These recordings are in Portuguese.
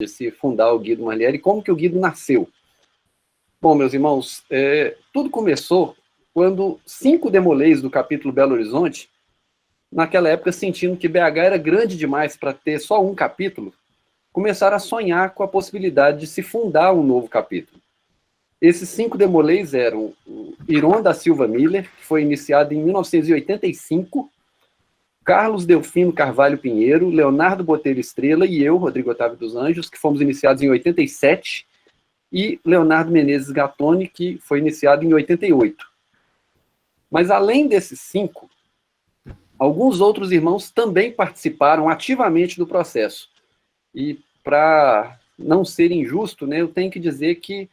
de se fundar o Guido Marlieri, como que o Guido nasceu. Bom, meus irmãos, tudo começou quando 5 demolês do capítulo Belo Horizonte, naquela época sentindo que BH era grande demais para ter só um capítulo, começaram a sonhar com a possibilidade de se fundar um novo capítulo. Esses 5 demolês eram o Iron da Silva Miller, que foi iniciado em 1985, Carlos Delfino Carvalho Pinheiro, Leonardo Botelho Estrela e eu, Rodrigo Otávio dos Anjos, que fomos iniciados em 87, e Leonardo Menezes Gattoni, que foi iniciado em 88. Mas além desses 5, alguns outros irmãos também participaram ativamente do processo. E para não ser injusto, né, eu tenho que dizer que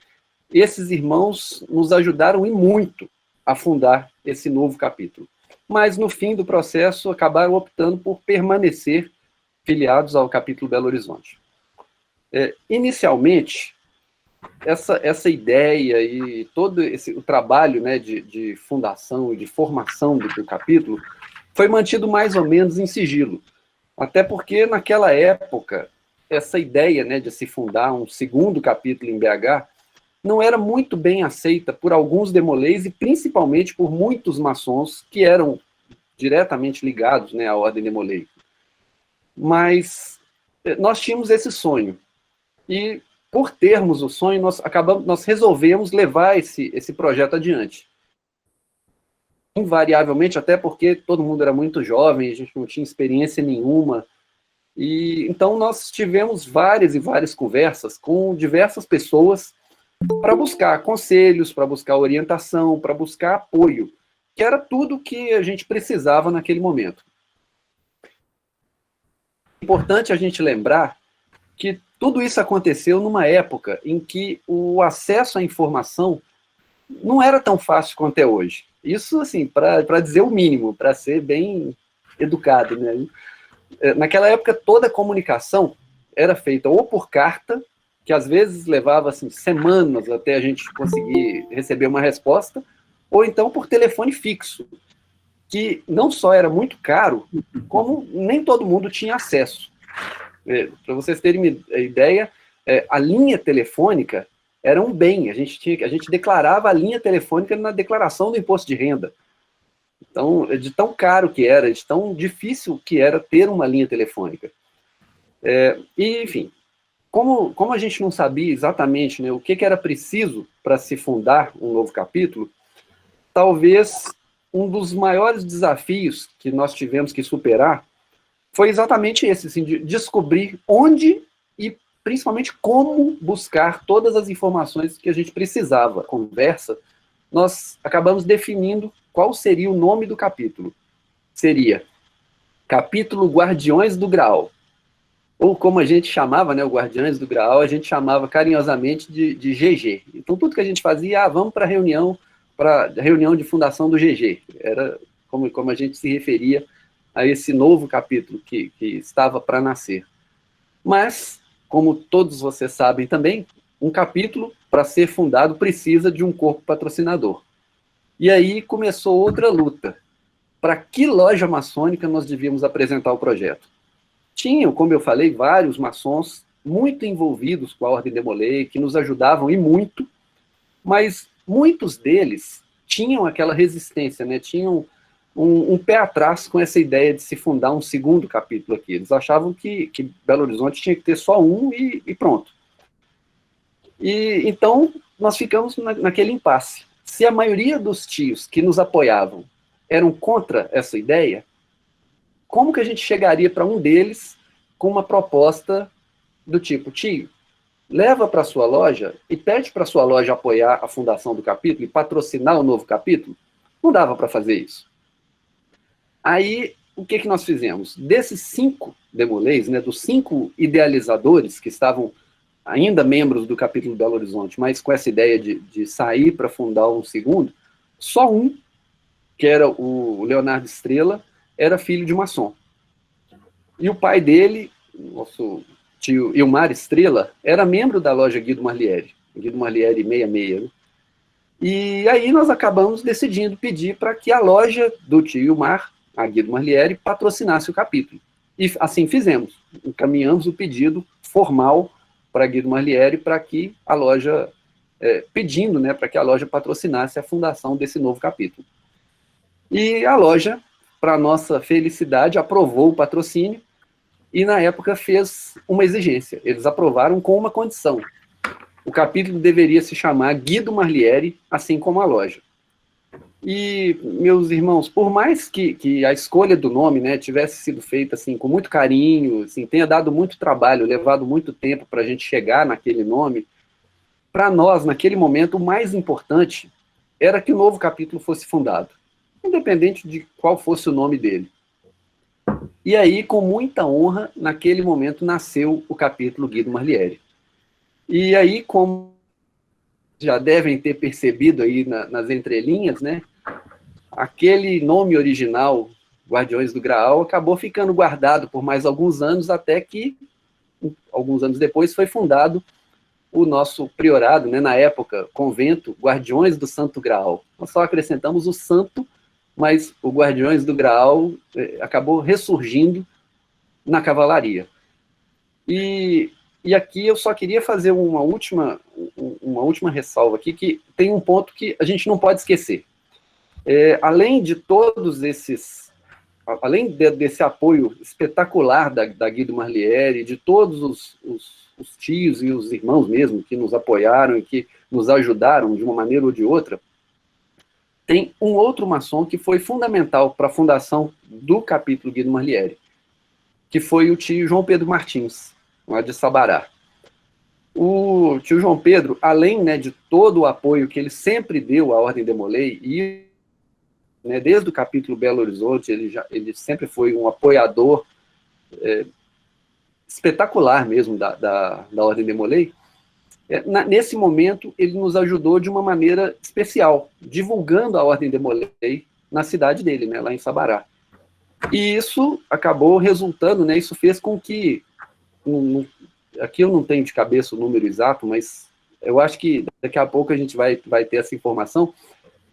esses irmãos nos ajudaram e muito a fundar esse novo capítulo. Mas no fim do processo acabaram optando por permanecer filiados ao capítulo Belo Horizonte. Inicialmente, essa ideia e todo o trabalho, né, de fundação e de formação do capítulo foi mantido mais ou menos em sigilo. Até porque, naquela época, essa ideia, né, de se fundar um segundo capítulo em BH não era muito bem aceita por alguns demolês e principalmente por muitos maçons que eram diretamente ligados, né, à ordem demolei. Mas nós tínhamos esse sonho. E, por termos o sonho, nós resolvemos levar esse projeto adiante. Invariavelmente, até porque todo mundo era muito jovem, a gente não tinha experiência nenhuma. E então nós tivemos várias e várias conversas com diversas pessoas para buscar conselhos, para buscar orientação, para buscar apoio, que era tudo que a gente precisava naquele momento. É importante a gente lembrar que tudo isso aconteceu numa época em que o acesso à informação não era tão fácil quanto é hoje. Isso, assim, para dizer o mínimo, para ser bem educado, né? Naquela época, toda a comunicação era feita ou por carta, que às vezes levava assim, semanas até a gente conseguir receber uma resposta, ou então por telefone fixo, que não só era muito caro, como nem todo mundo tinha acesso. Para vocês terem uma ideia, a linha telefônica era um bem, a gente declarava a linha telefônica na declaração do imposto de renda. Então, de tão caro que era, de tão difícil que era ter uma linha telefônica. E, enfim, como a gente não sabia exatamente, né, o que era preciso para se fundar um novo capítulo, talvez um dos maiores desafios que nós tivemos que superar foi exatamente esse, assim, de descobrir onde e principalmente como buscar todas as informações que a gente precisava. Conversa, nós acabamos definindo qual seria o nome do capítulo. Seria Capítulo Guardiões do Graal. Ou como a gente chamava, né, o Guardiões do Graal, a gente chamava carinhosamente de GG. Então tudo que a gente fazia, vamos para a reunião de fundação do GG. Era como a gente se referia a esse novo capítulo que estava para nascer. Mas, como todos vocês sabem também, um capítulo, para ser fundado, precisa de um corpo patrocinador. E aí começou outra luta. Para que loja maçônica nós devíamos apresentar o projeto? Tinham, como eu falei, vários maçons muito envolvidos com a Ordem Demolei, que nos ajudavam e muito, mas muitos deles tinham aquela resistência, né? Tinham um pé atrás com essa ideia de se fundar um segundo capítulo aqui. Eles achavam que Belo Horizonte tinha que ter só um e pronto. E então nós ficamos naquele impasse. Se a maioria dos tios que nos apoiavam eram contra essa ideia, como que a gente chegaria para um deles com uma proposta do tipo, tio, leva para sua loja e pede para sua loja apoiar a fundação do capítulo e patrocinar o novo capítulo? Não dava para fazer isso. Aí, o que nós fizemos? Desses 5 demolês, né, dos 5 idealizadores que estavam ainda membros do capítulo Belo Horizonte, mas com essa ideia de sair para fundar um segundo, só um, que era o Leonardo Estrela, era filho de maçom. E o pai dele, nosso tio Ilmar Estrela, era membro da loja Guido Marlieri 66, né? E aí nós acabamos decidindo pedir para que a loja do tio Ilmar, a Guido Marlieri, patrocinasse o capítulo. E assim fizemos. Encaminhamos o pedido formal para Guido Marlieri para que a loja, pedindo, né, para que a loja patrocinasse a fundação desse novo capítulo. E a loja, para nossa felicidade, aprovou o patrocínio e, na época, fez uma exigência. Eles aprovaram com uma condição. O capítulo deveria se chamar Guido Marlieri, assim como a loja. E, meus irmãos, por mais que a escolha do nome, né, tivesse sido feita assim, com muito carinho, assim, tenha dado muito trabalho, levado muito tempo para a gente chegar naquele nome, para nós, naquele momento, o mais importante era que o novo capítulo fosse fundado, independente de qual fosse o nome dele. E aí, com muita honra, naquele momento nasceu o capítulo Guido Marlieri. E aí, como já devem ter percebido aí nas entrelinhas, né, aquele nome original, Guardiões do Graal, acabou ficando guardado por mais alguns anos, até que, alguns anos depois, foi fundado o nosso priorado, né, na época, convento, Guardiões do Santo Graal. Nós só acrescentamos o santo, mas o Guardiões do Graal acabou ressurgindo na cavalaria. E aqui eu só queria fazer uma última ressalva aqui, que tem um ponto que a gente não pode esquecer. Além de todos esses, além desse apoio espetacular da Guido Marlieri, de todos os tios e os irmãos mesmo que nos apoiaram e que nos ajudaram de uma maneira ou de outra, tem um outro maçom que foi fundamental para a fundação do capítulo Guido Marlieri, que foi o tio João Pedro Martins, lá de Sabará. O tio João Pedro, além, né, de todo o apoio que ele sempre deu à Ordem de Molay, e né, desde o capítulo Belo Horizonte, ele sempre foi um apoiador espetacular mesmo da Ordem de Molay. Nesse momento, ele nos ajudou de uma maneira especial, divulgando a Ordem de Molay na cidade dele, né, lá em Sabará. E isso acabou resultando, né, isso fez com que, aqui eu não tenho de cabeça o número exato, mas eu acho que daqui a pouco a gente vai ter essa informação,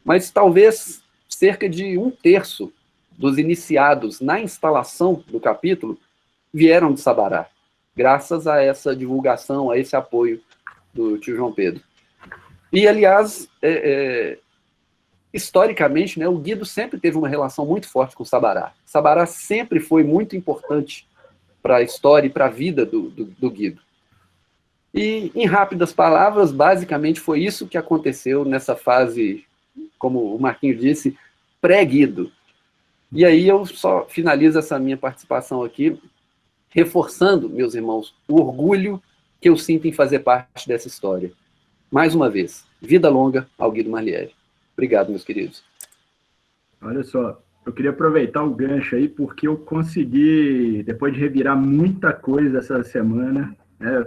mas talvez cerca de 1/3 dos iniciados na instalação do capítulo vieram de Sabará, graças a essa divulgação, a esse apoio do tio João Pedro. E, aliás, historicamente, né, o Guido sempre teve uma relação muito forte com Sabará. Sabará sempre foi muito importante para a história e para a vida do Guido. E, em rápidas palavras, basicamente foi isso que aconteceu nessa fase, como o Marquinhos disse, pré-Guido. E aí eu só finalizo essa minha participação aqui, reforçando, meus irmãos, o orgulho que eu sinto em fazer parte dessa história. Mais uma vez, vida longa ao Guido Marlieri. Obrigado, meus queridos. Olha só, eu queria aproveitar o gancho aí, porque eu consegui, depois de revirar muita coisa essa semana, na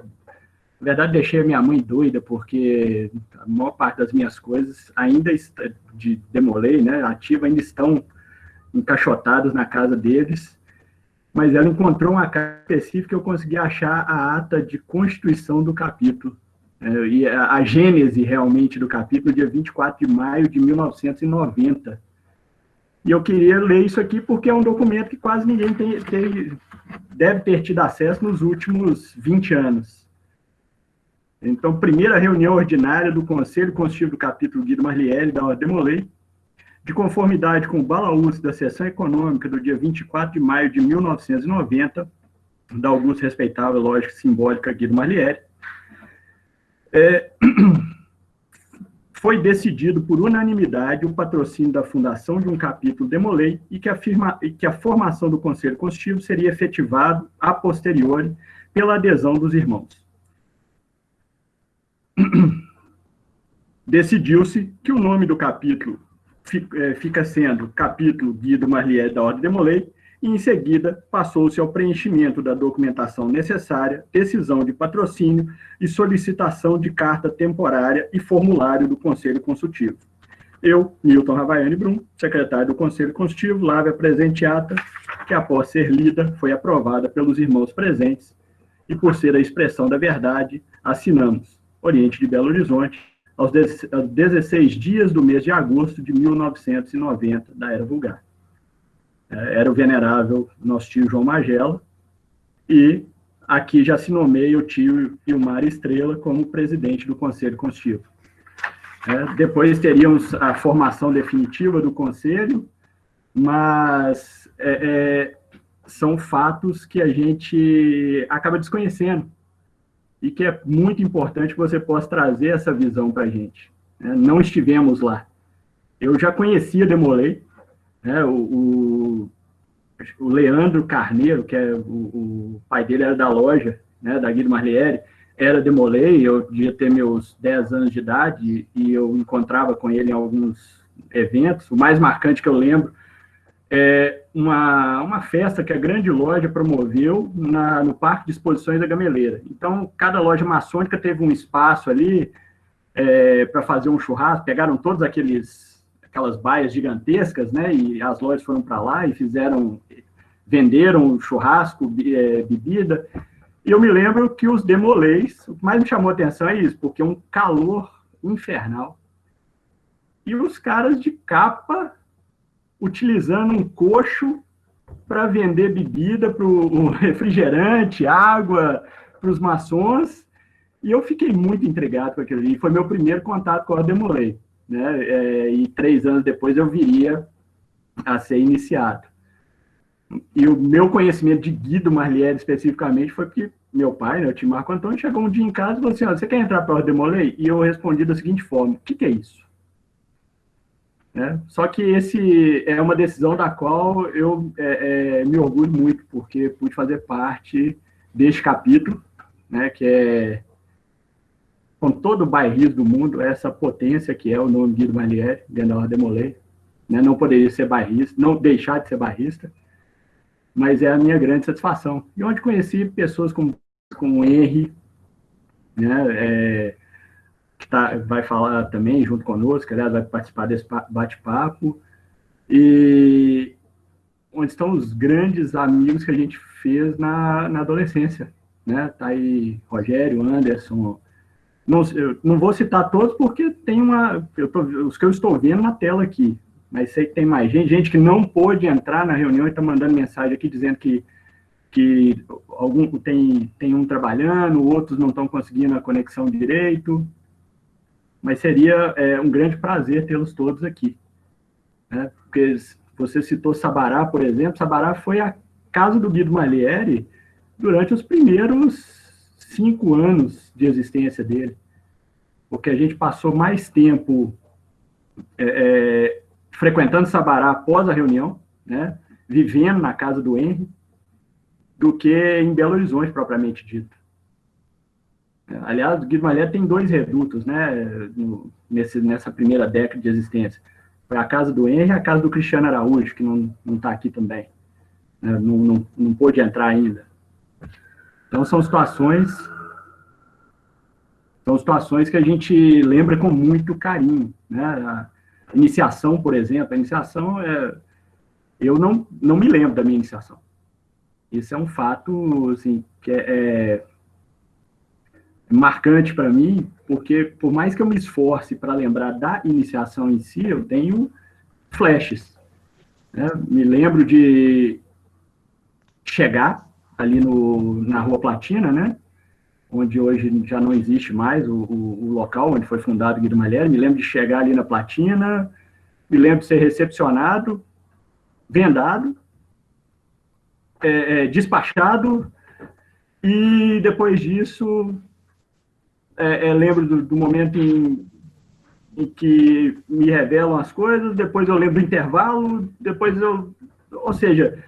verdade deixei a minha mãe doida, porque a maior parte das minhas coisas ainda de Demolay, né, ativa, ainda estão encaixotadas na casa deles, mas ela encontrou uma carta específica e eu consegui achar a ata de constituição do capítulo, e a gênese realmente do capítulo, dia 24 de maio de 1990. E eu queria ler isso aqui porque é um documento que quase ninguém deve ter tido acesso nos últimos 20 anos. Então, primeira reunião ordinária do Conselho Constitutivo do Capítulo Guido Marlieri, da Ordem de Molay, de conformidade com o balaúso da Seção Econômica do dia 24 de maio de 1990, da augusta respeitável lógica simbólica Guido Marlieri, foi decidido por unanimidade o patrocínio da fundação de um capítulo de Molay e que a formação do Conselho Constitutivo seria efetivado a posteriori pela adesão dos irmãos. Decidiu-se que o nome do capítulo fica sendo Capítulo Guido Marlieri da Ordem de Molay, e em seguida passou-se ao preenchimento da documentação necessária, decisão de patrocínio e solicitação de carta temporária e formulário do Conselho Consultivo. Eu, Newton Ravaiani Brum, secretário do Conselho Consultivo, lavro a presente ata, que após ser lida, foi aprovada pelos irmãos presentes, e por ser a expressão da verdade, assinamos Oriente de Belo Horizonte, aos 16 dias do mês de agosto de 1990, da Era Vulgar. Era o venerável nosso tio João Magela, e aqui já se nomeia o tio Ilmar Estrela como presidente do Conselho Constitutivo. Depois teríamos a formação definitiva do Conselho, mas são fatos que a gente acaba desconhecendo e que é muito importante que você possa trazer essa visão para a gente. Não estivemos lá. Eu já conhecia Demolei, o Leandro Carneiro, que é o pai dele era da loja, da Guido Marlieri, era Demolei, eu devia ter meus 10 anos de idade e eu encontrava com ele em alguns eventos. O mais marcante que eu lembro é uma festa que a grande loja promoveu no Parque de Exposições da Gameleira. Então, cada loja maçônica teve um espaço ali para fazer um churrasco, pegaram todas aquelas baias gigantescas, e as lojas foram para lá e venderam churrasco, bebida. E eu me lembro que os Demoleis, o que mais me chamou a atenção é isso, porque é um calor infernal. E os caras de capa utilizando um coxo para vender bebida para o refrigerante, água, para os maçons. E eu fiquei muito intrigado com aquilo ali. Foi meu primeiro contato com a Demolei. E 3 anos depois eu viria a ser iniciado. E o meu conhecimento de Guido Marlieri especificamente foi porque meu pai, o tio Marco Antônio, chegou um dia em casa e falou assim: você quer entrar para a Demolei? E eu respondi da seguinte forma: o que é isso? Só que esse é uma decisão da qual eu me orgulho muito, porque pude fazer parte deste capítulo, que é, com todo o bairrismo do mundo, essa potência que é o nome Guido Marlieri, dentro da Ordem Demolei. Não poderia ser bairrista, não deixar de ser bairrista, mas é a minha grande satisfação. E onde conheci pessoas como o Henry, que vai falar também junto conosco, aliás, vai participar desse bate-papo, e onde estão os grandes amigos que a gente fez na adolescência. Tá aí Rogério, Anderson. Eu não vou citar todos porque tem os que eu estou vendo na tela aqui, mas sei que tem mais gente que não pôde entrar na reunião e está mandando mensagem aqui dizendo que tem um trabalhando, outros não estão conseguindo a conexão direito, mas seria um grande prazer tê-los todos aqui. Porque você citou Sabará, por exemplo. Sabará foi a casa do Guido Marlieri durante os primeiros 5 anos de existência dele, porque a gente passou mais tempo frequentando Sabará após a reunião, vivendo na casa do Henry, do que em Belo Horizonte, propriamente dito. Aliás, o Guido Marlieri tem 2 redutos, nessa primeira década de existência. Foi a casa do Henry e a casa do Cristiano Araújo, que não está aqui também. Não pôde entrar ainda. Então, são situações que a gente lembra com muito carinho. A iniciação, por exemplo, eu não me lembro da minha iniciação. Isso é um fato assim, que é marcante para mim, porque por mais que eu me esforce para lembrar da iniciação em si, eu tenho flashes. Me lembro de chegar ali na Rua Platina, onde hoje já não existe mais o local onde foi fundado o Guido Marlieri. Me lembro de chegar ali na Platina, me lembro de ser recepcionado, vendado, despachado, e depois disso lembro do momento em que me revelam as coisas, depois eu lembro do intervalo, ou seja,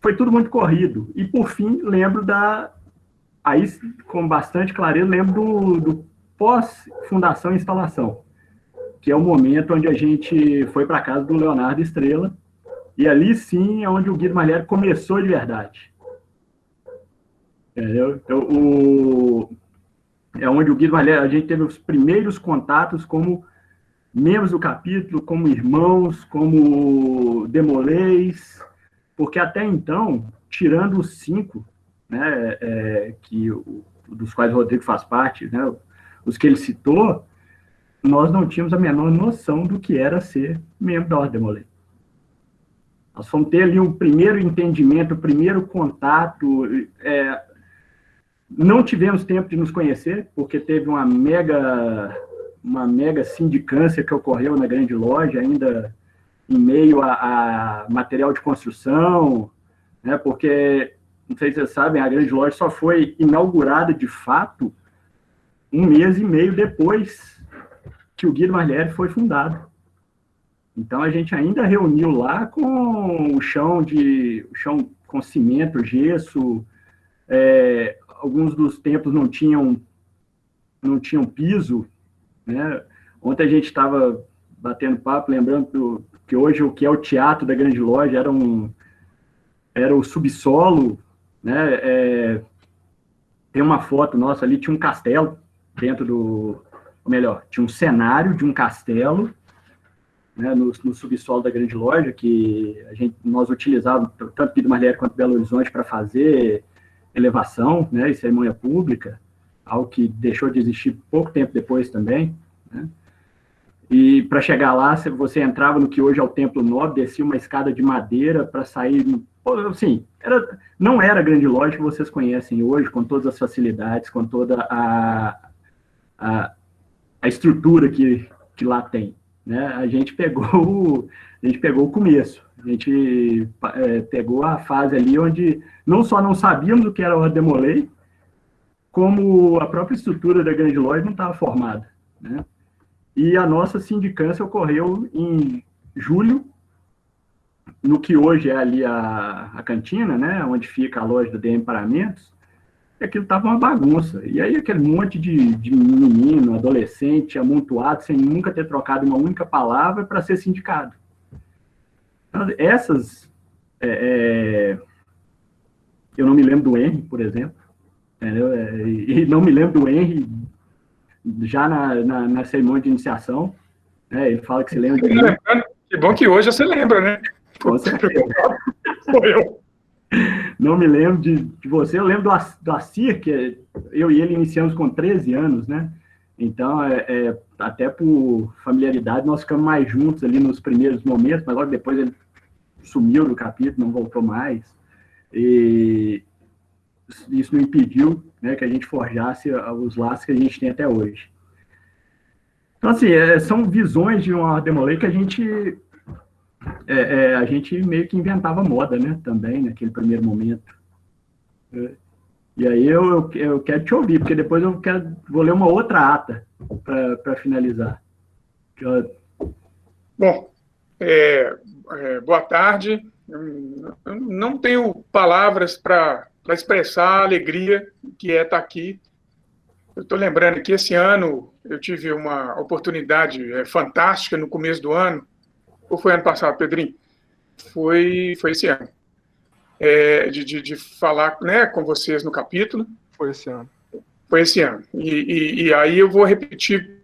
foi tudo muito corrido. E, por fim, lembro aí, com bastante clareza, lembro do pós-fundação e instalação, que é o momento onde a gente foi para a casa do Leonardo Estrela, e ali, sim, é onde o Guido Marlieri começou de verdade. Entendeu? É onde o Guido Marlieri, a gente teve os primeiros contatos como membros do capítulo, como irmãos, como demoleis, porque até então, tirando os 5, dos quais o Rodrigo faz parte, os que ele citou, nós não tínhamos a menor noção do que era ser membro da Ordem Demolei. Nós fomos ter ali um primeiro entendimento, o primeiro contato, Não tivemos tempo de nos conhecer, porque teve uma mega sindicância que ocorreu na grande loja, ainda em meio a material de construção, né, porque, não sei se vocês sabem, a grande loja só foi inaugurada de fato 1 mês e meio depois que o Guido Marlieri foi fundado. Então a gente ainda reuniu lá com o chão com cimento, gesso, alguns dos templos não tinham piso, né? Ontem a gente estava batendo papo, lembrando que hoje o que é o teatro da grande loja era o subsolo, né? Tem uma foto nossa ali, tinha um castelo dentro ou melhor, tinha um cenário de um castelo, né, no subsolo da grande loja, que nós utilizávamos, tanto Guido Marlieri quanto Belo Horizonte, para fazer elevação, né, e cerimônia pública, algo que deixou de existir pouco tempo depois também, né? E para chegar lá, você entrava no que hoje é o Templo Nobre, descia uma escada de madeira para sair. Assim, não era a grande loja que vocês conhecem hoje, com todas as facilidades, com toda a estrutura que lá tem, né? A gente pegou o começo, a gente pegou a fase ali onde não só não sabíamos o que era o Demolei, como a própria estrutura da grande loja não estava formada, né? E a nossa sindicância ocorreu em julho, no que hoje é ali a cantina, né, onde fica a loja da DM Paramentos, e aquilo estava uma bagunça. E aí aquele monte de menino, adolescente, amontoado, sem nunca ter trocado uma única palavra para ser sindicado. Então, eu não me lembro do Henry, por exemplo, entendeu? E não me lembro do Henry já na cerimônia de iniciação, né? Ele fala que se lembra de mim. Que bom que hoje você lembra, né? Com certeza. Sou eu. Não me lembro de você. Eu lembro do Assir, que eu e ele iniciamos com 13 anos, né? Então, até por familiaridade, nós ficamos mais juntos ali nos primeiros momentos, mas logo depois ele sumiu do capítulo, não voltou mais. E isso não impediu, né, que a gente forjasse os laços que a gente tem até hoje. Então, assim, são visões de uma Demolei que a gente meio que inventava moda, né, também, naquele primeiro momento. E aí eu quero te ouvir, porque depois vou ler uma outra ata para finalizar. Bom, boa tarde. Eu não tenho palavras para expressar a alegria que é estar aqui. Eu estou lembrando que esse ano eu tive uma oportunidade fantástica no começo do ano. Ou foi ano passado, Pedrinho? Foi esse ano. De falar, né, com vocês no capítulo. Foi esse ano. Foi esse ano. E aí eu vou repetir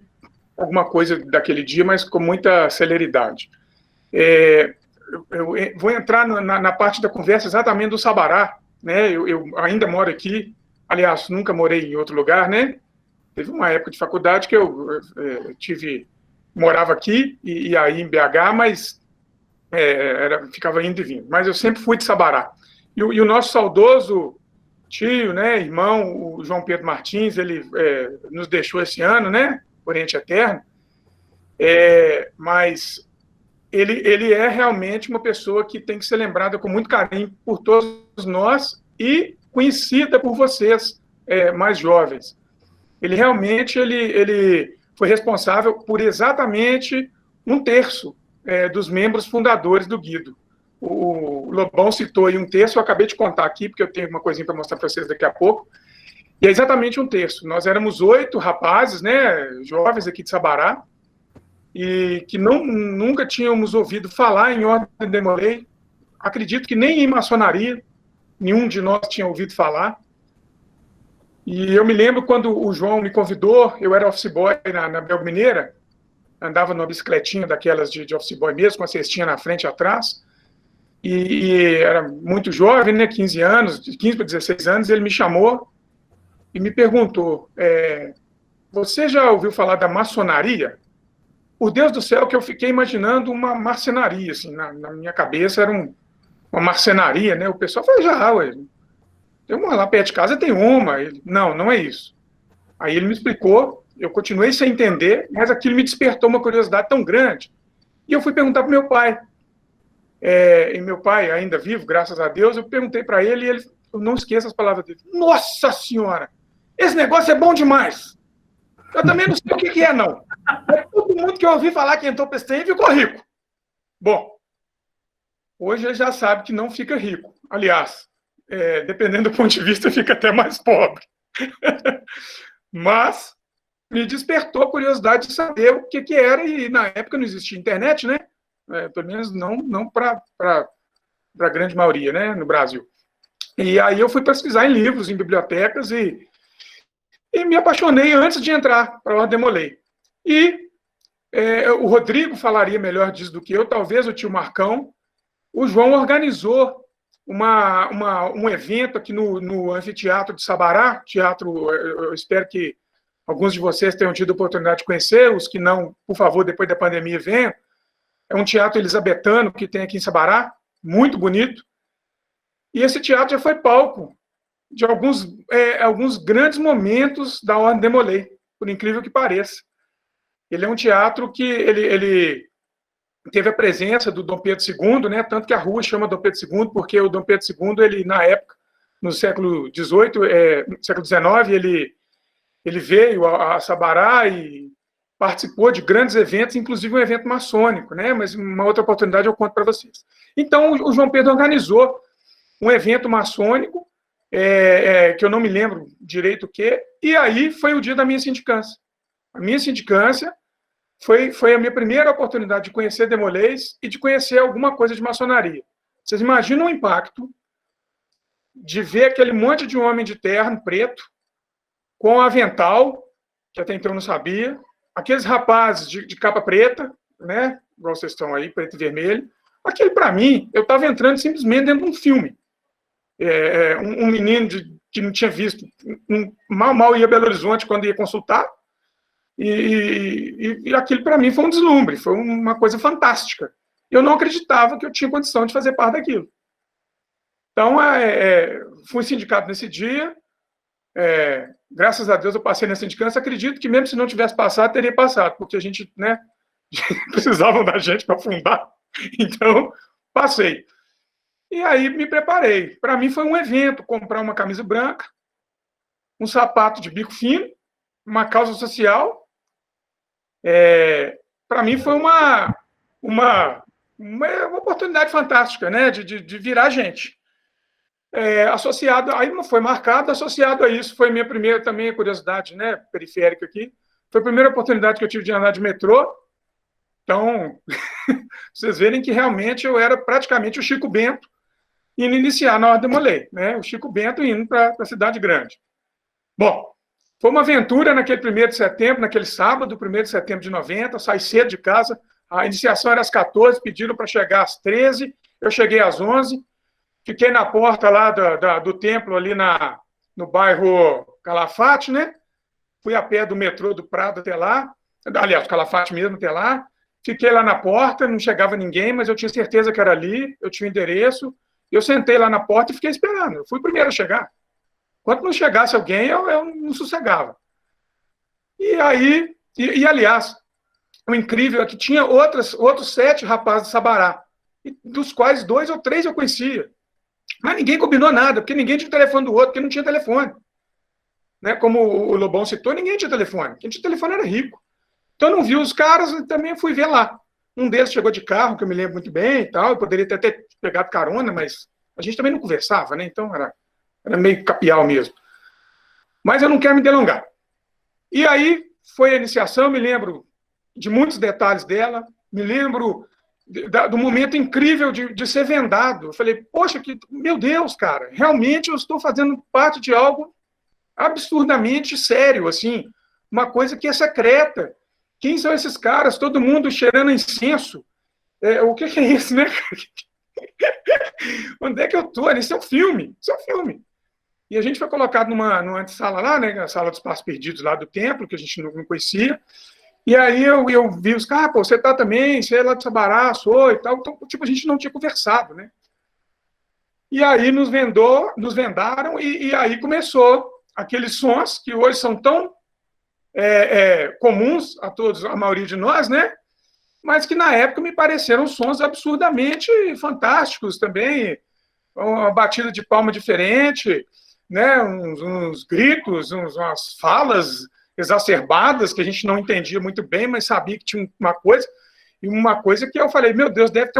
alguma coisa daquele dia, mas com muita celeridade. Eu vou entrar na parte da conversa exatamente do Sabará, né? Eu ainda moro aqui, aliás, nunca morei em outro lugar, né? Teve uma época de faculdade que eu morava aqui e aí em BH, mas ficava indo e vindo. Mas eu sempre fui de Sabará. E o nosso saudoso tio, né, irmão, o João Pedro Martins, ele nos deixou esse ano, né? Oriente Eterno. Mas ele é realmente uma pessoa que tem que ser lembrada com muito carinho por todos nós e conhecida por vocês, mais jovens. Ele realmente ele foi responsável por exatamente 1/3 dos membros fundadores do Guido. O Lobão citou aí 1/3, eu acabei de contar aqui, porque eu tenho uma coisinha para mostrar para vocês daqui a pouco. E é exatamente 1/3. Nós éramos 8 rapazes, né, jovens aqui de Sabará, e que nunca tínhamos ouvido falar em Ordem de Demolei. Acredito que nem em maçonaria nenhum de nós tinha ouvido falar. E eu me lembro quando o João me convidou, eu era office boy na Belgo Mineira, andava numa bicicletinha daquelas de office boy mesmo, com a cestinha na frente e atrás, e era muito jovem, né, 15 anos, de 15 para 16 anos, ele me chamou e me perguntou, você já ouviu falar da maçonaria? Por Deus do céu, que eu fiquei imaginando uma marcenaria, assim, na minha cabeça era uma marcenaria, né? O pessoal falou, já, ué. Tem uma lá perto de casa, tem uma. Não, não é isso. Aí ele me explicou, eu continuei sem entender, mas aquilo me despertou uma curiosidade tão grande. E eu fui perguntar para meu pai. E meu pai, ainda vivo, graças a Deus, eu perguntei para ele e ele, eu não esqueço as palavras dele. Nossa Senhora, esse negócio é bom demais. Eu também não sei o que é, não. Todo mundo que eu ouvi falar que entrou para esse trem ficou rico. Bom, hoje ele já sabe que não fica rico. Aliás, dependendo do ponto de vista, fica até mais pobre. Mas me despertou a curiosidade de saber o que era, e na época não existia internet, né? Pelo menos não para a grande maioria, né, no Brasil. E aí eu fui pesquisar em livros, em bibliotecas, e me apaixonei antes de entrar para a Ordem Demolei. E o Rodrigo falaria melhor disso do que eu, talvez o tio Marcão. O João organizou um evento aqui no Anfiteatro de Sabará, teatro, eu espero que alguns de vocês tenham tido a oportunidade de conhecer, os que não, por favor, depois da pandemia venham. É um teatro elisabetano que tem aqui em Sabará, muito bonito. E esse teatro já foi palco de alguns grandes momentos da Ordem Demolei, por incrível que pareça. Ele é um teatro que ele teve a presença do Dom Pedro II, né? Tanto que a rua chama Dom Pedro II, porque o Dom Pedro II, ele, na época, no século XVIII, século XIX, ele veio a Sabará e participou de grandes eventos, inclusive um evento maçônico, né? Mas uma outra oportunidade eu conto para vocês. Então, o João Pedro organizou um evento maçônico, que eu não me lembro direito o que, e aí foi o dia da minha sindicância. A minha sindicância foi a minha primeira oportunidade de conhecer Demolês e de conhecer alguma coisa de maçonaria. Vocês imaginam o impacto de ver aquele monte de homem de terno preto, com avental, que até então eu não sabia, aqueles rapazes de capa preta, né, igual vocês estão aí, preto e vermelho. Aquele, para mim, eu estava entrando simplesmente dentro de um filme. Um menino que não tinha visto, mal ia a Belo Horizonte quando ia consultar, e aquilo para mim foi um deslumbre, foi uma coisa fantástica. Eu não acreditava que eu tinha condição de fazer parte daquilo. Então, fui sindicado nesse dia, graças a Deus eu passei na sindicância, acredito que mesmo se não tivesse passado, teria passado, porque a gente, né, precisavam da gente para fundar, então, passei. E aí me preparei. Para mim foi um evento, comprar uma camisa branca, um sapato de bico fino, uma calça social. Para mim foi uma oportunidade fantástica, né, de virar gente. Associado, aí não foi marcado, associado a isso, foi minha primeira também curiosidade, né, periférica aqui, foi a primeira oportunidade que eu tive de andar de metrô, então, vocês verem que realmente eu era praticamente o Chico Bento indo iniciar na Ordem Demolei, né, o Chico Bento indo para a cidade grande. Bom, foi uma aventura naquele 1º de setembro, naquele sábado, 1º de setembro de 90, saí cedo de casa, a iniciação era às 14, pediram para chegar às 13, eu cheguei às 11, fiquei na porta lá do templo, ali no bairro Calafate, né? Fui a pé do metrô do Prado até lá, aliás, Calafate mesmo até lá. Fiquei lá na porta, não chegava ninguém, mas eu tinha certeza que era ali, eu tinha o endereço. Eu sentei lá na porta e fiquei esperando. Eu fui o primeiro a chegar. Enquanto não chegasse alguém, eu não sossegava. E aí, aliás, o incrível é que tinha outros 7 rapazes de Sabará, dos quais 2 ou 3 eu conhecia. Mas ninguém combinou nada, porque ninguém tinha o telefone do outro, porque não tinha telefone. Né? Como o Lobão citou, ninguém tinha telefone. Quem tinha telefone era rico. Então eu não vi os caras e também fui ver lá. Um deles chegou de carro, que eu me lembro muito bem e tal. Eu poderia até ter pegado carona, mas a gente também não conversava, né? Então era meio capial mesmo. Mas eu não quero me delongar. E aí foi a iniciação, me lembro de muitos detalhes dela, me lembro do momento incrível de ser vendado. Eu falei, poxa, meu Deus, cara, realmente eu estou fazendo parte de algo absurdamente sério, assim, uma coisa que é secreta. Quem são esses caras? Todo mundo cheirando incenso. O que é isso, né? Onde é que eu estou? Isso é um filme. Isso é um filme. E a gente foi colocado numa antessala lá, né, na sala dos Passos Perdidos lá do templo, que a gente não conhecia. E aí eu vi os caras, pô, você tá também, você é lá de Sabará, sou e tal. Então, tipo, a gente não tinha conversado, né? E aí nos vendaram, e aí começou aqueles sons que hoje são tão comuns a todos, a maioria de nós, né? Mas que na época me pareceram sons absurdamente fantásticos também, uma batida de palma diferente, né? Uns gritos, umas falas exacerbadas que a gente não entendia muito bem, mas sabia que tinha uma coisa, e uma coisa que eu falei, meu Deus, deve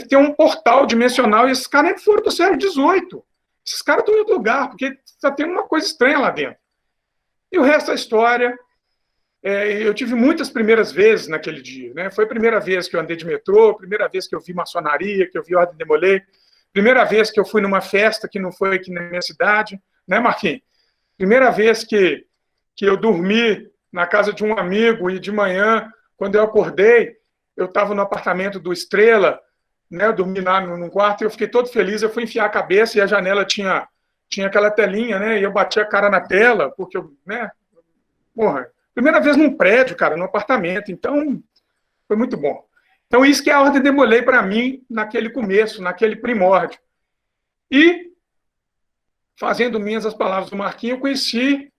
ter um portal dimensional, e esses caras nem foram do século XVIII. Esses caras estão em outro lugar, porque está tendo uma coisa estranha lá dentro. E o resto da história, eu tive muitas primeiras vezes naquele dia, né? Foi a primeira vez que eu andei de metrô, primeira vez que eu vi maçonaria, que eu vi Ordem de Demolay, primeira vez que eu fui numa festa que não foi aqui na minha cidade, né, Marquinhos? Primeira vez que eu dormi na casa de um amigo, e de manhã, quando eu acordei, eu estava no apartamento do Estrela, né, eu dormi lá num quarto, e eu fiquei todo feliz, eu fui enfiar a cabeça, e a janela tinha aquela telinha, né, e eu bati a cara na tela, porque eu, né, porra, primeira vez num prédio, cara, num apartamento, então foi muito bom. Então isso que é a Ordem de Demolay para mim, naquele começo, naquele primórdio. E, fazendo minhas as palavras do Marquinhos, eu conheci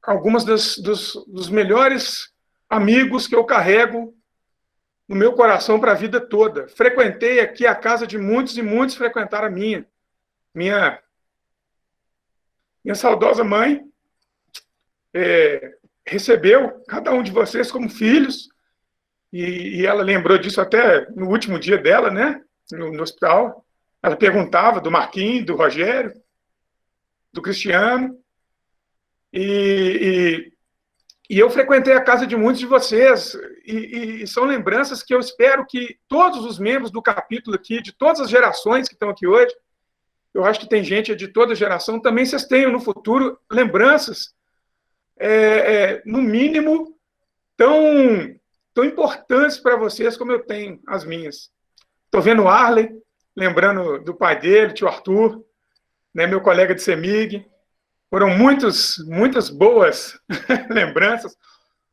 algumas dos melhores amigos que eu carrego no meu coração para a vida toda. Frequentei aqui a casa de muitos, e muitos frequentaram a minha. Minha saudosa mãe recebeu cada um de vocês como filhos, e ela lembrou disso até no último dia dela, né, no hospital. Ela perguntava do Marquinhos, do Rogério, do Cristiano, e eu frequentei a casa de muitos de vocês, e são lembranças que eu espero que todos os membros do capítulo aqui, de todas as gerações que estão aqui hoje, eu acho que tem gente de toda geração, também vocês tenham no futuro lembranças, no mínimo, tão importantes para vocês como eu tenho as minhas. Estou vendo o Arley, lembrando do pai dele, tio Arthur, né, meu colega de CEMIG. Foram muitas boas lembranças.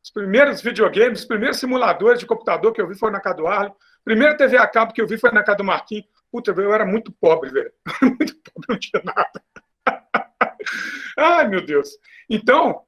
Os primeiros videogames, os primeiros simuladores de computador que eu vi foram na casa do Arley. A primeira TV a cabo que eu vi foi na casa do Marquinhos. Puta, eu era muito pobre, velho. Muito pobre, não tinha nada. Ai, meu Deus. Então,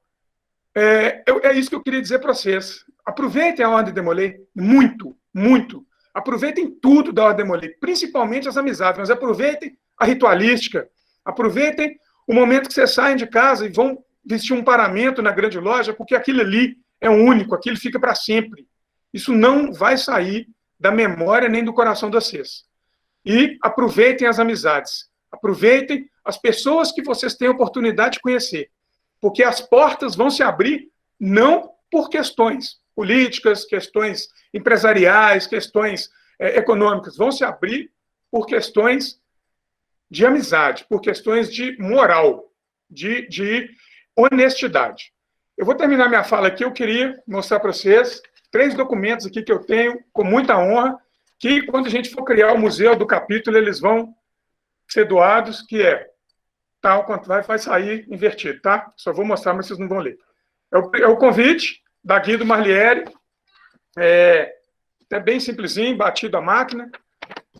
é isso que eu queria dizer para vocês. Aproveitem a Ordem de Demolay muito, muito. Aproveitem tudo da Ordem de Demolay, principalmente as amizades, mas aproveitem a ritualística, aproveitem o momento que vocês saem de casa e vão vestir um paramento na grande loja, porque aquilo ali é único, aquilo fica para sempre. Isso não vai sair da memória nem do coração de vocês. E aproveitem as amizades, aproveitem as pessoas que vocês têm a oportunidade de conhecer, porque as portas vão se abrir não por questões políticas, questões empresariais, questões econômicas, vão se abrir por questões de amizade, por questões de moral, de honestidade. Eu vou terminar minha fala aqui, eu queria mostrar para vocês 3 documentos aqui que eu tenho com muita honra, que quando a gente for criar o museu do capítulo, eles vão ser doados, que tal quanto vai sair invertido, tá? Só vou mostrar, mas vocês não vão ler. É o convite da Guido Marlieri, é bem simplesinho, batido a máquina,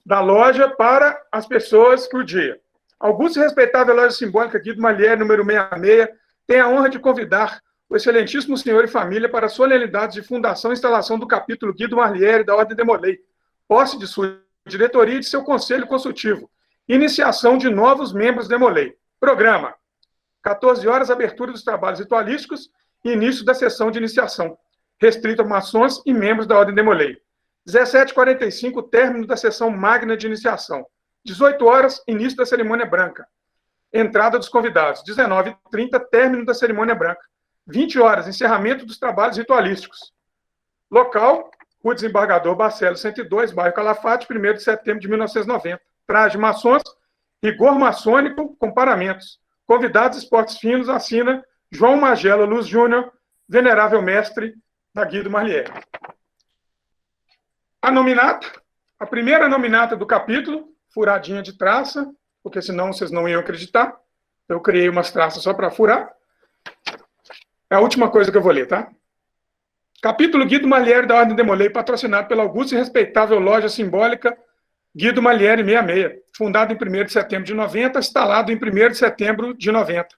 da loja para as pessoas por dia. Augusta e respeitável loja simbólica Guido Marlieri, número 66, tem a honra de convidar o excelentíssimo senhor e família para a solenidade de fundação e instalação do capítulo Guido Marlieri da Ordem de Demolay, posse de sua diretoria e de seu conselho consultivo, iniciação de novos membros de Demolay. Programa: 14 horas, abertura dos trabalhos ritualísticos e início da sessão de iniciação, restrito a maçons e membros da Ordem de Demolay. 17h45, término da sessão magna de iniciação. 18 horas, início da cerimônia branca. Entrada dos convidados. 19h30, término da cerimônia branca. 20 horas, encerramento dos trabalhos ritualísticos. Local: Rua Desembargador Barcelos, 102, bairro Calafate, 1º de setembro de 1990. Traje maçons, rigor maçônico, com paramentos. Convidados esportes finos, assina João Magela Luz Júnior, venerável mestre da Guido Marlieri. A nominata, a primeira nominata do capítulo, furadinha de traça, porque senão vocês não iam acreditar. Eu criei umas traças só para furar. É a última coisa que eu vou ler, tá? Capítulo Guido Marlieri da Ordem de Demolay, patrocinado pela augusta e respeitável loja simbólica Guido Malieri 66, fundado em 1º de setembro de 90, instalado em 1º de setembro de 90.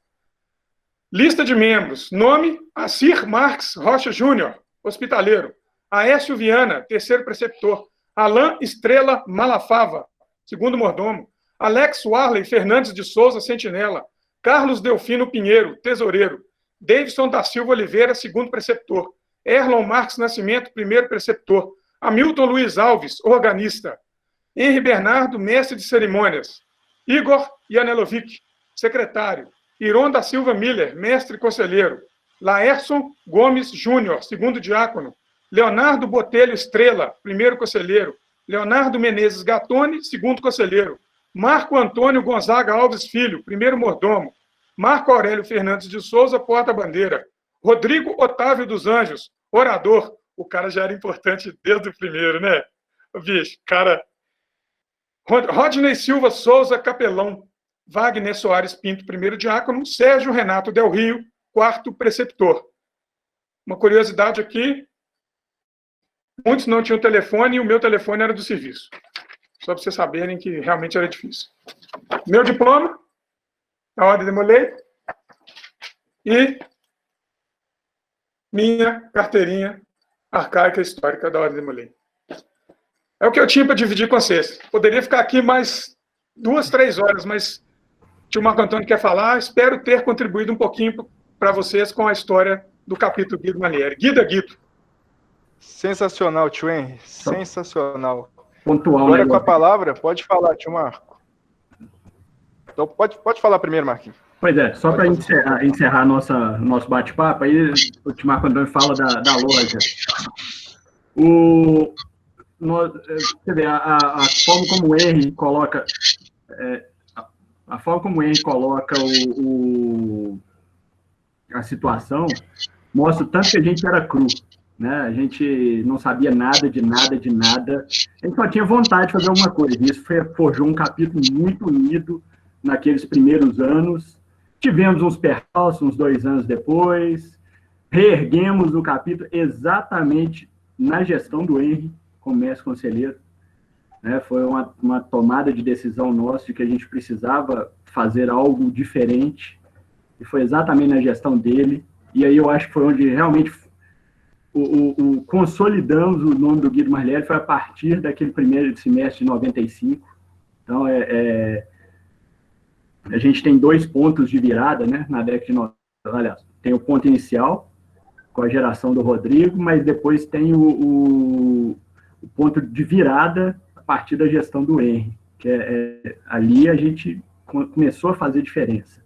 Lista de membros. Nome: Assir Marques Rocha Júnior, hospitaleiro. Aécio Viana, 3º preceptor. Alain Estrela Malafava, 2º mordomo. Alex Warley Fernandes de Souza, sentinela. Carlos Delfino Pinheiro, tesoureiro. Davidson da Silva Oliveira, 2º preceptor. Erlon Marques Nascimento, 1º preceptor. Hamilton Luiz Alves, organista. Henri Bernardo, mestre de cerimônias. Igor Yanelovic, secretário. Iron da Silva Miller, mestre conselheiro. Laerson Gomes Júnior, 2º diácono. Leonardo Botelho Estrela, 1º conselheiro. Leonardo Menezes Gatoni, 2º conselheiro. Marco Antônio Gonzaga Alves Filho, 1º mordomo. Marco Aurélio Fernandes de Souza, porta-bandeira. Rodrigo Otávio dos Anjos, orador. O cara já era importante desde o primeiro, né? Bicho, cara. Rodney Silva Souza, capelão. Wagner Soares Pinto, 1º diácono. Sérgio Renato Del Rio, 4º preceptor. Uma curiosidade aqui. Muitos não tinham telefone e o meu telefone era do serviço. Só para vocês saberem que realmente era difícil. Meu diploma, a Ordem de Molay, e minha carteirinha arcaica histórica da Ordem de Molay. É o que eu tinha para dividir com vocês. Poderia ficar aqui mais 2, 3 horas, mas o tio Marco Antônio quer falar. Espero ter contribuído um pouquinho para vocês com a história do capítulo Guido Malieri. Guido. Sensacional, tio Henry. Sensacional. Pontual, agora né, com a palavra, pode falar, tio Marco. Então, pode falar primeiro, Marquinhos. Pois é, só para encerrar nosso bate-papo, aí o tio Marco Antônio fala da loja. Você vê, a forma como o Henry coloca... a forma como o Henry coloca a situação mostra o tanto que a gente era cru. Né? A gente não sabia nada de nada. A gente só tinha vontade de fazer alguma coisa. Isso forjou um capítulo muito unido naqueles primeiros anos. Tivemos uns percalços uns 2 anos depois. Reerguemos o capítulo exatamente na gestão do Henry, como mestre conselheiro. Né? Foi uma tomada de decisão nossa de que a gente precisava fazer algo diferente. E foi exatamente na gestão dele. E aí eu acho que foi onde realmente consolidamos o nome do Guido Malieri, foi a partir daquele primeiro semestre de 95. Então, a gente tem 2 pontos de virada, né, na década de 90. Aliás, tem o ponto inicial, com a geração do Rodrigo, mas depois tem o ponto de virada a partir da gestão do Henry, que ali a gente começou a fazer diferença.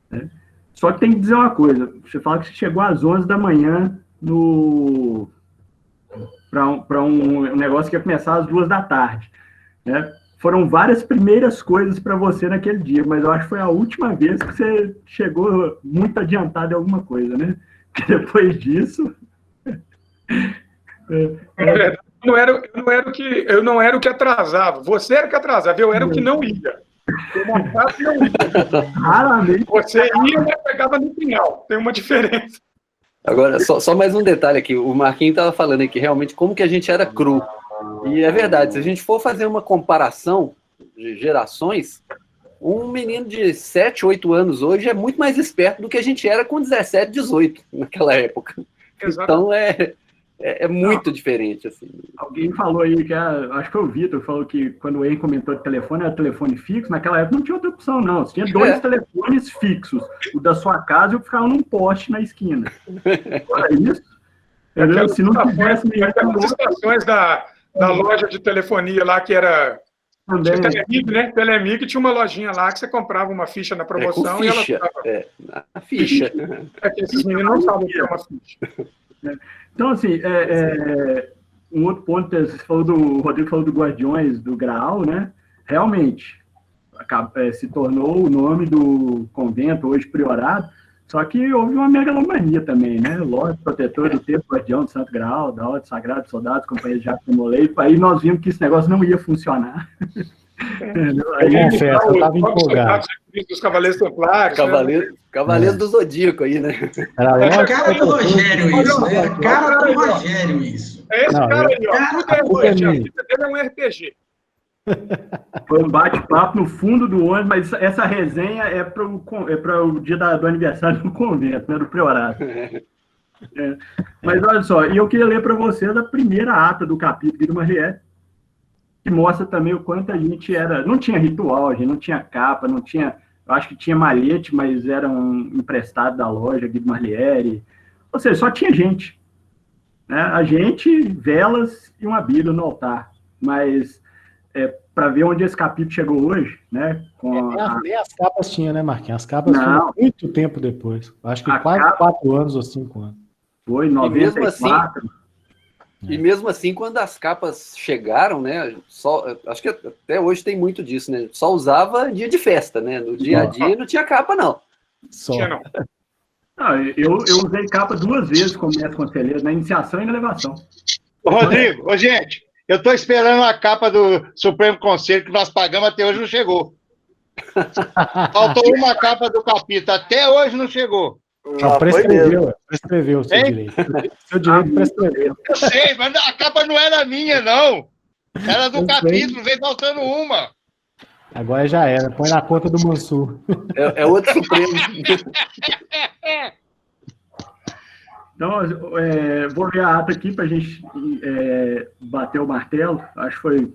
Né? Só que tem que dizer uma coisa, você fala que você chegou às 11 da manhã para um negócio que ia começar às 2 da tarde. Né? Foram várias primeiras coisas para você naquele dia, mas eu acho que foi a última vez que você chegou muito adiantado em alguma coisa, né? Porque depois disso... Eu não era o que atrasava. Você era o que atrasava, eu era o que não ia. Raramente. Você ia, mas pegava no final. Tem uma diferença. Agora, só mais um detalhe aqui. O Marquinhos estava falando aqui, realmente, como que a gente era cru. E é verdade, se a gente for fazer uma comparação de gerações, um menino de 7, 8 anos hoje é muito mais esperto do que a gente era com 17, 18 naquela época. Exato. Então, é muito diferente. Assim. Alguém falou aí, acho que foi o Vitor, falou que quando o Henry comentou de telefone, era telefone fixo, naquela época não tinha outra opção, não. Você tinha 2 telefones fixos, o da sua casa e o que ficava num poste na esquina. Olha isso. Se não tivesse... Aquelas estações da loja de telefonia lá, que era... Telemig, né? Telemig tinha uma lojinha lá que você comprava uma ficha na promoção com ficha. E ela... a ficha. Que esses meninos não sabem o que é uma ficha. Então, assim, um outro ponto, o Rodrigo falou do Guardiões do Graal, né? Realmente, se tornou o nome do convento, hoje priorado, só que houve uma megalomania também, né? Lorde Protetor do Templo, Guardião do Santo Graal, da Ordem Sagrada dos Soldados, Companhia de Jacques de Molay, aí nós vimos que esse negócio não ia funcionar. Eu confesso, eu estava empolgado. Dos Cavaleiros Templários. Cavaleiros do Zodíaco aí, né? É a cara do Rogério isso, né? A cara do Rogério isso. É esse cara aí, ó. Tudo é RPG. A vida dele é um RPG. Foi um bate-papo no fundo do ônibus, mas essa resenha é para o dia do aniversário do convento, né, do priorato. Mas olha só, e eu queria ler para vocês a primeira ata do capítulo Guido Marliere, que mostra também o quanto a gente era... Não tinha ritual, a gente não tinha capa, não tinha... Eu acho que tinha malhete, mas era um emprestado da loja, Guido Marliere. Ou seja, só tinha gente. Né? A gente, velas e uma Bíblia no altar. Mas para ver onde esse capítulo chegou hoje, né? Nem as capas tinha, né, Marquinhos? As capas foram muito tempo depois. Acho que quase 4 anos ou 5 anos. Foi, 94. E mesmo assim, quando as capas chegaram, né? Acho que até hoje tem muito disso, né? Só usava dia de festa, né? No dia a dia não tinha capa, não. Só. Tinha, não. Eu usei capa 2 vezes como mestre conselheiro, na iniciação e na elevação. Rodrigo, gente, eu estou esperando a capa do Supremo Conselho que nós pagamos, até hoje não chegou. Faltou uma capa do capítulo, até hoje não chegou. Não, prescreveu o seu direito. Seu direito prescreveu. Eu sei, mas a capa não era minha, não. Era do capítulo, veio faltando uma. Agora já era, põe na conta do Mansur. É outro Supremo. Então, vou ler a ata aqui para a gente bater o martelo. Acho que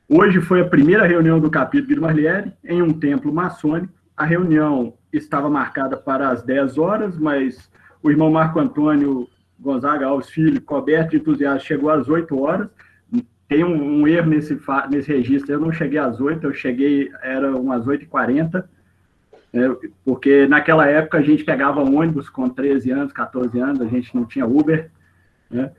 hoje foi a primeira reunião do capítulo Guido Marliere em um templo maçônico. A reunião estava marcada para as 10 horas, mas o irmão Marco Antônio Gonzaga Alves Filho, coberto de entusiasmo, chegou às 8 horas. Tem um erro nesse registro, eu não cheguei às 8, era umas 8h40, porque naquela época a gente pegava ônibus com 13 anos, 14 anos, a gente não tinha Uber. Né?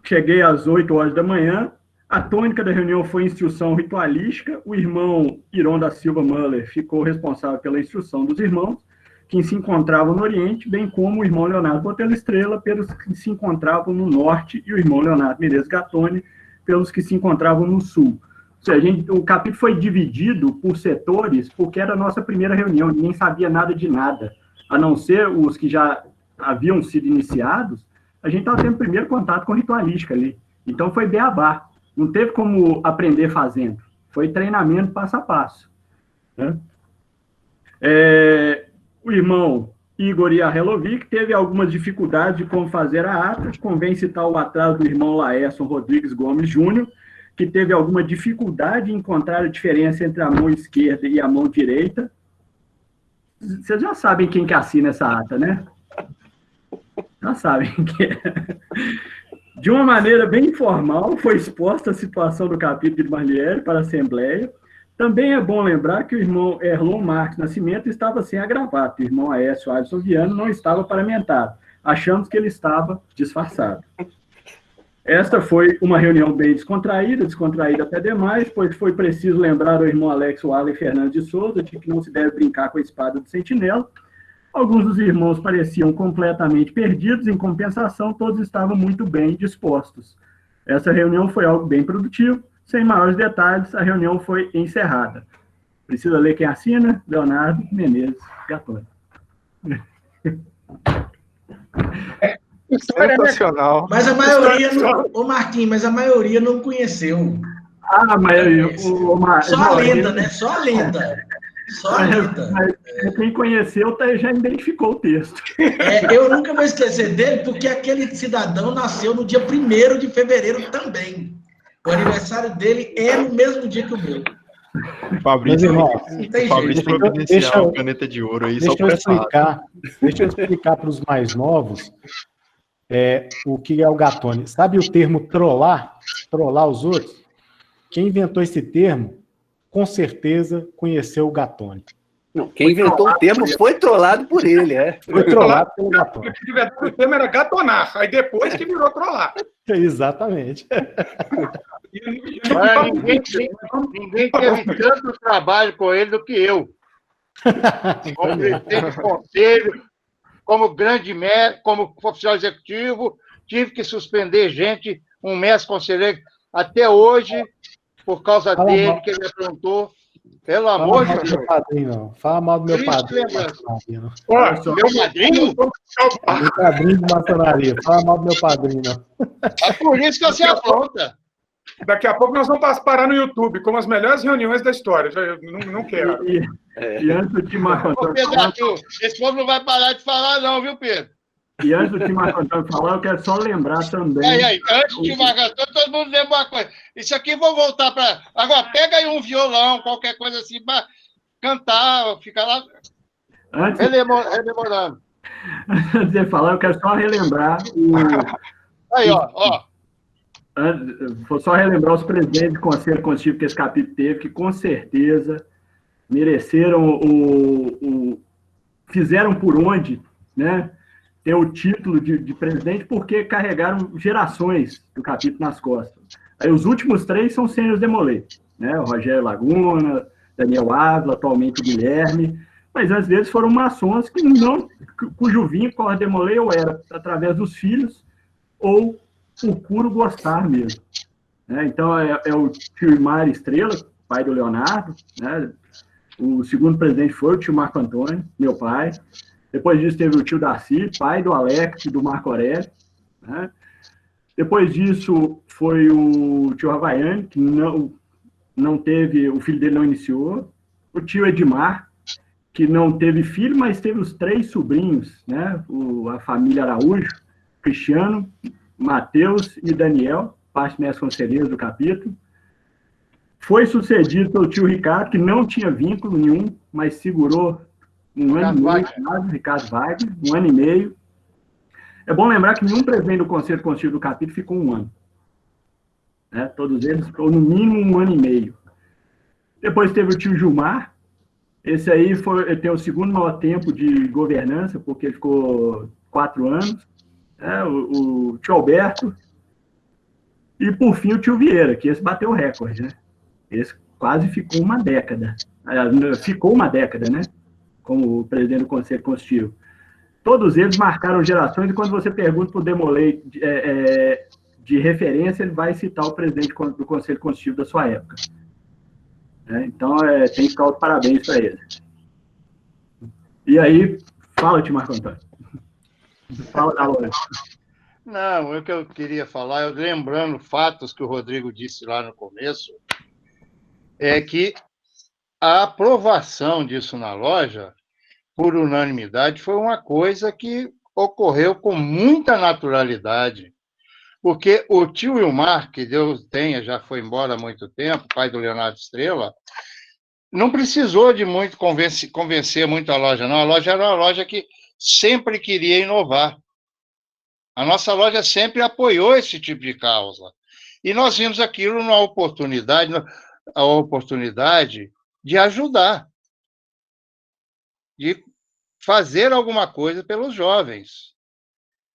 Cheguei às 8 horas da manhã. A tônica da reunião foi instrução ritualística. O irmão Iron da Silva Muller ficou responsável pela instrução dos irmãos que se encontravam no Oriente, bem como o irmão Leonardo Botelho Estrela, pelos que se encontravam no Norte, e o irmão Leonardo Menezes Gattoni, pelos que se encontravam no Sul. Ou seja, o capítulo foi dividido por setores, porque era a nossa primeira reunião, ninguém sabia nada de nada, a não ser os que já haviam sido iniciados, a gente estava tendo primeiro contato com ritualística ali. Então foi beabá. Não teve como aprender fazendo. Foi treinamento passo a passo. Né? O irmão Igor Yahelovic teve algumas dificuldades de como fazer a ata. Convém citar o atraso do irmão Laércio Rodrigues Gomes Júnior, que teve alguma dificuldade em encontrar a diferença entre a mão esquerda e a mão direita. Vocês já sabem quem que assina essa ata, né? Já sabem quem é. De uma maneira bem informal, foi exposta a situação do capítulo de Marliere para a Assembleia. Também é bom lembrar que o irmão Erlon Marques Nascimento estava sem a gravata, o irmão Aécio Alisson Viano não estava paramentado. Achamos que ele estava disfarçado. Esta foi uma reunião bem descontraída até demais, pois foi preciso lembrar ao irmão Alex Waller Fernandes de Souza de que não se deve brincar com a espada do sentinela. Alguns dos irmãos pareciam completamente perdidos, em compensação, todos estavam muito bem dispostos. Essa reunião foi algo bem produtivo. Sem maiores detalhes, a reunião foi encerrada. Precisa ler quem assina? Leonardo Menezes Gattoni. Sensacional. Mas a maioria, ô Marquinhos, mas a maioria não conheceu. A maioria. Só a lenda, né? Só a lenda. Só a lenda. Mas quem conheceu já identificou o texto. Eu nunca vou esquecer dele, porque aquele cidadão nasceu no dia 1º de fevereiro também. O aniversário dele é no mesmo dia que o meu. Fabrício Fabrício providencial, caneta de ouro aí, só Deixa eu explicar para os mais novos o que é o Gattoni. Sabe o termo trollar? Trollar os outros? Quem inventou esse termo, com certeza, conheceu o Gattoni. Não, quem inventou o termo foi trollado por ele, Foi trollado pelo Gattoni. O termo era gatonar, aí depois que virou trollar. Exatamente. Ninguém teve tanto trabalho com ele do que eu. Como presidente de conselho, como grande mestre, como oficial executivo, tive que suspender gente, um mestre conselheiro, até hoje, por causa dele, que ele aprontou. Pelo Fala amor mal de do meu Deus. padrinho, não. Fala mal do meu Triste padrinho. lembrança. Não. Ó, Meu padrinho? Meu padrinho de maçonaria. Fala mal do meu padrinho, não. É por isso que você apronta. daqui a pouco nós vamos parar no YouTube, como as melhores reuniões da história. Eu não quero. E antes do Tim Marco Ô, Antônio Pedro falar, Arthur, esse povo não vai parar de falar, não, viu, Pedro? eu quero só lembrar também. Aí, antes de Marco todo mundo lembra uma coisa. Isso aqui vou voltar para. Agora, pega aí um violão, qualquer coisa assim, para cantar, ficar lá rememorando. Antes de falar, eu quero só relembrar Aí, ó. Vou só relembrar os presidentes do Conselho Constitutivo que esse capítulo teve, que com certeza mereceram fizeram por onde, né, ter o título de presidente, porque carregaram gerações do capítulo nas costas. Aí os últimos 3 são sêniores demolê, né, o Rogério Laguna, Daniel Ávila, atualmente o Guilherme, mas às vezes foram maçons cujo vínculo demolê ou era através dos filhos ou por puro gostar mesmo. Né? Então, é o tio Imar Estrela, pai do Leonardo, né? O segundo presidente foi o tio Marco Antônio, meu pai. Depois disso teve o tio Darcy, pai do Alex e do Marco Aurélio. Né? Depois disso foi o tio Havaiane, que não teve, o filho dele não iniciou. O tio Edmar, que não teve filho, mas teve os 3 sobrinhos, né? A família Araújo, Cristiano, Mateus e Daniel, parte mestre conselheiros do capítulo. Foi sucedido pelo tio Ricardo, que não tinha vínculo nenhum, mas segurou um ano e meio, Ricardo Wagner, 1 ano e meio. É bom lembrar que nenhum presidente do Conselho Constitutivo do capítulo ficou 1 ano. Né? Todos eles ficou no mínimo 1 ano e meio. Depois teve o tio Gilmar. Esse aí ele tem o segundo maior tempo de governança, porque ele ficou 4 anos. O tio Alberto. E, por fim, o tio Vieira, que esse bateu o recorde, né? Esse quase ficou uma década. Ficou uma década, né? Como presidente do Conselho Constitutivo. Todos eles marcaram gerações, e quando você pergunta para o Demolay de referência, ele vai citar o presidente do Conselho Constitutivo da sua época. Então, tem que ficar os parabéns para ele. E aí, fala, tio Marco Antônio. Fala da Loura. Não, o que eu queria falar, lembrando fatos que o Rodrigo disse lá no começo, é que a aprovação disso na loja, por unanimidade, foi uma coisa que ocorreu com muita naturalidade. Porque o tio Wilmar, que Deus tenha, já foi embora há muito tempo, pai do Leonardo Estrela, não precisou de muito convencer muito a loja, não. A loja era uma loja que sempre queria inovar. A nossa loja sempre apoiou esse tipo de causa. E nós vimos aquilo a oportunidade de ajudar, de fazer alguma coisa pelos jovens.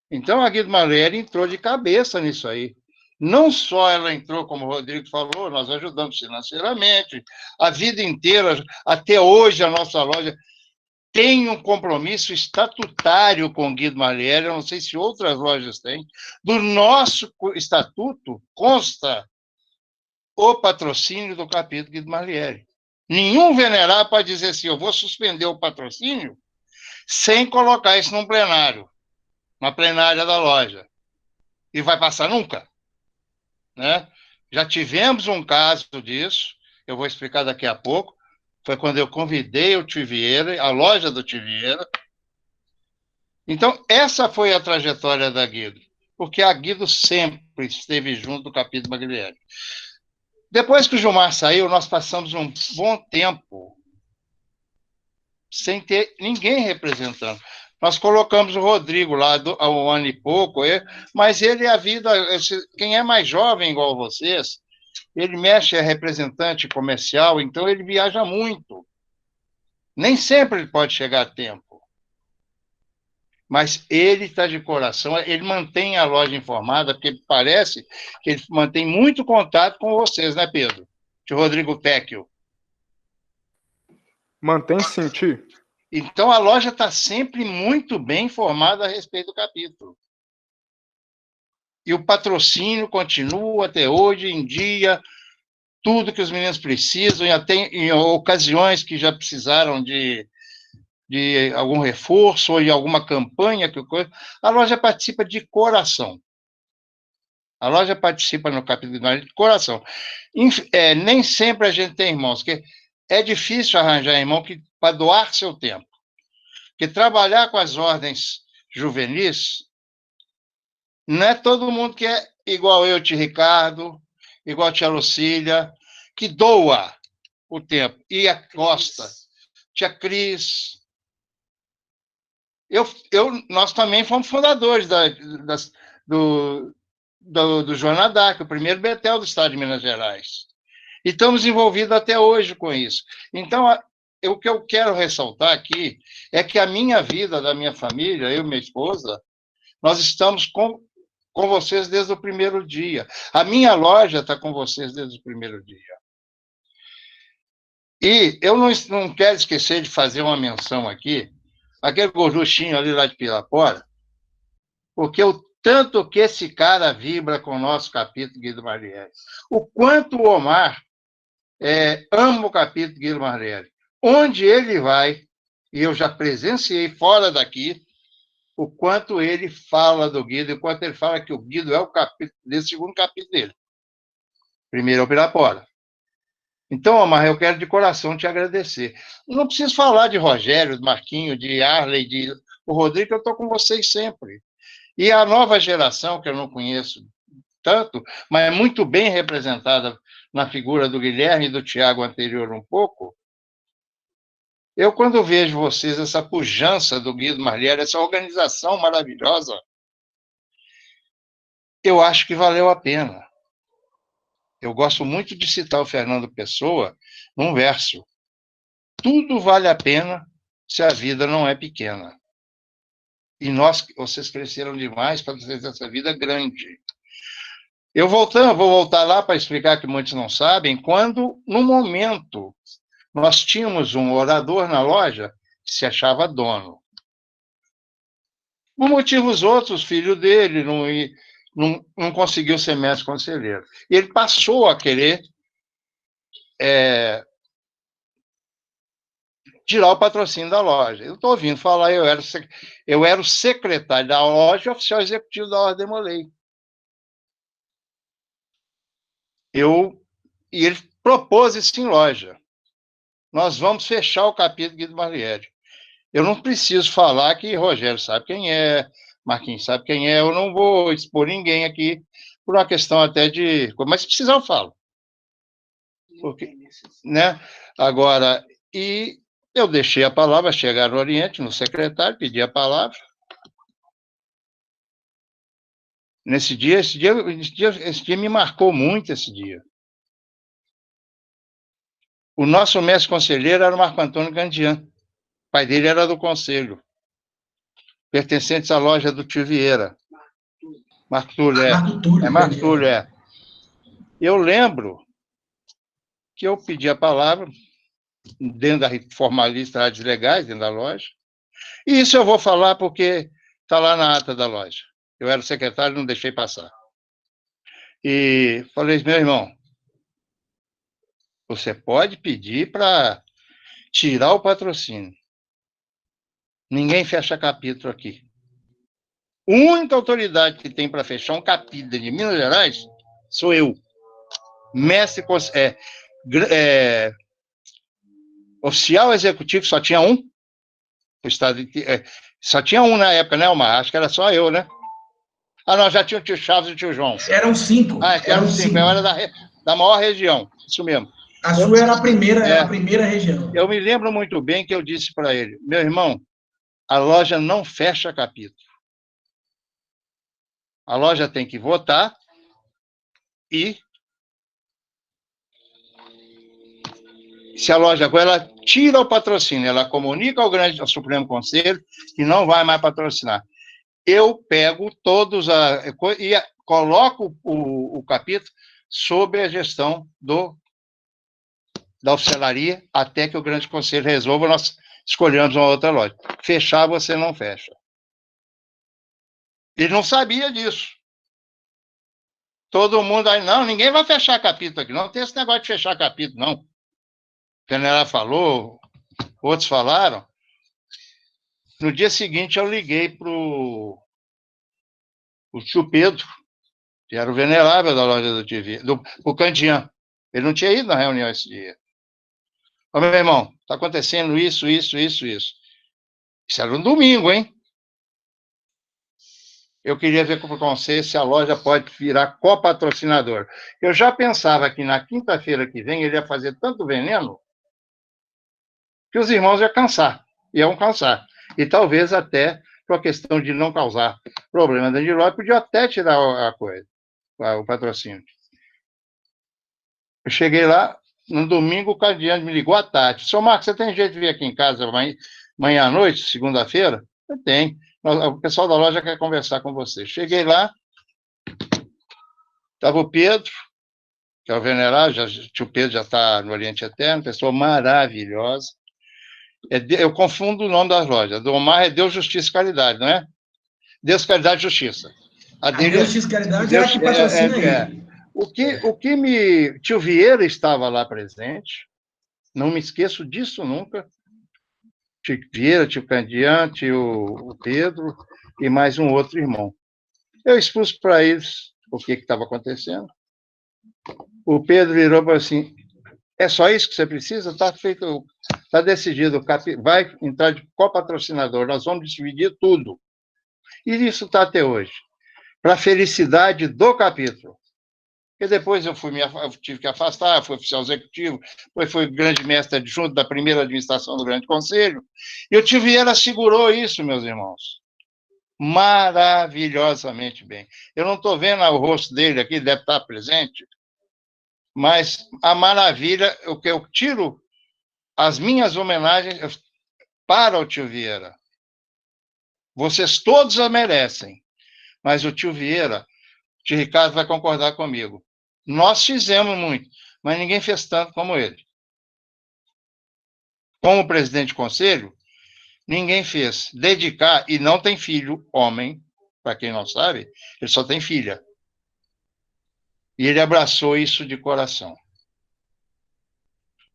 Então, a Guido Malheiro entrou de cabeça nisso aí. Não só ela entrou, como o Rodrigo falou, nós ajudamos financeiramente, a vida inteira, até hoje, a nossa loja tem um compromisso estatutário com o Guido Malheiro, eu não sei se outras lojas têm. Do nosso estatuto consta o patrocínio do capítulo Guido Malheiro. Nenhum venerável pode dizer assim, eu vou suspender o patrocínio sem colocar isso num plenário, na plenária da loja. E vai passar nunca. Né? Já tivemos um caso disso, eu vou explicar daqui a pouco. Foi quando eu convidei o tio Vieira, a loja do tio Vieira. Então, essa foi a trajetória da Guido, porque a Guido sempre esteve junto do capítulo Maglieri. Depois que o Gilmar saiu, nós passamos um bom tempo sem ter ninguém representando. Nós colocamos o Rodrigo lá há 1 ano e pouco, mas ele, a vida, quem é mais jovem igual vocês, ele mexe, é representante comercial, então ele viaja muito. Nem sempre ele pode chegar a tempo. Mas ele está de coração, ele mantém a loja informada, porque parece que ele mantém muito contato com vocês, né, Pedro? Tio Rodrigo Tecchio. Mantém sim, tio. Então, a loja está sempre muito bem informada a respeito do capítulo. E o patrocínio continua até hoje em dia. tudo que os meninos precisam, e até em ocasiões que já precisaram de algum reforço ou de alguma campanha, a loja participa de coração. A loja participa no capítulo de coração. Nem sempre a gente tem irmãos, porque é difícil arranjar irmão para doar seu tempo. Porque trabalhar com as ordens juvenis, não é todo mundo que é igual eu, tio Ricardo, igual a tia Lucília, que doa o tempo. E a Costa, tia Cris. Nós também fomos fundadores do Joana d'Arc, o primeiro Betel do estado de Minas Gerais. E estamos envolvidos até hoje com isso. Então, o que eu quero ressaltar aqui é que a minha vida, da minha família, eu e minha esposa, nós estamos com vocês desde o primeiro dia. A minha loja está com vocês desde o primeiro dia. E eu não quero esquecer de fazer uma menção aqui, aquele gorduchinho ali lá de Pirapora, porque o tanto que esse cara vibra com o nosso capítulo Guido Marliere. O quanto o Omar ama o capítulo Guido Marliere. Onde ele vai, e eu já presenciei fora daqui, o quanto ele fala do Guido, o quanto ele fala que o Guido é o capítulo desse segundo capítulo dele. Primeiro é o Pirapora. Então, Omar, eu quero de coração te agradecer. Não preciso falar de Rogério, de Marquinho, de Arley, de o Rodrigo, eu estou com vocês sempre. E a nova geração, que eu não conheço tanto, mas é muito bem representada na figura do Guilherme e do Tiago anterior um pouco, eu, quando vejo vocês, essa pujança do Guido Marliere, essa organização maravilhosa, eu acho que valeu a pena. Eu gosto muito de citar o Fernando Pessoa num verso. Tudo vale a pena se a vida não é pequena. E vocês cresceram demais para fazer essa vida grande. Vou voltar lá para explicar que muitos não sabem, quando, no momento, nós tínhamos um orador na loja que se achava dono. Por motivos outros, filho dele não conseguiu ser mestre conselheiro. E ele passou a querer tirar o patrocínio da loja. Eu estou ouvindo falar, eu era o secretário da loja e oficial executivo da Ordem Molei. E ele propôs isso em loja. Nós vamos fechar o capítulo Guido Marliere. Eu não preciso falar que Rogério sabe quem é, Marquinhos sabe quem é, eu não vou expor ninguém aqui, por uma questão até de... Mas se precisar, eu falo. Porque, né? Agora, eu deixei a palavra, chegar no Oriente, no secretário, pedi a palavra. Esse dia me marcou muito, esse dia. O nosso mestre conselheiro era o Marco Antônio Gandian. O pai dele era do conselho, pertencente à loja do tio Vieira. Marco Túlio, Marco Túlio, Eu lembro que eu pedi a palavra dentro da formalista de legais, dentro da loja. E isso eu vou falar porque está lá na ata da loja. Eu era secretário e não deixei passar. E falei, meu irmão, você pode pedir para tirar o patrocínio. Ninguém fecha capítulo aqui. A única autoridade que tem para fechar um capítulo de Minas Gerais sou eu. Mestre, oficial executivo, só tinha um. O estado, só tinha um na época, né, Omar? Acho que era só eu, né? Ah, não, já tinha o tio Chaves e o tio João. Eram 5. Eram 5. Eu era da maior região, isso mesmo. A sua era a primeira região. Eu me lembro muito bem que eu disse para ele, meu irmão, a loja não fecha capítulo. A loja tem que votar e se a loja agora ela tira o patrocínio, ela comunica ao Supremo Conselho que não vai mais patrocinar. Eu pego todos e coloco o capítulo sob a gestão da oficialaria até que o Grande Conselho resolva, nós escolhemos uma outra loja. Fechar, você não fecha. Ele não sabia disso. todo mundo aí, não, ninguém vai fechar capítulo aqui, não tem esse negócio de fechar capítulo, não. O general falou, outros falaram. No dia seguinte, eu liguei para o tio Pedro, que era o venerável da loja do TV, o Candian. Ele não tinha ido na reunião esse dia. Ô, meu irmão, está acontecendo isso. Isso era um domingo, hein? Eu queria ver com você se a loja pode virar copatrocinador. Eu já pensava que na quinta-feira que vem ele ia fazer tanto veneno que os irmãos iam cansar. E talvez até, por a questão de não causar problema da Angelóide, podia até tirar a coisa, o patrocínio. Eu cheguei lá, no domingo, o Cardiano me ligou à tarde. Seu Marcos, você tem jeito de vir aqui em casa amanhã à noite, segunda-feira? Eu tenho. O pessoal da loja quer conversar com você. Cheguei lá, estava o Pedro, que é o venerável, o tio Pedro já está no Oriente Eterno, pessoa maravilhosa. Eu confundo o nome das lojas. Do Omar é Deus, Justiça e Caridade, não é? Deus, Caridade e Justiça. A Deus, Justiça e Caridade é a que patrocina aí. O que me... Tio Vieira estava lá presente, não me esqueço disso nunca. Tio Vieira, tio Candian, tio Pedro e mais um outro irmão. Eu expus para eles o que estava acontecendo. O Pedro virou para assim, é só isso que você precisa? Está feito, está decidido, vai entrar de copatrocinador, nós vamos dividir tudo. E isso está até hoje. Para a felicidade do capítulo. Porque depois eu tive que afastar, fui oficial executivo, fui grande mestre adjunto da primeira administração do Grande Conselho, e o tio Vieira segurou isso, meus irmãos, maravilhosamente bem. Eu não estou vendo o rosto dele aqui, deve estar presente, mas a maravilha, o que eu tiro as minhas homenagens para o tio Vieira. Vocês todos a merecem, mas o tio Vieira, o tio Ricardo vai concordar comigo. Nós fizemos muito, mas ninguém fez tanto como ele. Como presidente de conselho, ninguém fez. Dedicar, e não tem filho, homem, para quem não sabe, ele só tem filha. E ele abraçou isso de coração.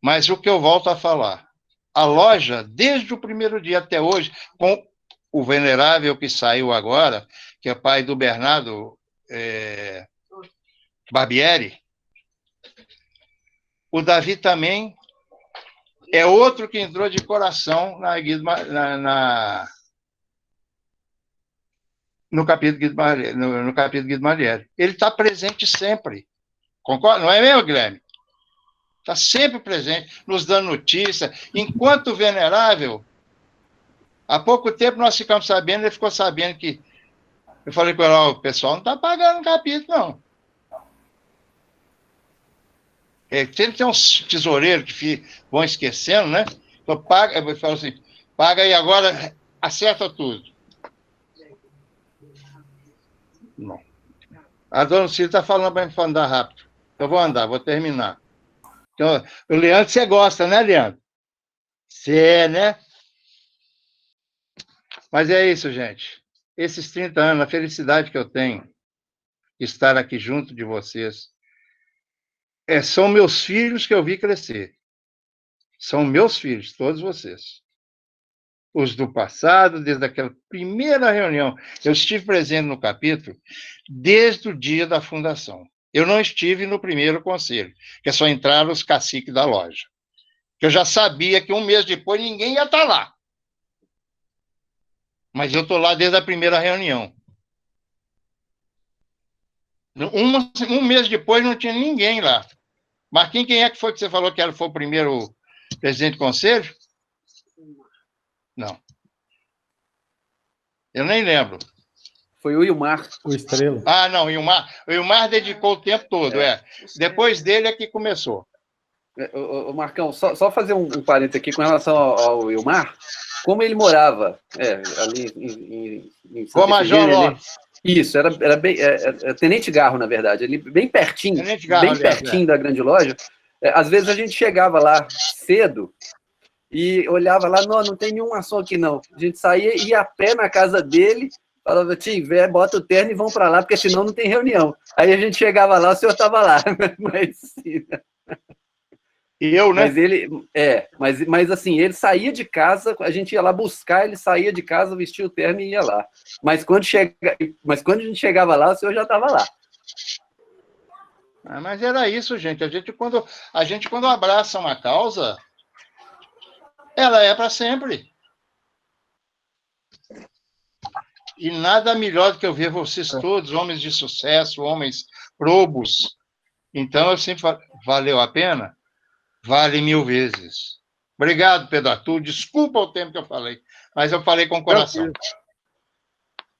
Mas o que eu volto a falar, a loja, desde o primeiro dia até hoje, com o venerável que saiu agora, que é pai do Bernardo Barbieri, o Davi também é outro que entrou de coração no capítulo Guido Marieri. Ele está presente sempre. Concorda? Não é mesmo, Guilherme? Está sempre presente, nos dando notícia. Enquanto venerável, há pouco tempo nós ficamos sabendo, ele ficou sabendo que... Eu falei com ele, o pessoal não está pagando o capítulo, não. Sempre tem uns tesoureiros que vão esquecendo, né? Então, paga, eu falo assim, paga aí agora, acerta tudo. Não. A dona Cida está falando para me andar rápido. Eu vou andar, vou terminar. Então, o Leandro, você gosta, né, Leandro? Você, né? Mas é isso, gente. Esses 30 anos, a felicidade que eu tenho de estar aqui junto de vocês, são meus filhos que eu vi crescer. São meus filhos, todos vocês. Os do passado, desde aquela primeira reunião. Eu estive presente no capítulo desde o dia da fundação. Eu não estive no primeiro conselho, que é só entraram os caciques da loja. Eu já sabia que um mês depois ninguém ia estar lá. Mas eu estou lá desde a primeira reunião. Um mês depois não tinha ninguém lá. Marquinhos, quem é que foi que você falou que foi o primeiro presidente do conselho? Não. Eu nem lembro. Foi o Ilmar. O Estrela. Ah, não, o Ilmar dedicou o tempo todo, Depois dele é que começou. O Marcão, só fazer um parênteses aqui com relação ao Ilmar, como ele morava ali em Santa Major Lopes. Isso, era bem, Tenente Garro, na verdade, ali bem pertinho, pertinho da grande loja. Às vezes a gente chegava lá cedo e olhava lá, não tem nenhum maçom aqui não. A gente saía, ia a pé na casa dele, falava, tio, bota o terno e vão para lá, porque senão não tem reunião. Aí a gente chegava lá, o senhor estava lá. Mas, sim, E eu, né? mas ele, mas assim, ele saía de casa, a gente ia lá buscar, ele saía de casa, vestia o terno e ia lá. Mas quando a gente chegava lá, o senhor já estava lá. Mas era isso, gente. A gente, quando abraça uma causa, ela é para sempre. E nada melhor do que eu ver vocês todos, homens de sucesso, homens probos. Então, eu sempre falo, valeu a pena? Vale 1000 vezes. Obrigado, Pedro Arthur. Desculpa o tempo que eu falei, mas eu falei com o coração.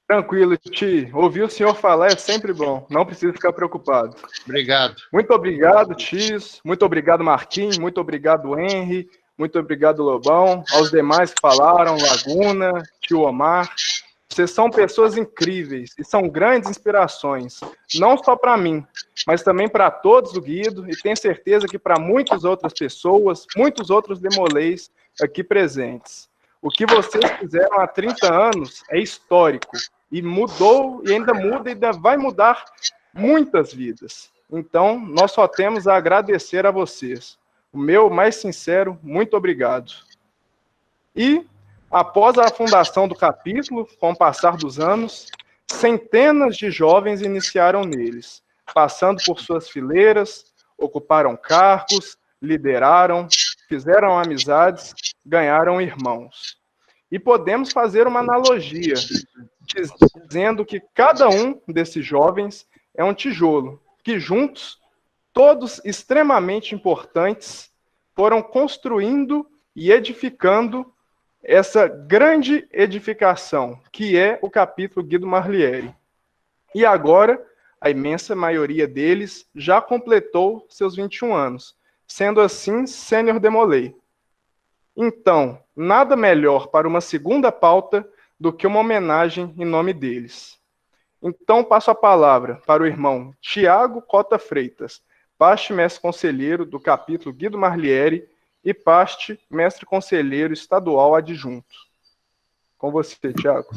Tranquilo, Ti. Ouvir o senhor falar é sempre bom. Não precisa ficar preocupado. Obrigado. Muito obrigado, Tis. Muito obrigado, Marquinhos. Muito obrigado, Henry. Muito obrigado, Lobão. Aos demais que falaram, Laguna, Tio Omar. Vocês são pessoas incríveis e são grandes inspirações. Não só para mim, mas também para todos do Guido. E tenho certeza que para muitas outras pessoas, muitos outros Demolês aqui presentes. O que vocês fizeram há 30 anos é histórico. E mudou, e ainda muda, e ainda vai mudar muitas vidas. Então, nós só temos a agradecer a vocês. O meu mais sincero, muito obrigado. E, após a fundação do capítulo, com o passar dos anos, centenas de jovens iniciaram neles, passando por suas fileiras, ocuparam cargos, lideraram, fizeram amizades, ganharam irmãos. E podemos fazer uma analogia, dizendo que cada um desses jovens é um tijolo, que juntos, todos extremamente importantes, foram construindo e edificando essa grande edificação, que é o capítulo Guido Marlieri. E agora, a imensa maioria deles já completou seus 21 anos, sendo assim sênior Demolei. Então, nada melhor para uma segunda pauta do que uma homenagem em nome deles. Então, passo a palavra para o irmão Tiago Cota Freitas, paste mestre conselheiro do capítulo Guido Marlieri e paste mestre conselheiro estadual adjunto. Com você, Tiago.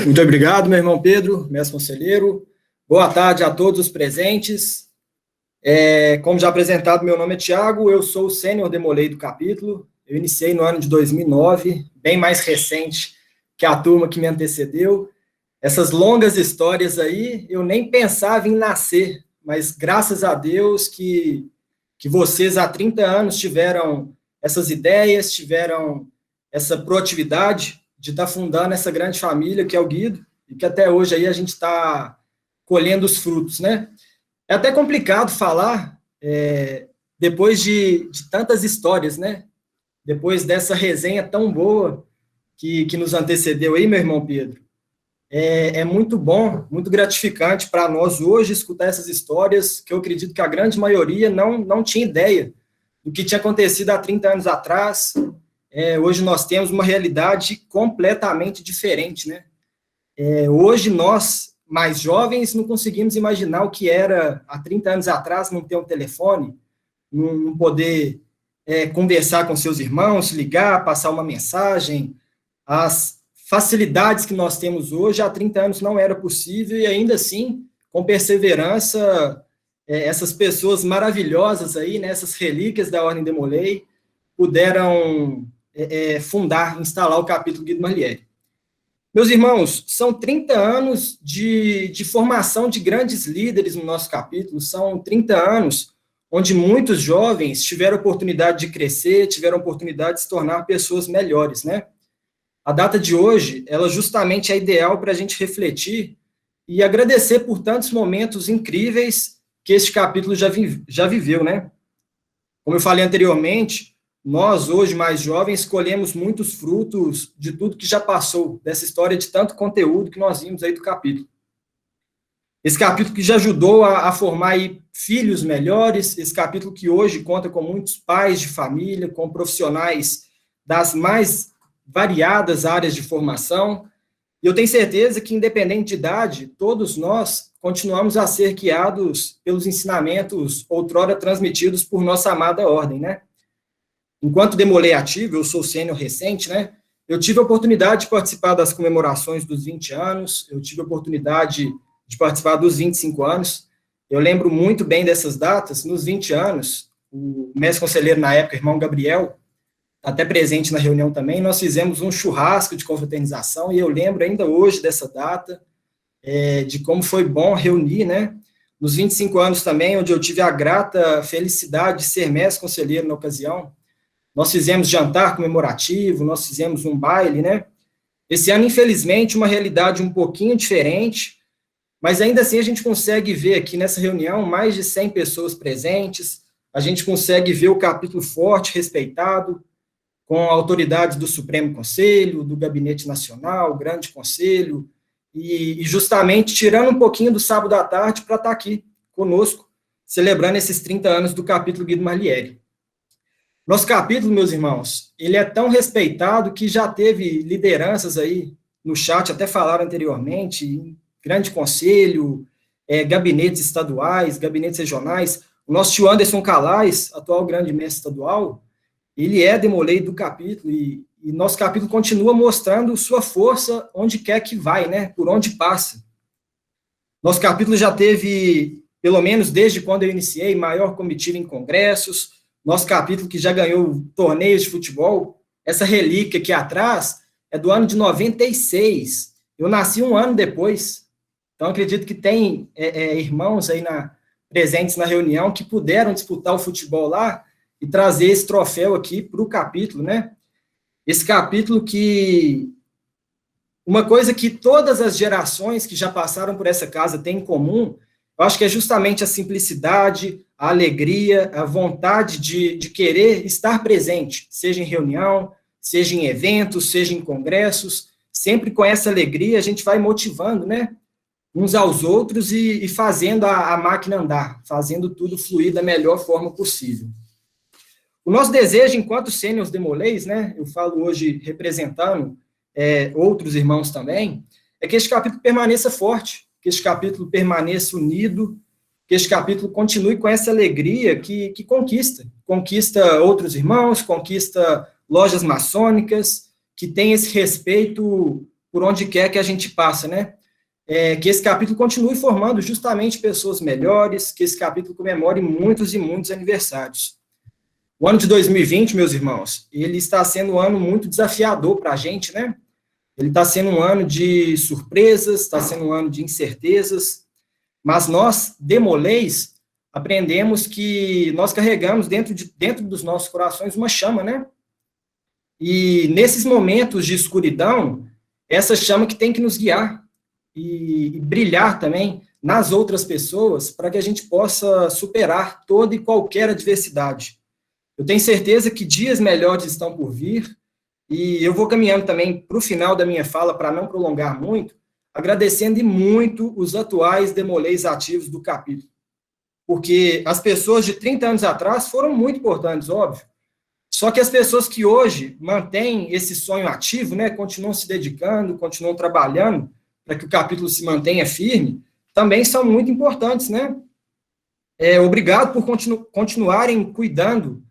Muito obrigado, meu irmão Pedro, mestre conselheiro. Boa tarde a todos os presentes. Como já apresentado, meu nome é Tiago, eu sou o sênior Demolei do capítulo. Eu iniciei no ano de 2009, bem mais recente que a turma que me antecedeu. Essas longas histórias aí, eu nem pensava em nascer, mas graças a Deus que vocês há 30 anos tiveram essas ideias, tiveram essa proatividade de estar fundando essa grande família que é o Guido, e que até hoje aí a gente está colhendo os frutos, né? É até complicado falar, depois de tantas histórias, né? Depois dessa resenha tão boa que nos antecedeu aí, meu irmão Pedro. É muito bom, muito gratificante para nós hoje escutar essas histórias, que eu acredito que a grande maioria não tinha ideia do que tinha acontecido há 30 anos atrás. Hoje nós temos uma realidade completamente diferente, né? Hoje nós, mais jovens, não conseguimos imaginar o que era há 30 anos atrás, não ter um telefone, não poder conversar com seus irmãos, ligar, passar uma mensagem. As facilidades que nós temos hoje, há 30 anos não era possível, e ainda assim, com perseverança, essas pessoas maravilhosas aí, né, essas relíquias da Ordem Demolei, puderam instalar o capítulo Guido Marlieri. Meus irmãos, são 30 anos de formação de grandes líderes no nosso capítulo, são 30 anos onde muitos jovens tiveram oportunidade de crescer, tiveram oportunidade de se tornar pessoas melhores, né? A data de hoje, ela justamente é ideal para a gente refletir e agradecer por tantos momentos incríveis que este capítulo já viveu, né? Como eu falei anteriormente, nós, hoje, mais jovens, colhemos muitos frutos de tudo que já passou, dessa história de tanto conteúdo que nós vimos aí do capítulo. Esse capítulo que já ajudou a formar aí filhos melhores, esse capítulo que hoje conta com muitos pais de família, com profissionais das mais variadas áreas de formação, e eu tenho certeza que, independente de idade, todos nós continuamos a ser guiados pelos ensinamentos outrora transmitidos por nossa amada ordem, né? Enquanto Demolei ativo, eu sou sênior recente, né? eu tive a oportunidade de participar das comemorações dos 20 anos, eu tive a oportunidade de participar dos 25 anos, eu lembro muito bem dessas datas. Nos 20 anos, o mestre conselheiro na época, irmão Gabriel, até presente na reunião também, nós fizemos um churrasco de confraternização, e eu lembro ainda hoje dessa data, de como foi bom reunir, né? Nos 25 anos também, onde eu tive a grata felicidade de ser mestre conselheiro na ocasião, nós fizemos jantar comemorativo, nós fizemos um baile, né? Esse ano, infelizmente, uma realidade um pouquinho diferente, mas ainda assim a gente consegue ver aqui nessa reunião mais de 100 pessoas presentes, a gente consegue ver o capítulo forte, respeitado, com autoridades do Supremo Conselho, do Gabinete Nacional, Grande Conselho, e justamente tirando um pouquinho do sábado à tarde para estar aqui conosco, celebrando esses 30 anos do capítulo Guido Marlieri. Nosso capítulo, meus irmãos, ele é tão respeitado que já teve lideranças aí no chat, até falaram anteriormente, Grande Conselho, gabinetes estaduais, gabinetes regionais. O nosso tio Anderson Calais, atual grande mestre estadual, ele é demolei do capítulo, e nosso capítulo continua mostrando sua força onde quer que vai, né, por onde passa. Nosso capítulo já teve, pelo menos desde quando eu iniciei, maior comitiva em congressos. Nosso capítulo que já ganhou torneios de futebol, essa relíquia aqui atrás é do ano de 96. Eu nasci um ano depois. Então, acredito que tem irmãos aí presentes na reunião que puderam disputar o futebol lá e trazer esse troféu aqui para o capítulo, né? Esse capítulo que... Uma coisa que todas as gerações que já passaram por essa casa têm em comum, eu acho que é justamente a simplicidade, a alegria, a vontade de querer estar presente, seja em reunião, seja em eventos, seja em congressos. Sempre com essa alegria a gente vai motivando, né, uns aos outros e fazendo a máquina andar, fazendo tudo fluir da melhor forma possível. O nosso desejo, enquanto sêniors demolês, né, eu falo hoje representando outros irmãos também, é que este capítulo permaneça forte, que este capítulo permaneça unido, que este capítulo continue com essa alegria que conquista outros irmãos, conquista lojas maçônicas, que tem esse respeito por onde quer que a gente passa, né? Que esse capítulo continue formando justamente pessoas melhores, que esse capítulo comemore muitos e muitos aniversários. O ano de 2020, meus irmãos, ele está sendo um ano muito desafiador para a gente, né? Ele está sendo um ano de surpresas, está sendo um ano de incertezas, mas nós, demolês, aprendemos que nós carregamos dentro dos nossos corações uma chama, né? E nesses momentos de escuridão, essa chama que tem que nos guiar e brilhar também nas outras pessoas para que a gente possa superar toda e qualquer adversidade. Eu tenho certeza que dias melhores estão por vir, e eu vou caminhando também para o final da minha fala, para não prolongar muito, agradecendo e muito os atuais demolês ativos do capítulo. Porque as pessoas de 30 anos atrás foram muito importantes, óbvio. Só que as pessoas que hoje mantêm esse sonho ativo, né, continuam se dedicando, continuam trabalhando para que o capítulo se mantenha firme, também são muito importantes, né? Obrigado por continuarem cuidando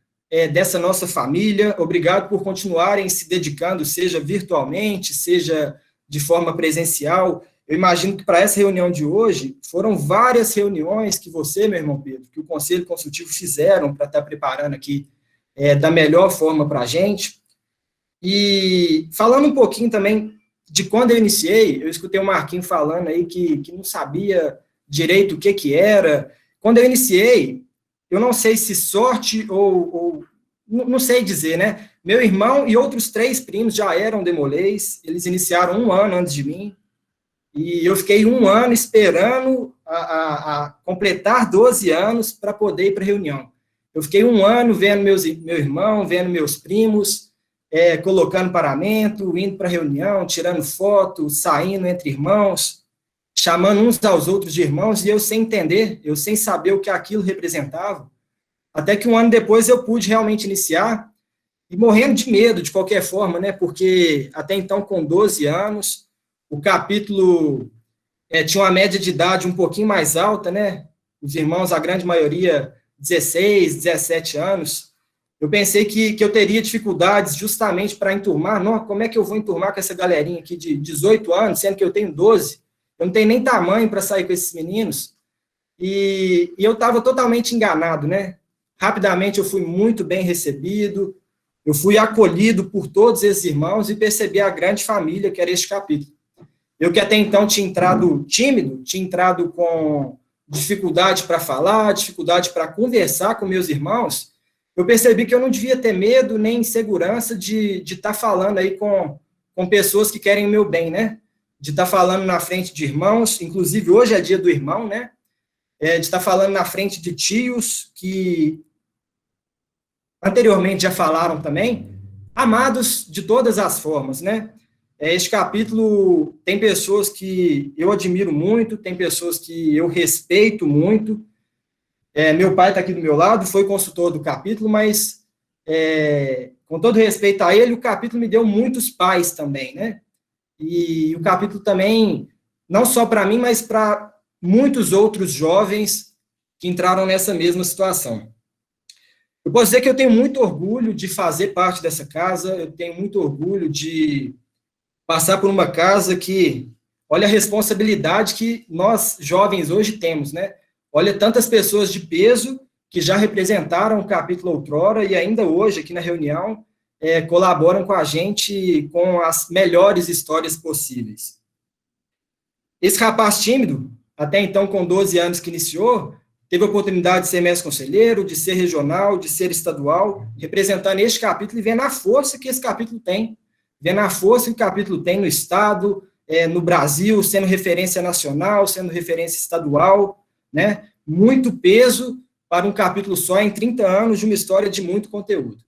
dessa nossa família, obrigado por continuarem se dedicando, seja virtualmente, seja de forma presencial. Eu imagino que para essa reunião de hoje, foram várias reuniões que você, meu irmão Pedro, que o Conselho Consultivo fizeram para estar preparando aqui da melhor forma para a gente. E falando um pouquinho também de quando eu iniciei, eu escutei o Marquinhos falando aí que não sabia direito o que era. Quando eu iniciei, eu não sei se sorte ou não sei dizer, né? Meu irmão e outros 3 primos já eram demolês, eles iniciaram 1 ano antes de mim, e eu fiquei 1 ano esperando a completar 12 anos para poder ir para a reunião. Eu fiquei 1 ano vendo meu irmão, vendo meus primos, colocando paramento, indo para a reunião, tirando foto, saindo entre irmãos, chamando uns aos outros de irmãos, e eu sem entender, eu sem saber o que aquilo representava, até que 1 ano depois eu pude realmente iniciar, e morrendo de medo, de qualquer forma, né, porque até então, com 12 anos, o capítulo tinha uma média de idade um pouquinho mais alta, né, os irmãos, a grande maioria, 16, 17 anos, eu pensei que eu teria dificuldades justamente para enturmar. Não, como é que eu vou enturmar com essa galerinha aqui de 18 anos, sendo que eu tenho 12? Eu não tenho nem tamanho para sair com esses meninos. E eu estava totalmente enganado, né? Rapidamente eu fui muito bem recebido, eu fui acolhido por todos esses irmãos e percebi a grande família que era este capítulo. Eu que até então tinha entrado tímido, tinha entrado com dificuldade para falar, dificuldade para conversar com meus irmãos, eu percebi que eu não devia ter medo nem insegurança de estar falando aí com pessoas que querem o meu bem, né? De estar falando na frente de irmãos, inclusive hoje é dia do irmão, né? De estar falando na frente de tios que anteriormente já falaram também, amados de todas as formas, né? Este capítulo tem pessoas que eu admiro muito, tem pessoas que eu respeito muito. Meu pai está aqui do meu lado, foi consultor do capítulo, mas, com todo respeito a ele, o capítulo me deu muitos pais também, né? E o capítulo também, não só para mim, mas para muitos outros jovens que entraram nessa mesma situação. Eu posso dizer que eu tenho muito orgulho de fazer parte dessa casa, eu tenho muito orgulho de passar por uma casa que, olha a responsabilidade que nós jovens hoje temos, né? Olha tantas pessoas de peso que já representaram o capítulo outrora e ainda hoje, aqui na reunião, colaboram com a gente com as melhores histórias possíveis. Esse rapaz tímido, até então com 12 anos que iniciou, teve a oportunidade de ser mestre conselheiro, de ser regional, de ser estadual, representando este capítulo e vendo a força que esse capítulo tem, vendo a força que o capítulo tem no Estado, no Brasil, sendo referência nacional, sendo referência estadual, né? Muito peso para um capítulo só em 30 anos de uma história de muito conteúdo.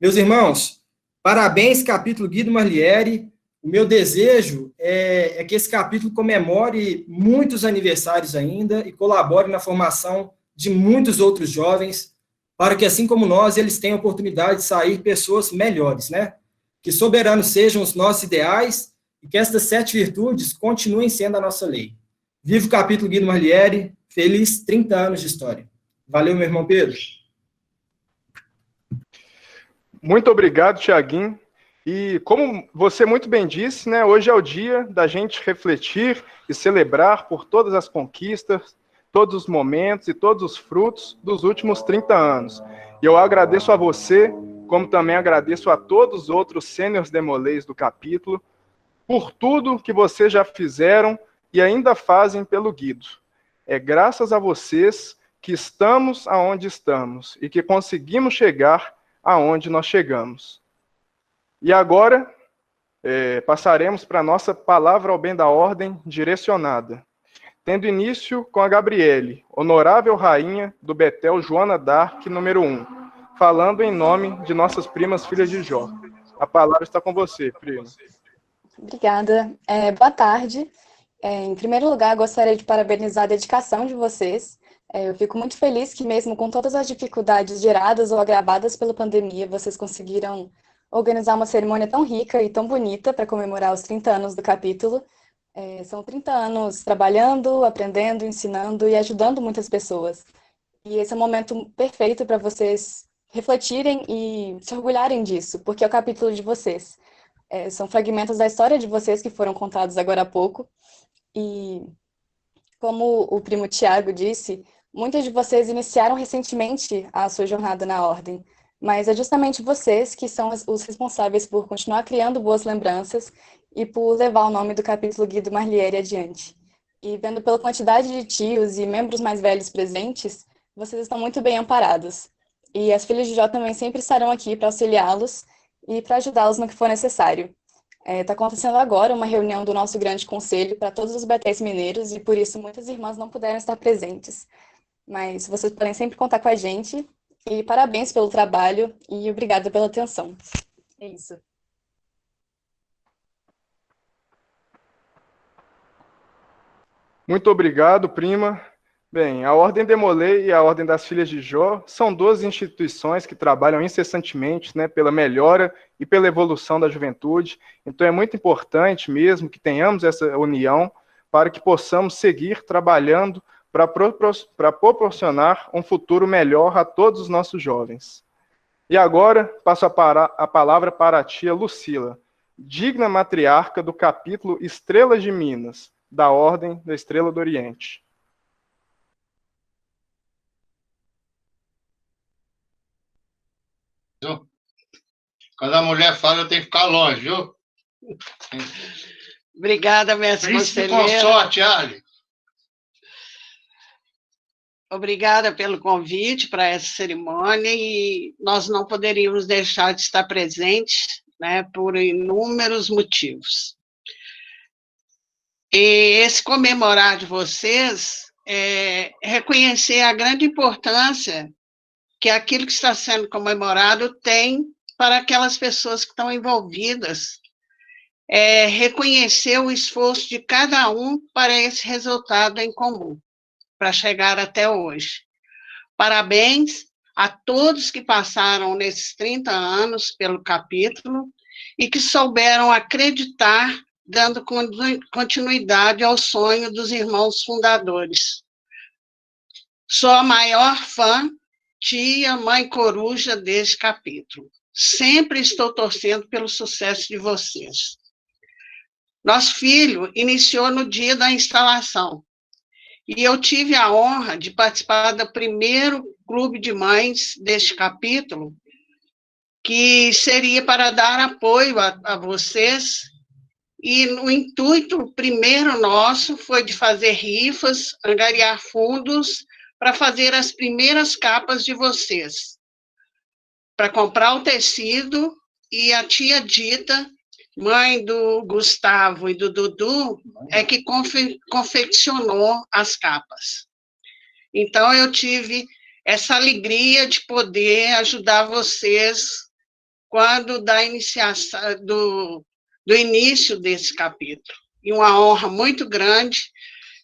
Meus irmãos, parabéns, capítulo Guido Marlieri. O meu desejo é que esse capítulo comemore muitos aniversários ainda e colabore na formação de muitos outros jovens, para que, assim como nós, eles tenham a oportunidade de sair pessoas melhores, né? Que soberanos sejam os nossos ideais e que estas 7 virtudes continuem sendo a nossa lei. Viva o capítulo Guido Marlieri, feliz 30 anos de história. Valeu, meu irmão Pedro. Muito obrigado, Tiaguinho. E como você muito bem disse, né, hoje é o dia da gente refletir e celebrar por todas as conquistas, todos os momentos e todos os frutos dos últimos 30 anos. E eu agradeço a você, como também agradeço a todos os outros sêniores demolês do capítulo, por tudo que vocês já fizeram e ainda fazem pelo Guido. É graças a vocês que estamos aonde estamos e que conseguimos chegar aonde nós chegamos. E agora, passaremos para a nossa palavra ao bem da ordem direcionada, tendo início com a Gabriele, honorável rainha do Betel Joana d'Arc, número 1, falando em nome de nossas primas filhas de Jó. A palavra está com você, prima. Obrigada. Boa tarde. Em primeiro lugar, gostaria de parabenizar a dedicação de vocês. Eu fico muito feliz que, mesmo com todas as dificuldades geradas ou agravadas pela pandemia, vocês conseguiram organizar uma cerimônia tão rica e tão bonita para comemorar os 30 anos do capítulo. São 30 anos trabalhando, aprendendo, ensinando e ajudando muitas pessoas. E esse é um momento perfeito para vocês refletirem e se orgulharem disso, porque é o capítulo de vocês. São fragmentos da história de vocês que foram contados agora há pouco. E, como o primo Tiago disse, muitos de vocês iniciaram recentemente a sua jornada na ordem, mas é justamente vocês que são os responsáveis por continuar criando boas lembranças e por levar o nome do capítulo Guido Marlieri adiante. E vendo pela quantidade de tios e membros mais velhos presentes, vocês estão muito bem amparados. E as filhas de Jó também sempre estarão aqui para auxiliá-los e para ajudá-los no que for necessário. Está acontecendo agora uma reunião do nosso grande conselho para todos os betéis mineiros e por isso muitas irmãs não puderam estar presentes. Mas vocês podem sempre contar com a gente e parabéns pelo trabalho e obrigada pela atenção. É isso. Muito obrigado, prima. Bem, a Ordem Demolei e a Ordem das Filhas de Jó são 2 instituições que trabalham incessantemente, né, pela melhora e pela evolução da juventude. Então é muito importante mesmo que tenhamos essa união para que possamos seguir trabalhando para proporcionar um futuro melhor a todos os nossos jovens. E agora, passo a palavra para a tia Lucila, digna matriarca do capítulo Estrelas de Minas, da Ordem da Estrela do Oriente. Quando a mulher fala, eu tenho que ficar longe, viu? Obrigada, mestre Príncipe conselheiro. consorte, Arle. Obrigada pelo convite para essa cerimônia e nós não poderíamos deixar de estar presentes, né, por inúmeros motivos. E esse comemorar de vocês é reconhecer a grande importância que aquilo que está sendo comemorado tem para aquelas pessoas que estão envolvidas, reconhecer o esforço de cada um para esse resultado em comum, para chegar até hoje. Parabéns a todos que passaram nesses 30 anos pelo capítulo e que souberam acreditar, dando continuidade ao sonho dos irmãos fundadores. Sou a maior fã, tia, mãe coruja deste capítulo. Sempre estou torcendo pelo sucesso de vocês. Nosso filho iniciou no dia da instalação, e eu tive a honra de participar do primeiro clube de mães deste capítulo, que seria para dar apoio a vocês, e o intuito primeiro nosso foi de fazer rifas, angariar fundos para fazer as primeiras capas de vocês, para comprar o tecido, e a tia Dita, mãe do Gustavo e do Dudu, é que confeccionou as capas. Então, eu tive essa alegria de poder ajudar vocês quando da iniciação, do início desse capítulo. E uma honra muito grande,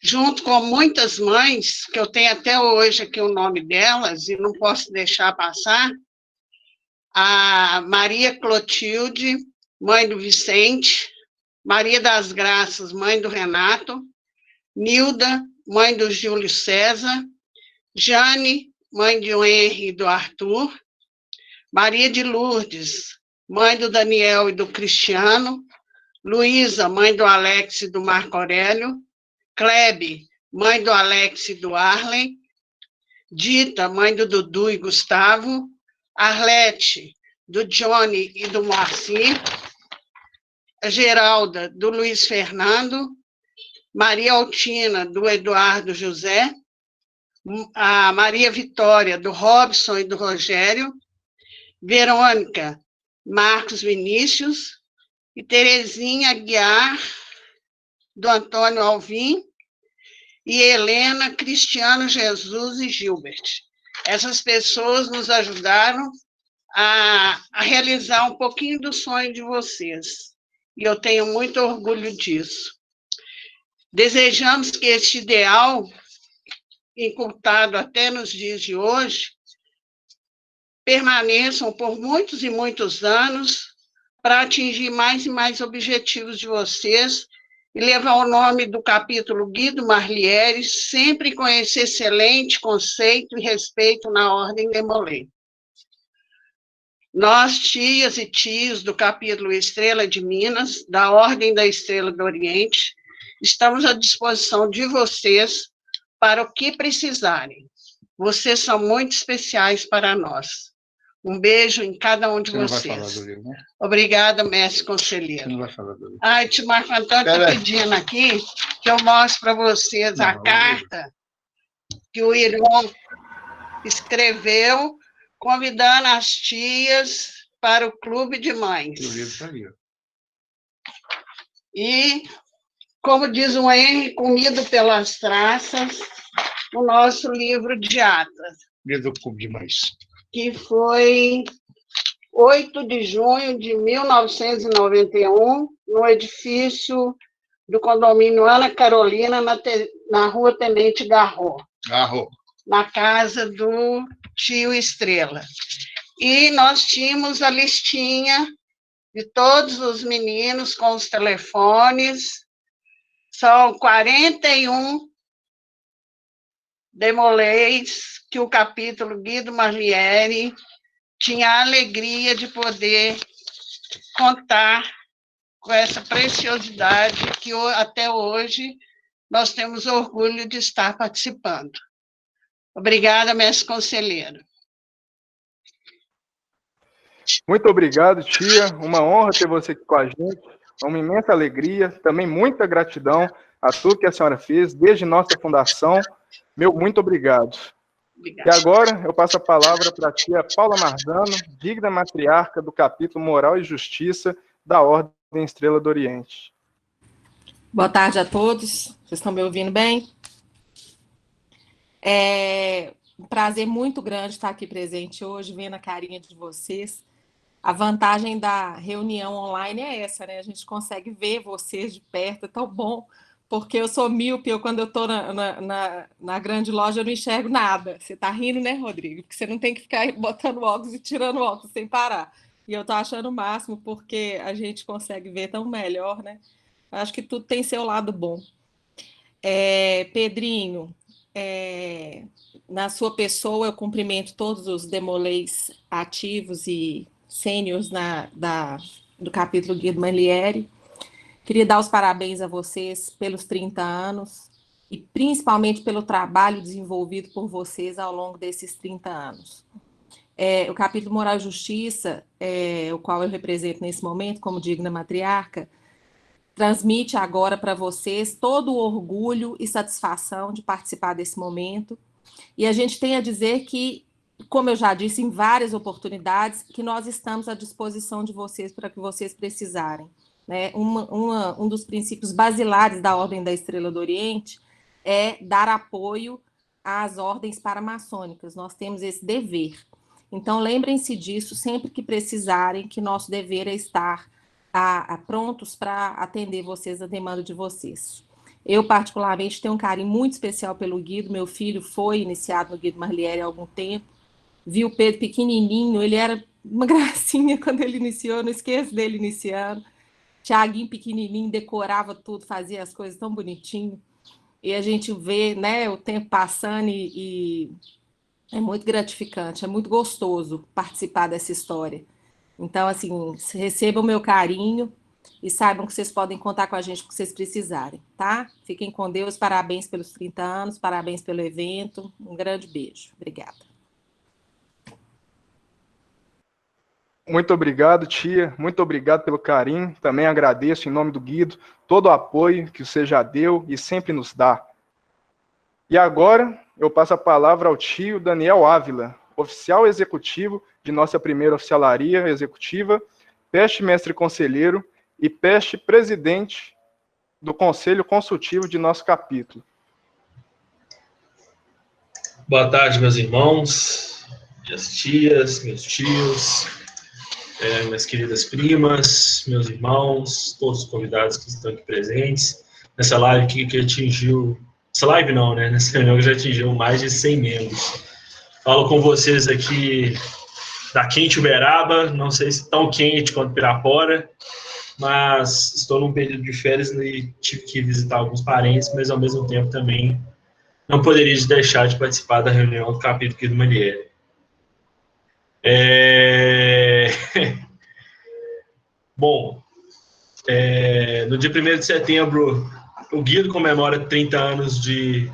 junto com muitas mães, que eu tenho até hoje aqui o nome delas, e não posso deixar passar, a Maria Clotilde, mãe do Vicente, Maria das Graças, mãe do Renato, Nilda, mãe do Júlio César, Jane, mãe do Henry e do Arthur, Maria de Lourdes, mãe do Daniel e do Cristiano, Luísa, mãe do Alex e do Marco Aurélio, Klebe, mãe do Alex e do Arlen, Dita, mãe do Dudu e Gustavo, Arlete, do Johnny e do Moacir, a Geralda, do Luiz Fernando, Maria Altina, do Eduardo José, a Maria Vitória, do Robson e do Rogério, Verônica, Marcos Vinícius, e Terezinha Aguiar, do Antônio Alvim, e Helena, Cristiano Jesus e Gilbert. Essas pessoas nos ajudaram a realizar um pouquinho do sonho de vocês. E eu tenho muito orgulho disso. Desejamos que este ideal, incultado até nos dias de hoje, permaneçam por muitos e muitos anos para atingir mais e mais objetivos de vocês e levar o nome do capítulo Guido Marliere sempre com esse excelente conceito e respeito na Ordem Demolay. Nós, tias e tios do capítulo Estrela de Minas, da Ordem da Estrela do Oriente, estamos à disposição de vocês para o que precisarem. Vocês são muito especiais para nós. Um beijo em cada um de vocês. Você não vai falar do livro, né? Obrigada, mestre conselheiro. Você não vai falar do livro. Ai, tio Marco Antônio está pedindo aqui que eu mostre para vocês a carta que o irmão escreveu convidando as tias para o clube de mães. O livro está ali. E, como diz o Henry, comido pelas traças, o nosso livro de atas. Livro do clube de mães. Que foi 8 de junho de 1991, no edifício do condomínio Ana Carolina, na rua Tenente Garro. Na casa do tio Estrela. E nós tínhamos a listinha de todos os meninos com os telefones. São 41 Demolays que o capítulo Guido Marliere tinha a alegria de poder contar com essa preciosidade que até hoje nós temos orgulho de estar participando. Obrigada, mestre conselheiro. Muito obrigado, tia. Uma honra ter você aqui com a gente. Uma imensa alegria, também muita gratidão a tudo que a senhora fez desde nossa fundação. Meu muito obrigado. E agora eu passo a palavra para a tia Paula Marzano, digna matriarca do capítulo Moral e Justiça da Ordem Estrela do Oriente. Boa tarde a todos. Vocês estão me ouvindo bem? É um prazer muito grande estar aqui presente hoje, vendo a carinha de vocês. A vantagem da reunião online é essa, né? A gente consegue ver vocês de perto, é tão bom, porque eu sou míope, quando eu estou na grande loja eu não enxergo nada. Você está rindo, né, Rodrigo? Porque você não tem que ficar botando óculos e tirando óculos sem parar. E eu estou achando o máximo, porque a gente consegue ver tão melhor, né? Acho que tudo tem seu lado bom. Pedrinho, na sua pessoa eu cumprimento todos os demolês ativos e sêniors do capítulo Guido Manlieri. Queria dar os parabéns a vocês pelos 30 anos e principalmente pelo trabalho desenvolvido por vocês ao longo desses 30 anos. O capítulo Moral e Justiça, o qual eu represento nesse momento como digna matriarca, transmite agora para vocês todo o orgulho e satisfação de participar desse momento. E a gente tem a dizer que, como eu já disse em várias oportunidades, que nós estamos à disposição de vocês para que vocês precisarem. Né? Um dos princípios basilares da Ordem da Estrela do Oriente é dar apoio às ordens paramaçônicas. Nós temos esse dever. Então, lembrem-se disso sempre que precisarem, que nosso dever é estar prontos para atender vocês, a demanda de vocês. Eu, particularmente, tenho um carinho muito especial pelo Guido. Meu filho foi iniciado no Guido Manlieri há algum tempo. Vi o Pedro pequenininho, ele era uma gracinha quando ele iniciou, eu não esqueço dele iniciando. Tiaguinho pequenininho, decorava tudo, fazia as coisas tão bonitinho. E a gente vê, né, o tempo passando e é muito gratificante, é muito gostoso participar dessa história. Então, assim, recebam o meu carinho e saibam que vocês podem contar com a gente o que vocês precisarem, tá? Fiquem com Deus, parabéns pelos 30 anos, parabéns pelo evento, um grande beijo. Obrigada. Muito obrigado, tia. Muito obrigado pelo carinho. Também agradeço, em nome do Guido, todo o apoio que você já deu e sempre nos dá. E agora, eu passo a palavra ao tio Daniel Ávila, oficial executivo de nossa primeira oficialaria executiva, peste mestre conselheiro e peste presidente do Conselho Consultivo de nosso capítulo. Boa tarde, meus irmãos, minhas tias, meus tios, minhas queridas primas, meus irmãos, todos os convidados que estão aqui presentes, nessa live que atingiu... Essa live não, né? Nessa reunião que já atingiu mais de 100 membros. Falo com vocês aqui da quente Uberaba, não sei se tão quente quanto Pirapora, mas estou num período de férias e tive que visitar alguns parentes, mas ao mesmo tempo também não poderia deixar de participar da reunião do capítulo Guido Manlieri. Bom, no dia 1º de setembro, o Guido comemora 30 anos de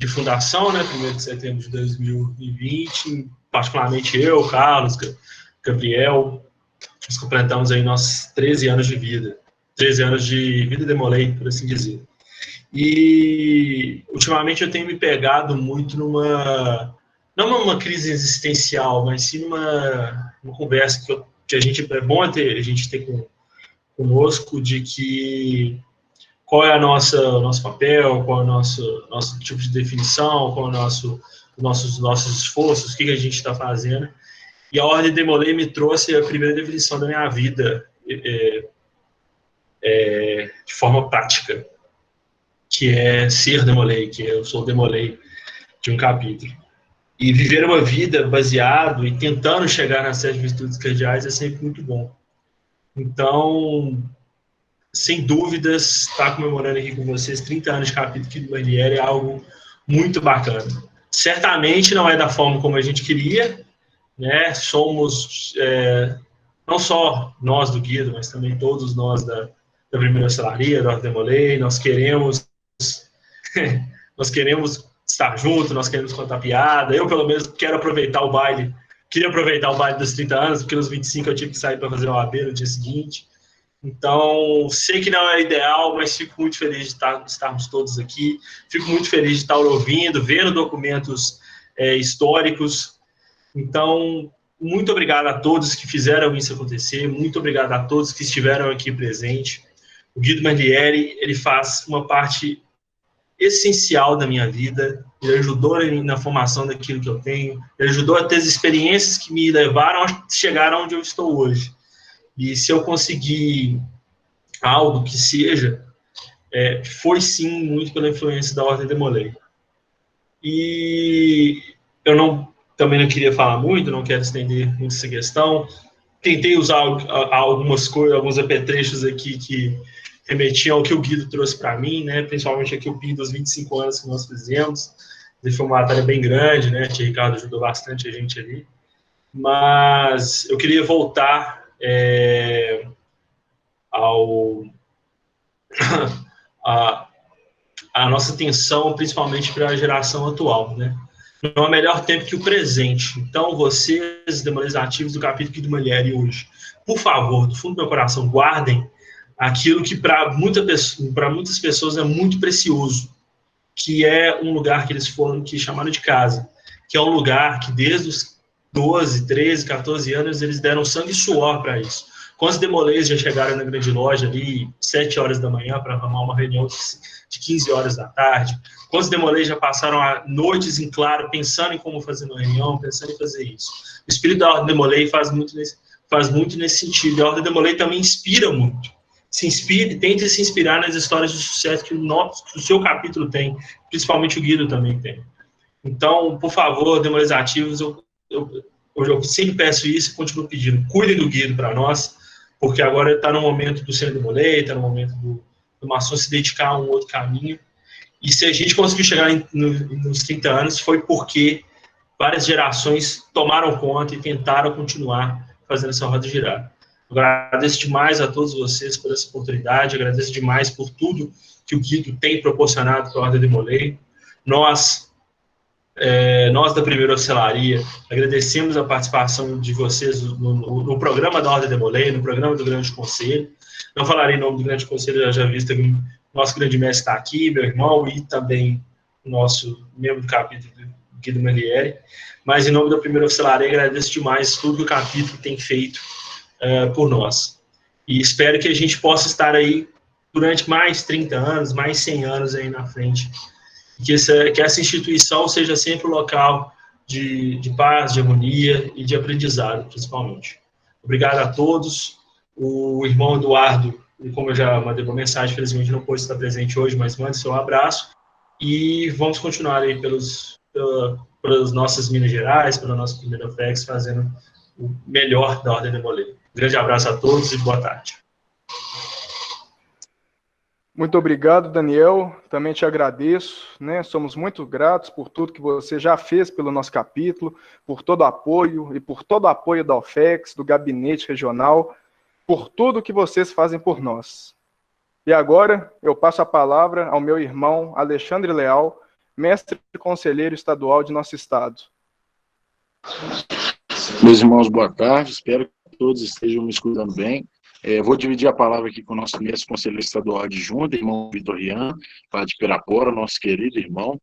fundação, né? 1º de setembro de 2020, particularmente eu, Carlos, Gabriel, nós completamos aí nossos 13 anos de vida. 13 anos de vida demolei, por assim dizer. E, ultimamente, eu tenho me pegado muito não numa crise existencial, mas sim numa conversa que a gente, é bom a gente ter conosco, de que qual é o nosso papel, qual é o nosso tipo de definição, qual é os nossos esforços, o que a gente está fazendo. E a Ordem Demolei me trouxe a primeira definição da minha vida de forma prática, que é ser Demolei, que eu sou Demolei de um capítulo. E viver uma vida baseado e tentando chegar nas 7 virtudes cardeais é sempre muito bom. Então, sem dúvidas, estar comemorando aqui com vocês 30 anos de capítulo Guido Manlieri é algo muito bacana. Certamente não é da forma como a gente queria, né? Somos, não só nós do Guido, mas também todos nós da Primeira Hostelaria, da Ordem Demolei, nós queremos estar juntos, nós queremos contar piada. Eu, pelo menos, quero aproveitar o baile. Queria aproveitar o baile dos 30 anos, porque nos 25 eu tive que sair para fazer uma OAB no dia seguinte. Então, sei que não é ideal, mas fico muito feliz de estarmos todos aqui. Fico muito feliz de estar ouvindo, vendo documentos históricos. Então, muito obrigado a todos que fizeram isso acontecer. Muito obrigado a todos que estiveram aqui presentes. O Guido Manlieri, ele faz uma parte essencial da minha vida. Ele ajudou na formação daquilo que eu tenho. Ele ajudou a ter as experiências que me levaram a chegar onde eu estou hoje. E se eu conseguir algo que seja, foi sim muito pela influência da Ordem Demolei. E eu também não queria falar muito, não quero estender muito essa questão. Tentei usar algumas coisas, alguns apetrechos aqui que remetiam ao que o Guido trouxe para mim, né? Principalmente aqui o PIN dos 25 anos que nós fizemos. Foi uma batalha bem grande, né? Que o Ricardo ajudou bastante a gente ali. Mas eu queria voltar a nossa atenção, principalmente para a geração atual, né? Não há melhor tempo que o presente. Então, vocês, demolês ativos do capítulo Guido Manlieri hoje, por favor, do fundo do meu coração, guardem aquilo que para muitas pessoas é muito precioso, que é um lugar que eles que chamaram de casa, que é um lugar que desde os 12, 13, 14 anos, eles deram sangue e suor para isso. Quantos demolês já chegaram na grande loja ali, 7 horas da manhã, para arrumar uma reunião de 15 horas da tarde? Quantos demolês já passaram noites em claro, pensando em como fazer uma reunião, pensando em fazer isso? O espírito da Ordem Demolei faz muito nesse sentido. A Ordem Demolei também inspira muito. Tente se inspirar nas histórias de sucesso que o seu capítulo tem, principalmente o Guido também tem. Então, por favor, demolês ativos, eu sempre peço isso e continuo pedindo. Cuidem do Guido para nós, porque agora está no momento do Centro Demolei, está no momento do maçom se dedicar a um outro caminho. E se a gente conseguiu chegar nos 30 anos, foi porque várias gerações tomaram conta e tentaram continuar fazendo essa roda girar. Eu agradeço demais a todos vocês por essa oportunidade, agradeço demais por tudo que o Guido tem proporcionado para a Ordem Demolei. Nós da Primeira Hostelaria, agradecemos a participação de vocês no programa da Ordem Demolei, no programa do Grande Conselho. Não falarei em nome do Grande Conselho, já visto que o nosso grande mestre está aqui, meu irmão, e também o nosso membro do capítulo, Guido Manlieri. Mas, em nome da Primeira Hostelaria, agradeço demais tudo que o capítulo tem feito por nós. E espero que a gente possa estar aí durante mais 30 anos, mais 100 anos aí na frente. Que essa instituição seja sempre um local de paz, de harmonia e de aprendizado, principalmente. Obrigado a todos. O irmão Eduardo, como eu já mandei uma mensagem, felizmente não pôde estar presente hoje, mas mande seu abraço. E vamos continuar aí pelas nossas Minas Gerais, pela nossa primeira FEX, fazendo o melhor da Ordem Demolei. Grande abraço a todos e boa tarde. Muito obrigado, Daniel. Também te agradeço, né? Somos muito gratos por tudo que você já fez pelo nosso capítulo, por todo o apoio e por todo o apoio da OFEX, do Gabinete Regional, por tudo que vocês fazem por nós. E agora eu passo a palavra ao meu irmão Alexandre Leal, mestre e conselheiro estadual de nosso estado. Meus irmãos, boa tarde. Espero que todos estejam me escutando bem. Vou dividir a palavra aqui com o nosso mestre conselheiro estadual adjunto, irmão Vitor Rian, lá de Pirapora, nosso querido irmão.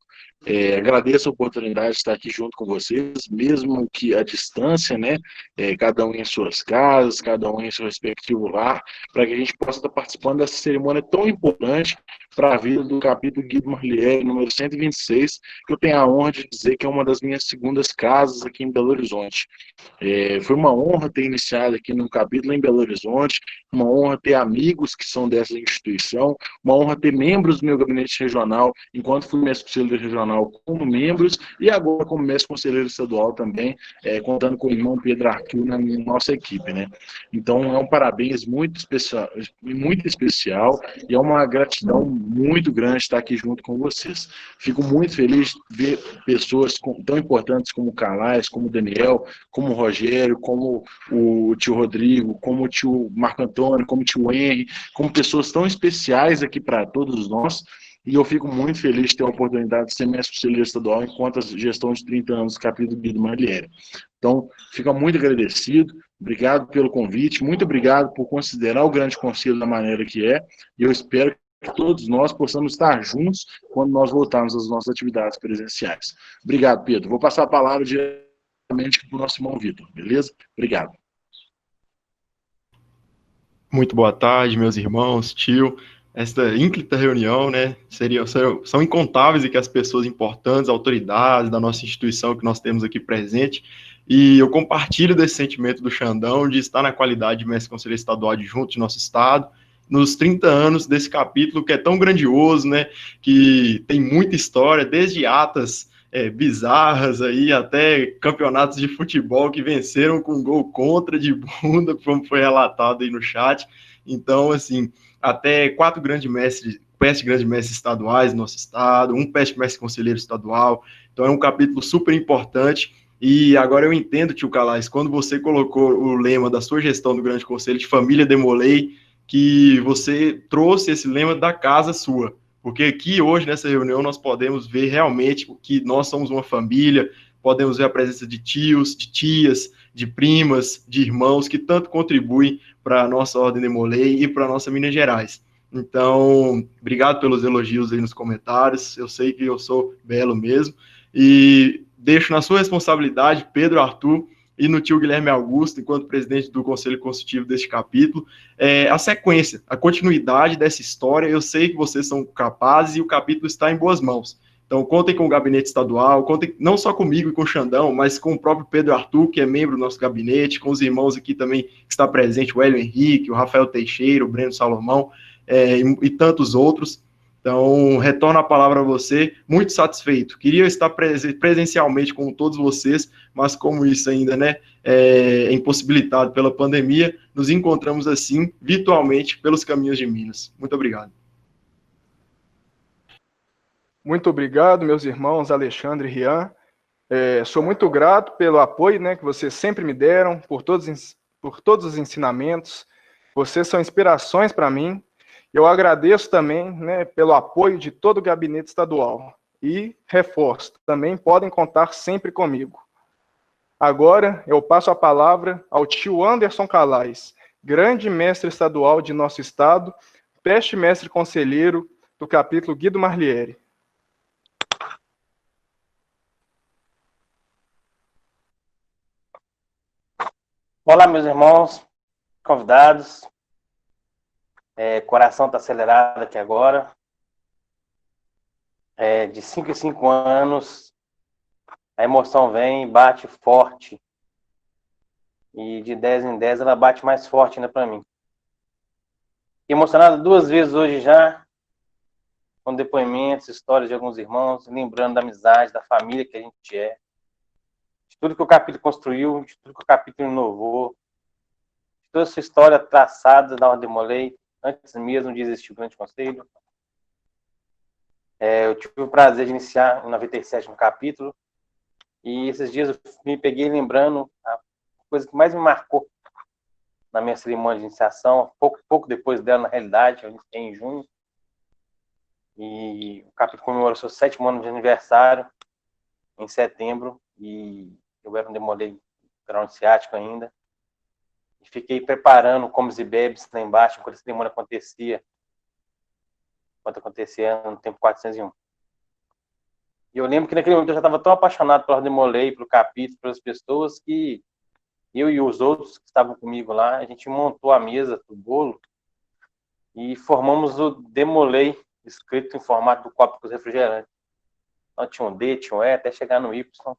Agradeço a oportunidade de estar aqui junto com vocês, mesmo que à distância, né? Cada um em suas casas, cada um em seu respectivo lar, para que a gente possa estar participando dessa cerimônia tão importante para a vida do capítulo Guido Manlieri, número 126, que eu tenho a honra de dizer que é uma das minhas segundas casas aqui em Belo Horizonte. Foi uma honra ter iniciado aqui no capítulo em Belo Horizonte, uma honra ter amigos que são dessa instituição, uma honra ter membros do meu gabinete regional, enquanto fui mestre conselheiro regional profissional como membros e agora como mestre conselheiro estadual também, contando com o irmão Pedro Arthur na nossa equipe, né? Então é um parabéns muito especial e é uma gratidão muito grande estar aqui junto com vocês. Fico muito feliz de ver pessoas tão importantes como o Calais, como o Daniel, como o Rogério, como o tio Rodrigo, como o tio Marco Antônio, como o tio Henry, como pessoas tão especiais aqui para todos nós. E eu fico muito feliz de ter a oportunidade de ser mestre conselheiro estadual enquanto a gestão de 30 anos do capítulo Guido Marliere. Então, fico muito agradecido, obrigado pelo convite, muito obrigado por considerar o Grande Conselho da maneira que é, e eu espero que todos nós possamos estar juntos quando nós voltarmos às nossas atividades presenciais. Obrigado, Pedro. Vou passar a palavra diretamente para o nosso irmão Vitor, beleza? Obrigado. Muito boa tarde, meus irmãos, tio. Esta ínclita reunião, né, são incontáveis aqui as pessoas importantes, autoridades da nossa instituição que nós temos aqui presente, e eu compartilho desse sentimento do Xandão de estar na qualidade de mestre conselheiro estadual adjunto de nosso estado, nos 30 anos desse capítulo que é tão grandioso, né, que tem muita história, desde atas bizarras aí, até campeonatos de futebol que venceram com gol contra de bunda, como foi relatado aí no chat. Então, assim, até 4 grandes mestres estaduais no nosso estado, um mestre conselheiro estadual. Então é um capítulo super importante. E agora eu entendo, tio Calais, quando você colocou o lema da sua gestão do Grande Conselho de Família Demolei, que você trouxe esse lema da casa sua. Porque aqui hoje, nessa reunião, nós podemos ver realmente que nós somos uma família, podemos ver a presença de tios, de tias, de primas, de irmãos, que tanto contribuem para a nossa Ordem Demolei e para a nossa Minas Gerais. Então, obrigado pelos elogios aí nos comentários, eu sei que eu sou belo mesmo, e deixo na sua responsabilidade, Pedro Arthur, e no tio Guilherme Augusto, enquanto presidente do Conselho Consultivo deste capítulo, a sequência, a continuidade dessa história. Eu sei que vocês são capazes e o capítulo está em boas mãos. Então, contem com o gabinete estadual, contem não só comigo e com o Xandão, mas com o próprio Pedro Arthur, que é membro do nosso gabinete, com os irmãos aqui também que está presente, o Hélio Henrique, o Rafael Teixeira, o Breno Salomão, e tantos outros. Então, retorno a palavra a você, muito satisfeito. Queria estar presencialmente com todos vocês, mas como isso ainda, né, é impossibilitado pela pandemia, nos encontramos assim, virtualmente, pelos caminhos de Minas. Muito obrigado. Muito obrigado, meus irmãos Alexandre e Rian. Sou muito grato pelo apoio, né, que vocês sempre me deram, por todos os ensinamentos. Vocês são inspirações para mim. Eu agradeço também, né, pelo apoio de todo o gabinete estadual. E reforço, também podem contar sempre comigo. Agora, eu passo a palavra ao tio Anderson Calais, grande mestre estadual de nosso estado, peste mestre conselheiro do capítulo Guido Marliere. Olá, meus irmãos, convidados. Coração está acelerado aqui agora. De 5 em 5 anos, a emoção vem e bate forte. E de 10 em 10 ela bate mais forte ainda para mim. Emocionado 2 vezes hoje já, com depoimentos, histórias de alguns irmãos, lembrando da amizade, da família que a gente é. De tudo que o capítulo construiu, de tudo que o capítulo inovou, de toda essa história traçada da Ordem Demolei, antes mesmo de existir o Grande Conselho. Eu tive o prazer de iniciar em 97 no capítulo, e esses dias eu me peguei lembrando a coisa que mais me marcou na minha cerimônia de iniciação, pouco depois dela, na realidade, eu iniciei em junho, e o capítulo comemorou seu 7º ano de aniversário, em setembro, e eu era um Demolei grau ciático ainda, e fiquei preparando comes e bebes lá embaixo, quando a cerimônia acontecia, enquanto acontecia no tempo 401. E eu lembro que naquele momento eu já estava tão apaixonado pela Demolei, pelo capítulo, pelas pessoas, que eu e os outros que estavam comigo lá, a gente montou a mesa do bolo e formamos o Demolei, escrito em formato do copo com os refrigerantes. Então tinha um D, tinha um E, até chegar no Y,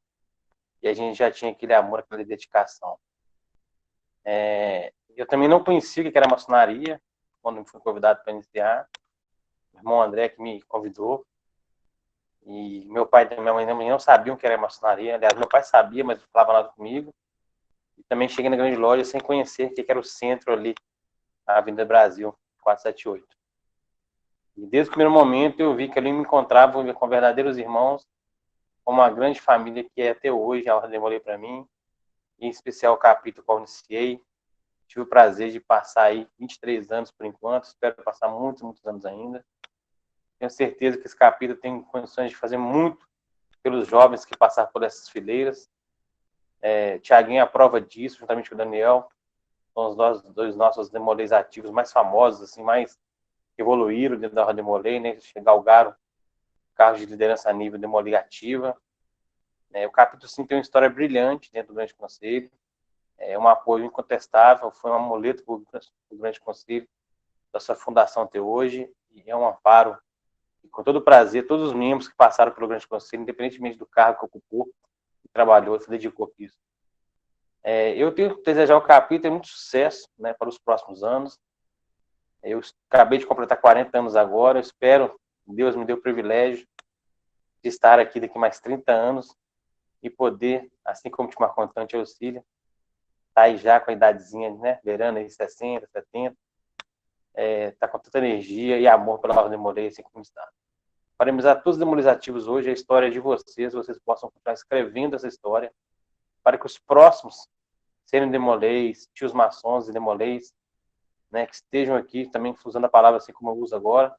e a gente já tinha aquele amor, aquela dedicação. Eu também não conhecia o que era maçonaria, quando fui convidado para iniciar. O irmão André que me convidou. E meu pai e minha mãe não sabiam que era maçonaria. Aliás, meu pai sabia, mas não falava nada comigo. E também cheguei na grande loja sem conhecer o que era o centro ali, a Avenida Brasil, 478. E desde o primeiro momento eu vi que ali me encontrava com verdadeiros irmãos, com uma grande família que é até hoje a Ordem Demolei para mim, e em especial o capítulo que eu iniciei. Tive o prazer de passar aí 23 anos por enquanto, espero passar muitos, muitos anos ainda. Tenho certeza que esse capítulo tem condições de fazer muito pelos jovens que passaram por essas fileiras. Tiaguinho é a prova disso, juntamente com o Daniel. São os dois nossos Demoleis ativos mais famosos, assim, mais evoluíram dentro da Ordem Demolei, né? Galgaram cargos de liderança a nível Demolei ativa. O capítulo 5 tem uma história brilhante dentro do Grande Conselho. É um apoio incontestável, foi um amuleto para o Grande Conselho, da sua fundação até hoje, e é um amparo. E com todo prazer, todos os membros que passaram pelo Grande Conselho, independentemente do cargo que ocupou, que trabalhou, se dedicou a isso. Eu tenho que desejar ao capítulo muito sucesso, né, para os próximos anos. Eu acabei de completar 40 anos agora, eu espero, Deus me deu o privilégio de estar aqui daqui mais 30 anos e poder, assim como te marcou Antônio Auxílio, tá aí já com a idadezinha, né, beirando aí 60, 70, tá com tanta energia e amor pela Ordem Demolei, assim como está. Parabenizar todos os Demoleis ativos hoje, a história de vocês possam continuar escrevendo essa história, para que os próximos serem Demoleis, tios maçons e Demoleis, né, que estejam aqui também usando a palavra assim como eu uso agora,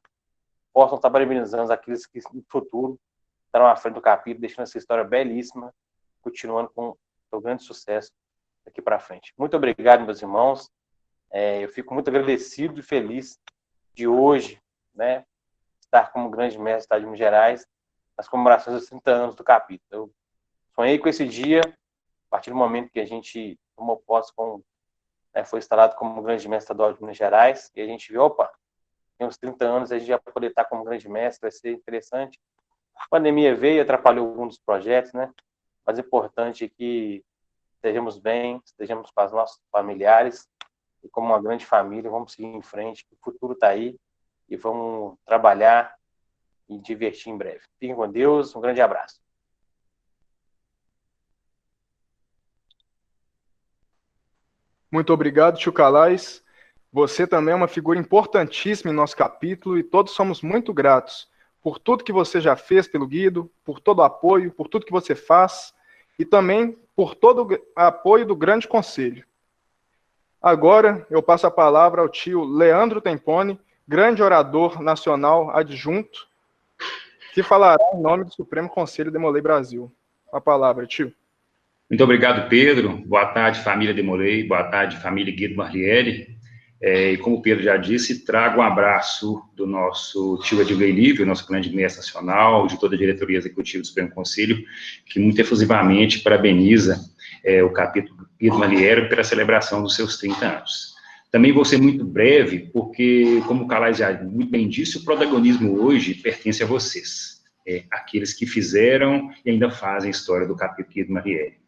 possam estar parabenizando aqueles que no futuro estarão à frente do capítulo, deixando essa história belíssima, continuando com o grande sucesso daqui para frente. Muito obrigado, meus irmãos. Eu fico muito agradecido e feliz de hoje, né, estar como grande mestre do Estado de Minas Gerais nas comemorações dos 30 anos do capítulo. Eu sonhei com esse dia a partir do momento que a gente tomou posse, foi instalado como grande mestre estadual de Minas Gerais, e a gente viu, opa, tem uns 30 anos, a gente já poder estar como grande mestre, vai ser interessante. A pandemia veio, atrapalhou alguns dos projetos, né? Mas é importante que estejamos bem, estejamos com os nossos familiares, e como uma grande família, vamos seguir em frente, o futuro está aí, e vamos trabalhar e divertir em breve. Fiquem com Deus, um grande abraço. Muito obrigado, tio Calais. Você também é uma figura importantíssima em nosso capítulo e todos somos muito gratos por tudo que você já fez pelo Guido, por todo o apoio, por tudo que você faz e também por todo o apoio do Grande Conselho. Agora eu passo a palavra ao tio Leandro Tempone, grande orador nacional adjunto, que falará em nome do Supremo Conselho Demolei Brasil. A palavra, tio. Muito obrigado, Pedro. Boa tarde, família Demolei. Boa tarde, família Guido Marlieri. E como o Pedro já disse, trago um abraço do nosso tio Edgley Lívio, nosso grande mestre nacional, de toda a diretoria executiva do Supremo Conselho, que muito efusivamente parabeniza o capítulo Guido Marlieri pela celebração dos seus 30 anos. Também vou ser muito breve, porque, como o Calais já muito bem disse, o protagonismo hoje pertence a vocês, aqueles que fizeram e ainda fazem a história do capítulo Guido Marlieri.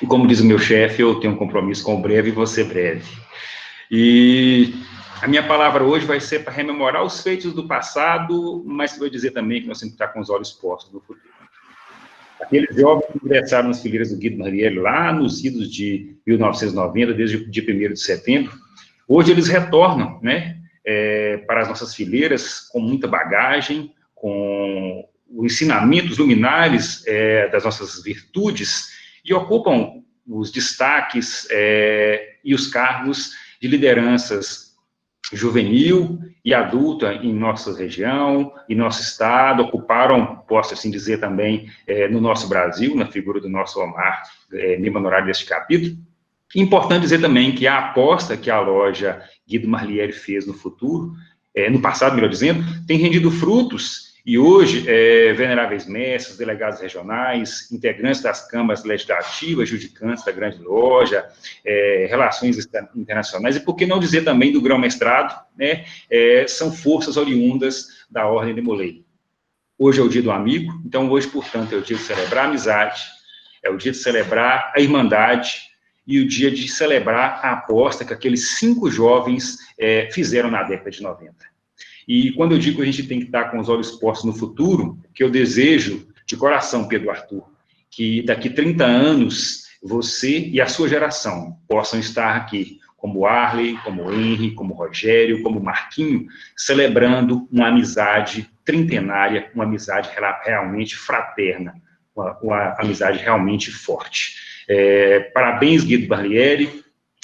E como diz o meu chefe, eu tenho um compromisso com o breve e vou ser breve. E a minha palavra hoje vai ser para rememorar os feitos do passado, mas vou dizer também que nós temos que estar com os olhos postos no futuro. Aqueles jovens que ingressaram nas fileiras do Guido Marlieri lá nos idos de 1990, desde o dia 1º de setembro, hoje eles retornam, né, para as nossas fileiras com muita bagagem, com os ensinamentos luminares das nossas virtudes, e ocupam os destaques e os cargos de lideranças juvenil e adulta em nossa região, em nosso estado, ocuparam, posso assim dizer também, no nosso Brasil, na figura do nosso Omar Lima no horário deste capítulo. Importante dizer também que a aposta que a loja Guido Marlieri fez no futuro, no passado, melhor dizendo, tem rendido frutos. E hoje, veneráveis mestres, delegados regionais, integrantes das câmaras legislativas, judicantes da grande loja, relações internacionais, e por que não dizer também do grão-mestrado, né, são forças oriundas da Ordem Demolei. Hoje é o dia do amigo, então hoje, portanto, é o dia de celebrar a amizade, é o dia de celebrar a irmandade, e o dia de celebrar a aposta que aqueles 5 jovens fizeram na década de 90. E quando eu digo que a gente tem que estar com os olhos postos no futuro, que eu desejo de coração, Pedro Arthur, que daqui 30 anos você e a sua geração possam estar aqui, como Arley, como Henry, como Rogério, como Marquinho, celebrando uma amizade trintenária, uma amizade realmente fraterna, uma amizade realmente forte. Parabéns, Guido Barlieri.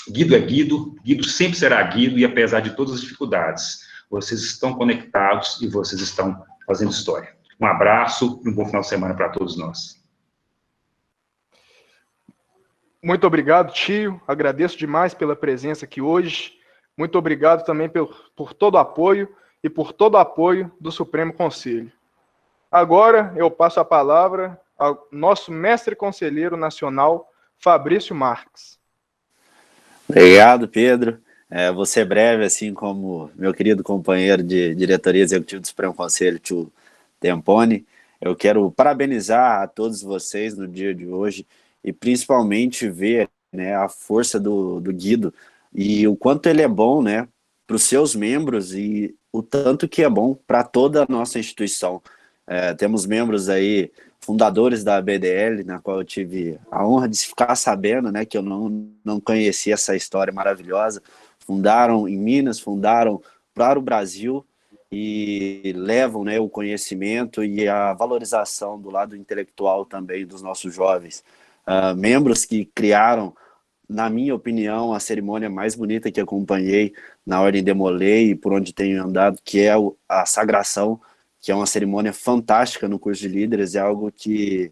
Guido é Guido, Guido sempre será Guido, e apesar de todas as dificuldades, vocês estão conectados e vocês estão fazendo história. Um abraço e um bom final de semana para todos nós. Muito obrigado, tio. Agradeço demais pela presença aqui hoje. Muito obrigado também por todo o apoio e por todo o apoio do Supremo Conselho. Agora eu passo a palavra ao nosso mestre conselheiro nacional, Fabrício Marques. Obrigado, Pedro. Vou ser breve, assim como meu querido companheiro de diretoria executiva do Supremo Conselho, tio Tempone. Eu quero parabenizar a todos vocês no dia de hoje e principalmente ver, né, a força do Guido e o quanto ele é bom, né, para os seus membros e o tanto que é bom para toda a nossa instituição. Temos membros aí, fundadores da BDL, na qual eu tive a honra de ficar sabendo, né, que eu não conhecia essa história maravilhosa. Fundaram em Minas, fundaram para o Brasil e levam, né, o conhecimento e a valorização do lado intelectual também dos nossos jovens. Membros que criaram, na minha opinião, a cerimônia mais bonita que acompanhei na Ordem Demolei e por onde tenho andado, que é a sagração, que é uma cerimônia fantástica no curso de líderes, é algo que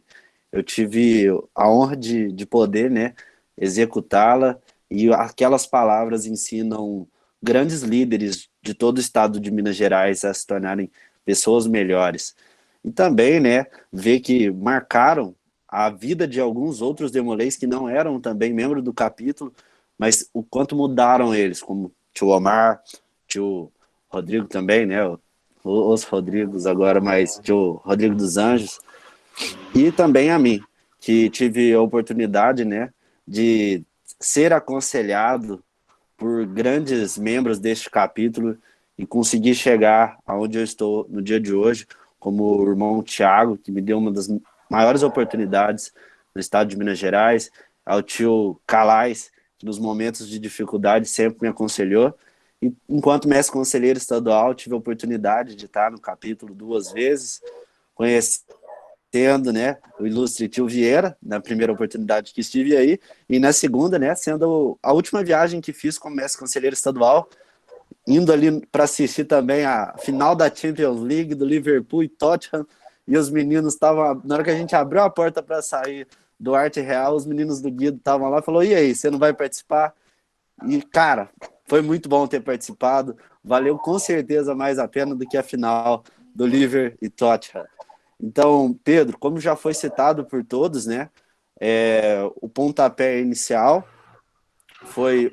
eu tive a honra de poder, né, executá-la, e aquelas palavras ensinam grandes líderes de todo o estado de Minas Gerais a se tornarem pessoas melhores. E também, né, ver que marcaram a vida de alguns outros demoleis que não eram também membros do capítulo, mas o quanto mudaram eles, como tio Omar, tio Rodrigo também, né, os Rodrigos agora, mas tio Rodrigo dos Anjos, e também a mim, que tive a oportunidade, né, de ser aconselhado por grandes membros deste capítulo e conseguir chegar aonde eu estou no dia de hoje, como o irmão Tiago, que me deu uma das maiores oportunidades no estado de Minas Gerais, ao tio Calais, que nos momentos de dificuldade sempre me aconselhou, e enquanto mestre conselheiro estadual, tive a oportunidade de estar no capítulo 2 vezes, conhecendo, né, o ilustre tio Vieira, na primeira oportunidade que estive aí, e na segunda, né, sendo a última viagem que fiz como mestre conselheiro estadual, indo ali para assistir também a final da Champions League do Liverpool e Tottenham, e os meninos estavam, na hora que a gente abriu a porta para sair do Arte Real, os meninos do Guido estavam lá e falaram, e aí, você não vai participar? E, cara, foi muito bom ter participado, valeu com certeza mais a pena do que a final do Liverpool e Tottenham. Então, Pedro, como já foi citado por todos, né, o pontapé inicial foi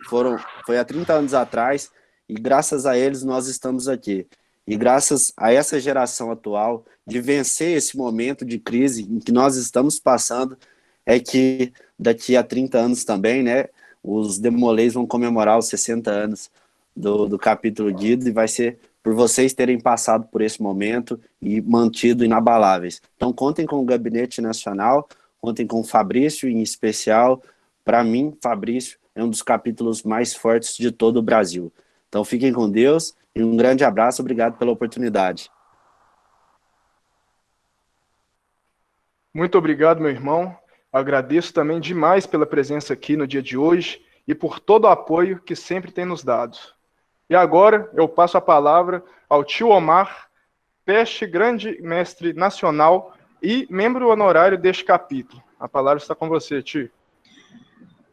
há 30 anos atrás, e graças a eles nós estamos aqui. E graças a essa geração atual, de vencer esse momento de crise em que nós estamos passando, é que daqui a 30 anos também, né, os Demoleis vão comemorar os 60 anos do capítulo Guido, e vai ser por vocês terem passado por esse momento e mantido inabaláveis. Então contem com o Gabinete Nacional, contem com o Fabrício em especial. Para mim, Fabrício é um dos capítulos mais fortes de todo o Brasil. Então fiquem com Deus e um grande abraço, obrigado pela oportunidade. Muito obrigado, meu irmão. Agradeço também demais pela presença aqui no dia de hoje e por todo o apoio que sempre tem nos dado. E agora eu passo a palavra ao tio Omar Peste, grande mestre nacional e membro honorário deste capítulo. A palavra está com você, tio.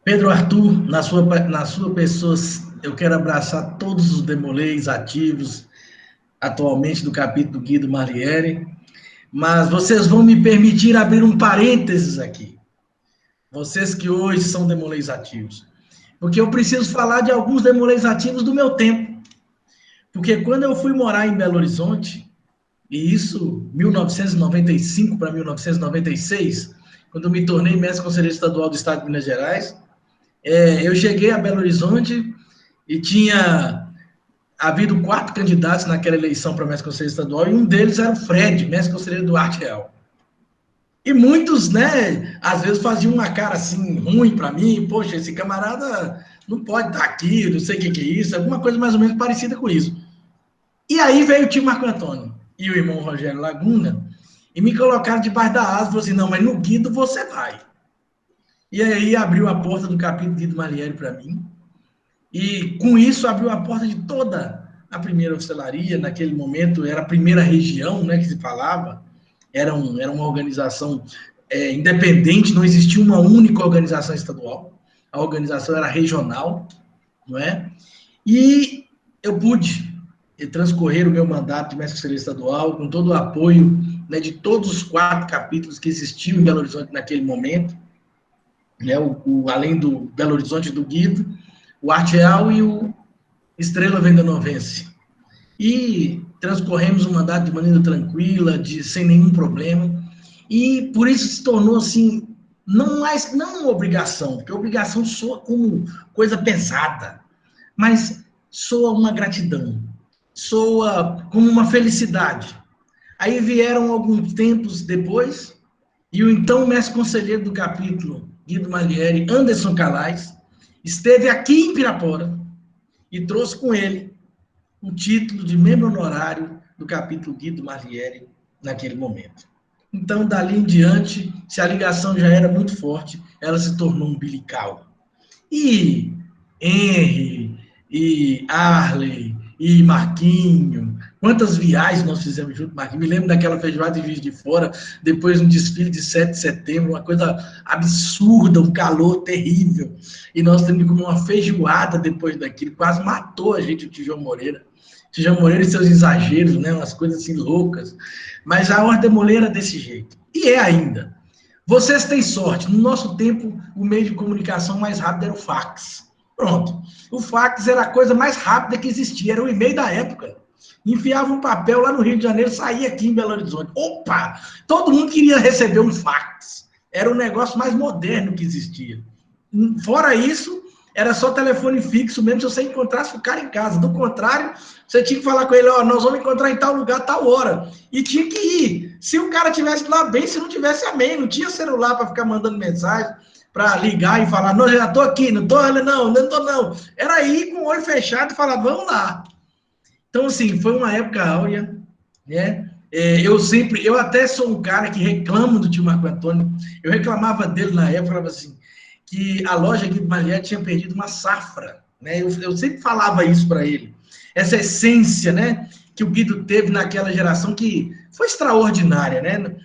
Pedro Arthur, na sua pessoa, eu quero abraçar todos os demoleis ativos atualmente do capítulo Guido Barlieri, mas vocês vão me permitir abrir um parênteses aqui. Vocês que hoje são demoleis ativos. Porque eu preciso falar de alguns demoleis ativos do meu tempo. Porque quando eu fui morar em Belo Horizonte, e isso 1995 para 1996, quando eu me tornei mestre conselheiro estadual do estado de Minas Gerais, eu cheguei a Belo Horizonte e tinha havido 4 candidatos naquela eleição para mestre conselheiro estadual, e um deles era o Fred, mestre conselheiro do Arte Real. E muitos, né, às vezes faziam uma cara assim, ruim para mim, poxa, esse camarada não pode estar aqui, não sei o que é isso, alguma coisa mais ou menos parecida com isso. E aí veio o tio Marco Antônio e o irmão Rogério Laguna, e me colocaram debaixo da asa, e falaram assim, não, mas no Guido você vai. E aí abriu a porta do capítulo Guido Malieri para mim, e com isso abriu a porta de toda a primeira hostelaria, naquele momento era a primeira região, né, que se falava, era uma organização independente, não existia uma única organização estadual, a organização era regional, não é? E eu pude transcorrer o meu mandato de mestre conselheiro estadual com todo o apoio, né, de todos os 4 capítulos que existiam em Belo Horizonte naquele momento, né, além do Belo Horizonte do Guido, o Arte Real e o Estrela Vendanovense. E transcorremos o mandato de maneira tranquila, sem nenhum problema, e por isso se tornou assim, não uma obrigação, porque obrigação soa como coisa pesada, mas soa uma gratidão, soa como uma felicidade. Aí vieram alguns tempos depois, e o então mestre conselheiro do capítulo, Guido Malieri, Anderson Calais, esteve aqui em Pirapora e trouxe com ele o título de membro honorário do capítulo Guido Malieri naquele momento. Então, dali em diante, se a ligação já era muito forte, ela se tornou umbilical. E Henry, e Arley, e Marquinho, quantas viagens nós fizemos junto, Marquinho? Me lembro daquela feijoada de Juiz de Fora, depois um desfile de 7 de setembro, uma coisa absurda, um calor terrível. E nós temos que comer uma feijoada depois daquilo, quase matou a gente o Tijão Moreira. Tijão Moreira e seus exageros, né? Umas coisas assim loucas. Mas a Ordem Demoleira é desse jeito. E é ainda. Vocês têm sorte. No nosso tempo, o meio de comunicação mais rápido era o fax. Pronto. O fax era a coisa mais rápida que existia. Era o e-mail da época. Enfiava um papel lá no Rio de Janeiro, saía aqui em Belo Horizonte. Opa! Todo mundo queria receber um fax. Era o negócio mais moderno que existia. Fora isso, era só telefone fixo mesmo se você encontrasse o cara em casa. Do contrário, você tinha que falar com ele, ó, nós vamos encontrar em tal lugar, tal hora. E tinha que ir. Se o cara tivesse lá bem, se não tivesse, amém. Não tinha celular para ficar mandando mensagem, para ligar e falar, não, já estou aqui, não estou, não estou, não. Era ir com o olho fechado e falar, vamos lá. Então, assim, foi uma época áurea, né? Eu até sou um cara que reclamo do tio Marco Antônio. Eu reclamava dele na época, falava assim, que a loja Guido Malieri tinha perdido uma safra, né? Eu sempre falava isso para ele. Essa essência, né, que o Guido teve naquela geração que foi extraordinária, né?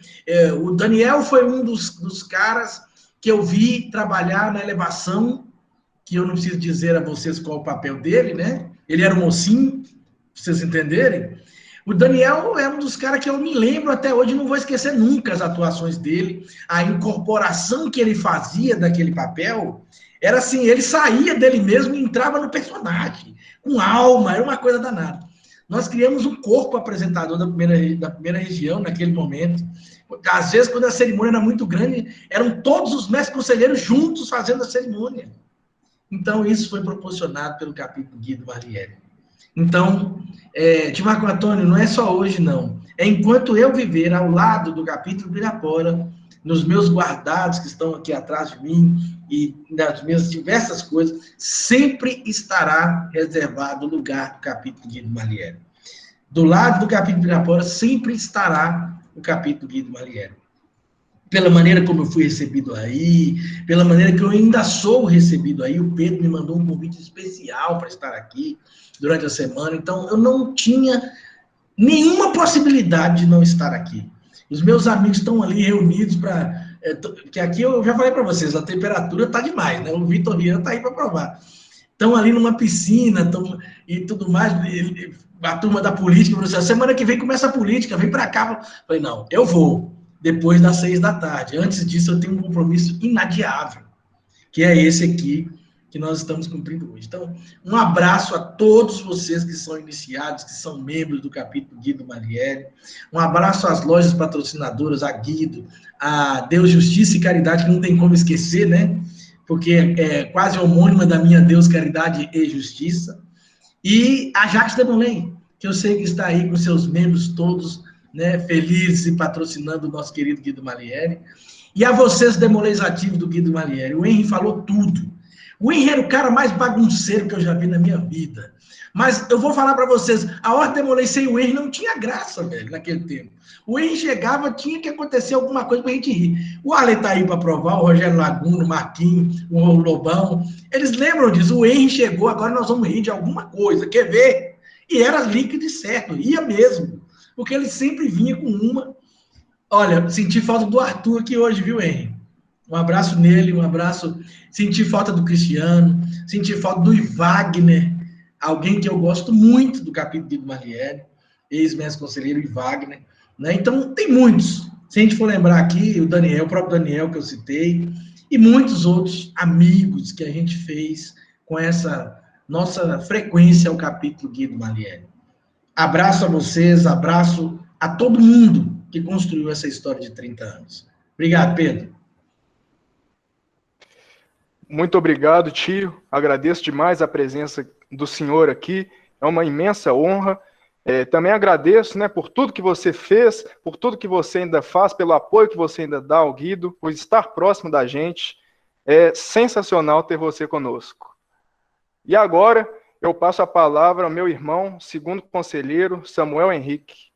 O Daniel foi um dos caras que eu vi trabalhar na elevação, que eu não preciso dizer a vocês qual o papel dele, né? Ele era um mocinho, pra vocês entenderem. O Daniel é um dos caras que eu me lembro até hoje, não vou esquecer nunca as atuações dele, a incorporação que ele fazia daquele papel, era assim, ele saía dele mesmo e entrava no personagem, com alma, era uma coisa danada. Nós criamos um corpo apresentador da primeira região naquele momento. Às vezes, quando a cerimônia era muito grande, eram todos os mestres conselheiros juntos fazendo a cerimônia. Então, isso foi proporcionado pelo capítulo Guido Malieri. Então, tio Marco Antônio, não é só hoje, não. É enquanto eu viver ao lado do capítulo Pirapora, nos meus guardados que estão aqui atrás de mim e nas minhas diversas coisas, sempre estará reservado o lugar do capítulo Guido Malieri. Do lado do capítulo Pirapora, sempre estará o capítulo Guido Malieri. Pela maneira como eu fui recebido aí, pela maneira que eu ainda sou recebido aí, o Pedro me mandou um convite especial para estar aqui durante a semana, então eu não tinha nenhuma possibilidade de não estar aqui. Os meus amigos estão ali reunidos para... que aqui eu já falei para vocês, a temperatura está demais, né? O Vitor Rian está aí para provar. Estão ali numa piscina e tudo mais, a turma da política, falou assim, a semana que vem começa a política, vem para cá. Eu falei, não, eu vou, depois das 6 da tarde. Antes disso, eu tenho um compromisso inadiável, que é esse aqui, que nós estamos cumprindo hoje. Então, um abraço a todos vocês que são iniciados, que são membros do capítulo Guido Malieri. Um abraço às lojas patrocinadoras, a Guido, a Deus, Justiça e Caridade, que não tem como esquecer, né? Porque é quase homônima da minha Deus, Caridade e Justiça. E a Jacques Demolay, que eu sei que está aí com seus membros todos, né, felizes e patrocinando o nosso querido Guido Malieri. E a vocês, Demolays ativos do Guido Malieri. O Henry falou tudo. O Henry era o cara mais bagunceiro que eu já vi na minha vida. Mas eu vou falar para vocês, a Horta Demolay sem o Henry não tinha graça, velho, naquele tempo. O Henry chegava, tinha que acontecer alguma coisa pra gente rir. O Ale tá aí para provar, o Rogério Laguna, o Marquinhos, o Lobão. Eles lembram disso, o Henry chegou, agora nós vamos rir de alguma coisa. Quer ver? E era líquido e certo, ia mesmo. Porque ele sempre vinha com uma. Olha, senti falta do Arthur aqui hoje, viu, Henry? Um abraço nele, um abraço. Senti falta do Cristiano, senti falta do Wagner, alguém que eu gosto muito do capítulo do Malieri, ex-mestre conselheiro e Wagner. Né? Então, tem muitos. Se a gente for lembrar aqui, o Daniel, o próprio Daniel que eu citei, e muitos outros amigos que a gente fez com essa nossa frequência ao capítulo Guido Malieri. Abraço a vocês, abraço a todo mundo que construiu essa história de 30 anos. Obrigado, Pedro. Muito obrigado, tio. Agradeço demais a presença do senhor aqui. É uma imensa honra. Também agradeço, né, por tudo que você fez, por tudo que você ainda faz, pelo apoio que você ainda dá ao Guido, por estar próximo da gente. É sensacional ter você conosco. E agora eu passo a palavra ao meu irmão, segundo conselheiro, Samuel Henrique.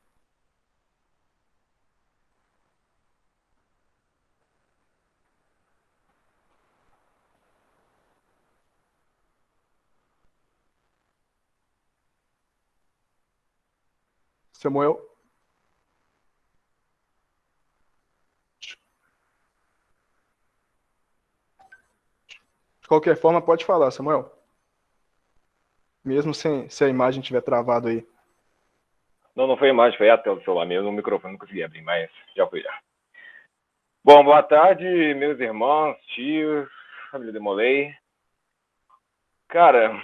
Samuel. De qualquer forma, pode falar, Samuel. Mesmo se a imagem estiver travada aí. Não foi a imagem, foi a tela do celular mesmo, o microfone não consegui abrir, mas já foi já. Bom, boa tarde, meus irmãos, tios, família Demolay. Cara,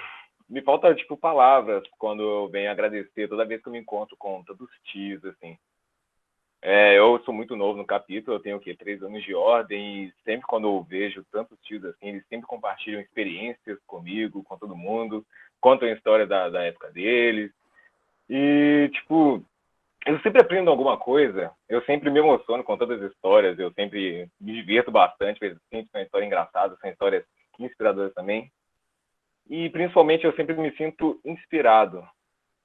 me falta, palavras quando eu venho agradecer toda vez que eu me encontro com todos os tios, assim. Eu sou muito novo no capítulo, eu tenho, 3 anos de ordem, e sempre quando eu vejo tantos tios assim, eles sempre compartilham experiências comigo, com todo mundo, contam a história da época deles, e, eu sempre aprendo alguma coisa, eu sempre me emociono com todas as histórias, eu sempre me diverto bastante, sempre são histórias engraçadas, são histórias inspiradoras também, e principalmente eu sempre me sinto inspirado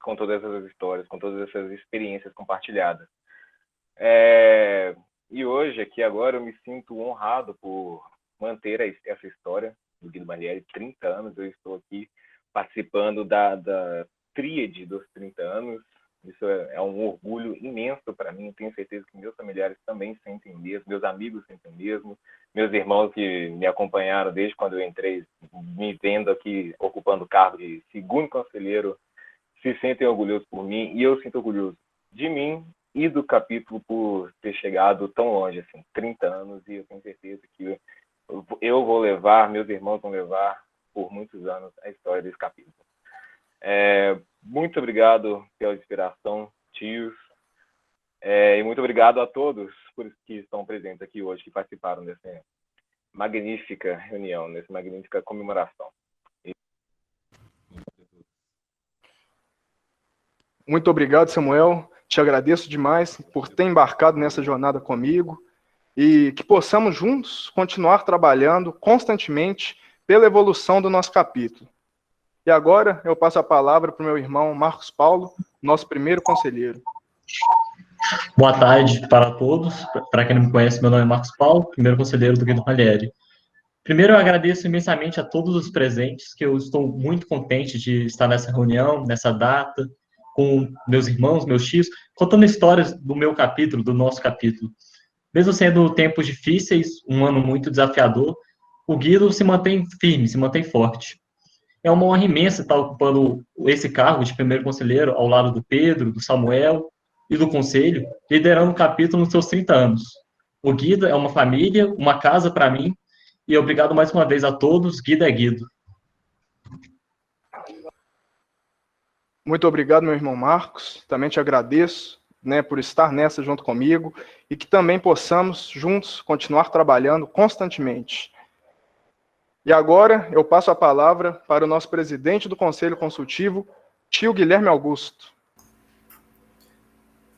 com todas essas histórias, com todas essas experiências compartilhadas. E hoje, aqui agora, eu me sinto honrado por manter essa história do Guido Malieri, 30 anos, eu estou aqui participando da tríade dos 30 anos, isso é um orgulho imenso para mim, tenho certeza que meus familiares também sentem o mesmo, meus amigos sentem o mesmo, meus irmãos que me acompanharam desde quando eu entrei, me vendo aqui ocupando o cargo de segundo conselheiro, se sentem orgulhosos por mim, e eu sinto orgulhoso de mim e do capítulo por ter chegado tão longe, assim, 30 anos, e eu tenho certeza que eu vou levar, meus irmãos vão levar por muitos anos a história desse capítulo. Muito obrigado pela inspiração, tios, e muito obrigado a todos que estão presentes aqui hoje, que participaram dessa magnífica reunião, dessa magnífica comemoração. Muito obrigado, Samuel. Te agradeço demais por ter embarcado nessa jornada comigo e que possamos juntos continuar trabalhando constantemente pela evolução do nosso capítulo. E agora eu passo a palavra para o meu irmão Marcos Paulo, nosso primeiro conselheiro. Boa tarde para todos. Para quem não me conhece, meu nome é Marcos Paulo, primeiro conselheiro do Guido Malieri. Primeiro, eu agradeço imensamente a todos os presentes, que eu estou muito contente de estar nessa reunião, nessa data, com meus irmãos, meus tios, contando histórias do meu capítulo, do nosso capítulo. Mesmo sendo tempos difíceis, um ano muito desafiador, o Guido se mantém firme, se mantém forte. É uma honra imensa estar ocupando esse cargo de primeiro conselheiro ao lado do Pedro, do Samuel e do conselho, liderando o capítulo nos seus 30 anos. O Guido é uma família, uma casa para mim, e obrigado mais uma vez a todos. Guido é Guido. Muito obrigado, meu irmão Marcos. Também te agradeço, né, por estar nessa junto comigo e que também possamos juntos continuar trabalhando constantemente. E agora eu passo a palavra para o nosso presidente do Conselho Consultivo, Tio Guilherme Augusto.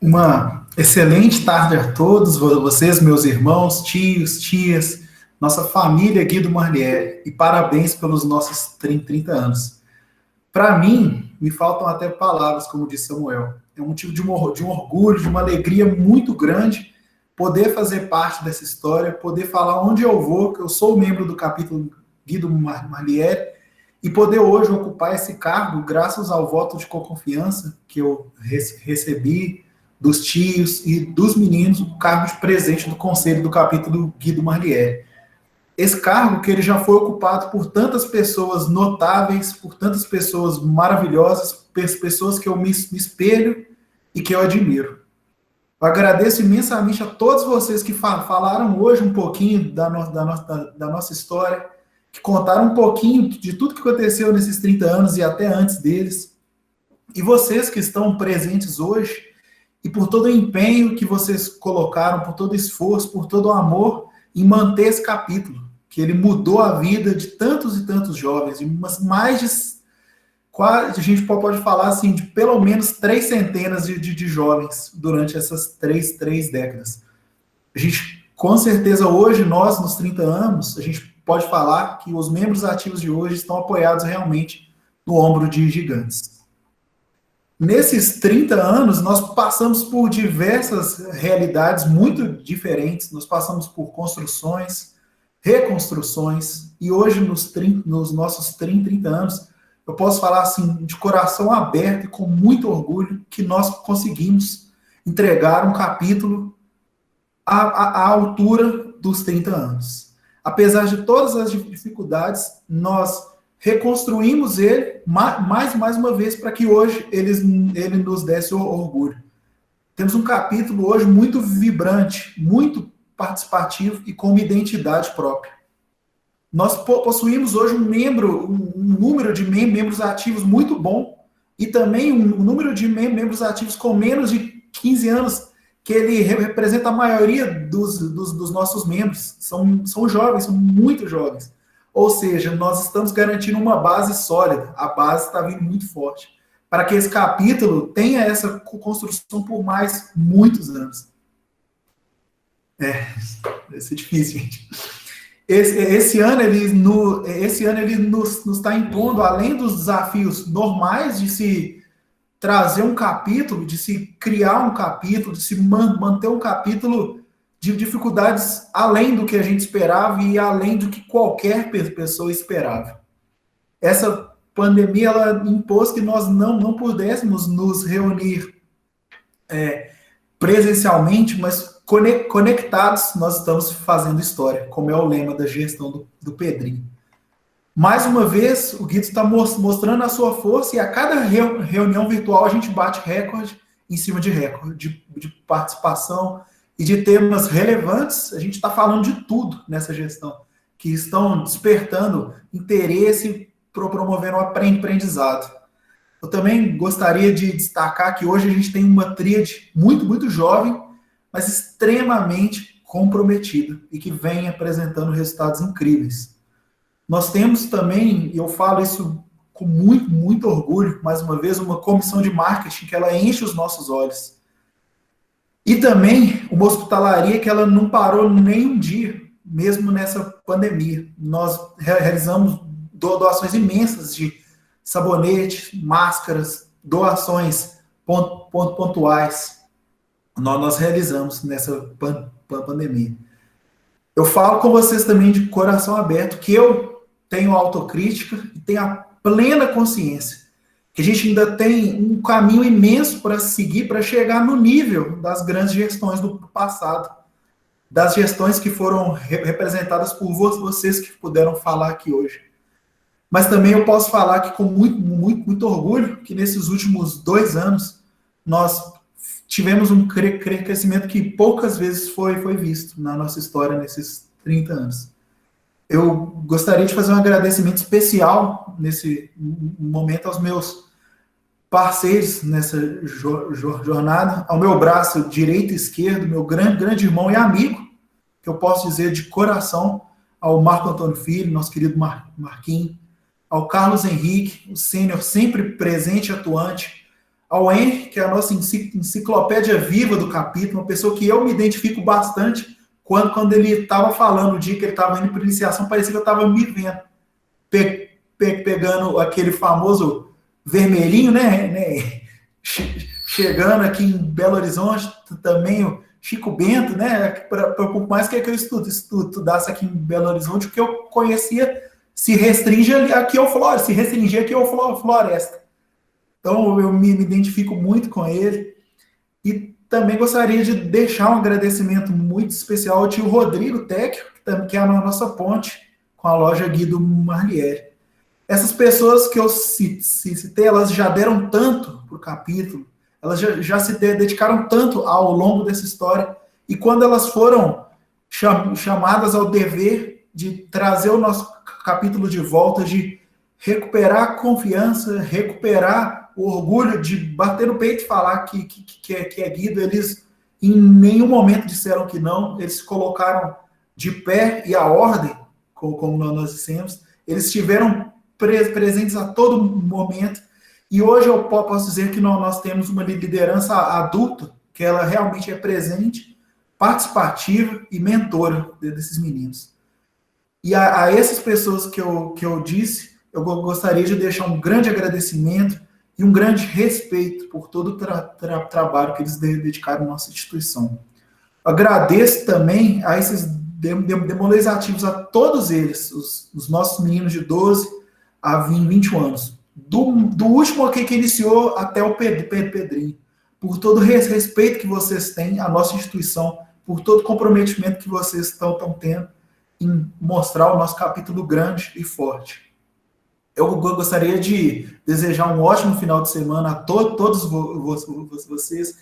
Uma excelente tarde a todos, vocês, meus irmãos, tios, tias, nossa família Guido Marlieri, e parabéns pelos nossos 30 anos. Para mim, me faltam até palavras, como disse Samuel. É um motivo de um orgulho, de uma alegria muito grande poder fazer parte dessa história, poder falar onde eu vou, que eu sou membro do capítulo Guido Marlieri, e poder hoje ocupar esse cargo graças ao voto de confiança que eu recebi dos tios e dos meninos, o cargo de presidente do conselho do capítulo Guido Marlieri. Esse cargo que ele já foi ocupado por tantas pessoas notáveis, por tantas pessoas maravilhosas, pessoas que eu me espelho e que eu admiro. Eu agradeço imensamente a todos vocês que falaram hoje um pouquinho da nossa história, que contaram um pouquinho de tudo que aconteceu nesses 30 anos e até antes deles. E vocês que estão presentes hoje, e por todo o empenho que vocês colocaram, por todo o esforço, por todo o amor em manter esse capítulo, que ele mudou a vida de tantos e tantos jovens, de mais de quase, a gente pode falar assim, de pelo menos 3 centenas de jovens durante essas três décadas. A gente, com certeza, hoje, nós, nos 30 anos, a gente pode falar que os membros ativos de hoje estão apoiados realmente no ombro de gigantes. Nesses 30 anos, nós passamos por diversas realidades muito diferentes, nós passamos por construções, reconstruções, e hoje, nos nossos 30 anos, eu posso falar assim, de coração aberto e com muito orgulho, que nós conseguimos entregar um capítulo à altura dos 30 anos. Apesar de todas as dificuldades, nós reconstruímos ele mais uma vez para que hoje ele nos desse orgulho. Temos um capítulo hoje muito vibrante, muito participativo e com uma identidade própria. Nós possuímos hoje um número de membros ativos muito bom e também um número de membros ativos com menos de 15 anos, que ele representa a maioria dos nossos membros. São jovens, são muito jovens. Ou seja, nós estamos garantindo uma base sólida. A base está vindo muito forte. Para que esse capítulo tenha essa construção por mais muitos anos. Vai ser difícil, gente. Esse ano ele nos está impondo, além dos desafios normais de se trazer um capítulo, de se criar um capítulo, de se manter um capítulo, de dificuldades além do que a gente esperava e além do que qualquer pessoa esperava. Essa pandemia ela impôs que nós não pudéssemos nos reunir presencialmente, mas conectados nós estamos fazendo história, como é o lema da gestão do Pedrinho. Mais uma vez, o Guido está mostrando a sua força e a cada reunião virtual a gente bate recorde em cima de recorde, de participação e de temas relevantes. A gente está falando de tudo nessa gestão, que estão despertando interesse, promovendo o aprendizado. Eu também gostaria de destacar que hoje a gente tem uma tríade muito, muito jovem, mas extremamente comprometida e que vem apresentando resultados incríveis. Nós temos também, e eu falo isso com muito, muito orgulho, mais uma vez, uma comissão de marketing que ela enche os nossos olhos. E também uma hospitalaria que ela não parou nem um dia, mesmo nessa pandemia. Nós realizamos doações imensas de sabonete, máscaras, doações pontuais. Nós realizamos nessa pandemia. Eu falo com vocês também de coração aberto, que eu tenho autocrítica e tenho a plena consciência que a gente ainda tem um caminho imenso para seguir, para chegar no nível das grandes gestões do passado, das gestões que foram representadas por vocês que puderam falar aqui hoje. Mas também eu posso falar que com muito, muito, muito orgulho, que nesses últimos 2 anos, nós tivemos um crescimento que poucas vezes foi visto na nossa história nesses 30 anos. Eu gostaria de fazer um agradecimento especial nesse momento aos meus parceiros nessa jornada, ao meu braço direito e esquerdo, meu grande irmão e amigo, que eu posso dizer de coração, ao Marco Antônio Filho, nosso querido Marquinhos, ao Carlos Henrique, o sênior sempre presente e atuante, ao Henry, que é a nossa enciclopédia viva do capítulo, uma pessoa que eu me identifico bastante quando ele estava falando, o dia que ele estava indo para iniciação, parecia que eu estava me vendo, pegando aquele famoso vermelhinho, né? Chegando aqui em Belo Horizonte, também o Chico Bento, né? Por mais que eu estudasse aqui em Belo Horizonte, o que eu conhecia se restringe aqui ao Floresta, se restringir aqui ao Floresta. Então, eu me identifico muito com ele. E também gostaria de deixar um agradecimento muito especial ao tio Rodrigo Tecchio, que é a nossa ponte com a loja Guido Marlieri. Essas pessoas que eu citei, elas já deram tanto para o capítulo, elas já se dedicaram tanto ao longo dessa história, e quando elas foram chamadas ao dever de trazer o nosso capítulo de volta, de recuperar a confiança, recuperar o orgulho de bater no peito e falar que é Guido, eles em nenhum momento disseram que não, eles se colocaram de pé e a ordem, como nós dissemos, eles estiveram presentes a todo momento, e hoje eu posso dizer que nós temos uma liderança adulta, que ela realmente é presente, participativa e mentora desses meninos. E a essas pessoas que eu disse, eu gostaria de deixar um grande agradecimento e um grande respeito por todo o trabalho que eles dedicaram à nossa instituição. Agradeço também a esses demolês ativos, a todos eles, os nossos meninos de 12 a 21 anos, do último que iniciou até o Pedrinho, por todo o respeito que vocês têm à nossa instituição, por todo o comprometimento que vocês estão tendo em mostrar o nosso capítulo grande e forte. Eu gostaria de desejar um ótimo final de semana a todos vocês,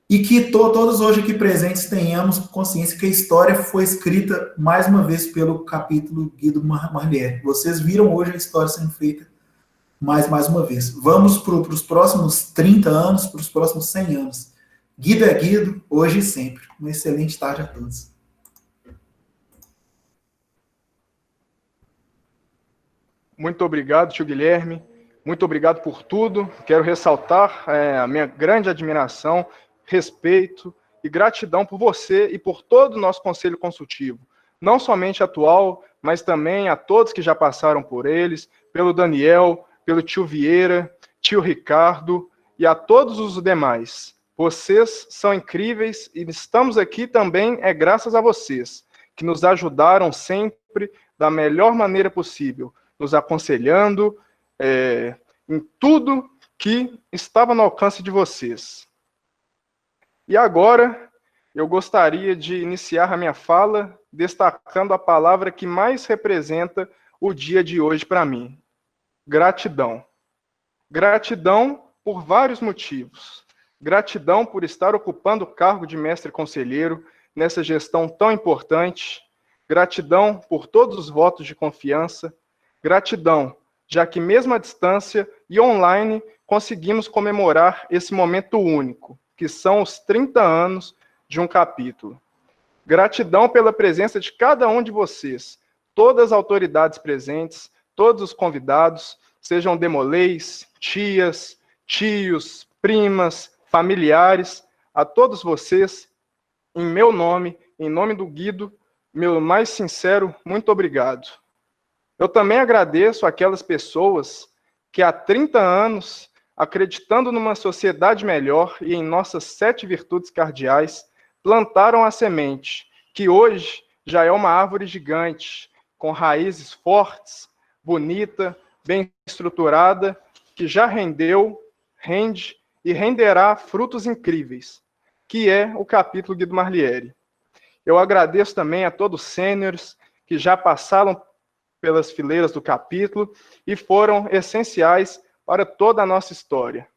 e que todos hoje aqui presentes tenhamos consciência que a história foi escrita mais uma vez pelo capítulo Guido Marlieri. Vocês viram hoje a história sendo feita mais uma vez. Vamos para os próximos 30 anos, para os próximos 100 anos. Guido é Guido, hoje e sempre. Uma excelente tarde a todos. Muito obrigado, tio Guilherme. Muito obrigado por tudo. Quero ressaltar a minha grande admiração, respeito e gratidão por você e por todo o nosso Conselho Consultivo. Não somente atual, mas também a todos que já passaram por eles, pelo Daniel, pelo tio Vieira, tio Ricardo e a todos os demais. Vocês são incríveis e estamos aqui também graças a vocês, que nos ajudaram sempre da melhor maneira possível, nos aconselhando em tudo que estava no alcance de vocês. E agora, eu gostaria de iniciar a minha fala destacando a palavra que mais representa o dia de hoje para mim: gratidão. Gratidão por vários motivos. Gratidão por estar ocupando o cargo de mestre conselheiro nessa gestão tão importante. Gratidão por todos os votos de confiança. Gratidão, já que mesmo à distância e online conseguimos comemorar esse momento único, que são os 30 anos de um capítulo. Gratidão pela presença de cada um de vocês, todas as autoridades presentes, todos os convidados, sejam demolês, tias, tios, primas, familiares, a todos vocês, em meu nome, em nome do Guido, meu mais sincero muito obrigado. Eu também agradeço aquelas pessoas que há 30 anos, acreditando numa sociedade melhor e em nossas 7 virtudes cardeais, plantaram a semente, que hoje já é uma árvore gigante, com raízes fortes, bonita, bem estruturada, que já rendeu, rende e renderá frutos incríveis, que é o capítulo Guido Marlieri. Eu agradeço também a todos os sêniores que já passaram pelas fileiras do capítulo e foram essenciais para toda a nossa história.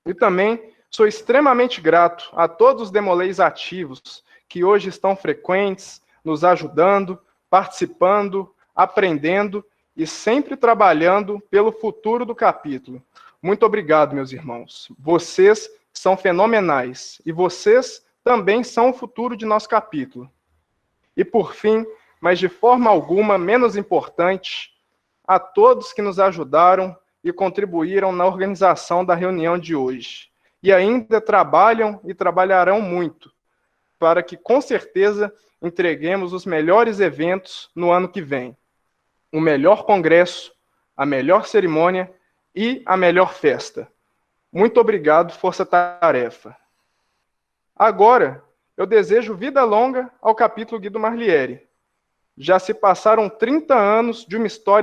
E também sou extremamente grato a todos os demolês ativos que hoje estão frequentes, nos ajudando, participando, aprendendo e sempre trabalhando pelo futuro do capítulo. Muito obrigado, meus irmãos. Vocês são fenomenais e vocês também são o futuro de nosso capítulo. E por fim, mas de forma alguma menos importante, a todos que nos ajudaram e contribuíram na organização da reunião de hoje. E ainda trabalham e trabalharão muito para que, com certeza, entreguemos os melhores eventos no ano que vem. O melhor congresso, a melhor cerimônia e a melhor festa. Muito obrigado, Força Tarefa. Agora, eu desejo vida longa ao capítulo Guido Marlieri. Já se passaram 30 anos de uma história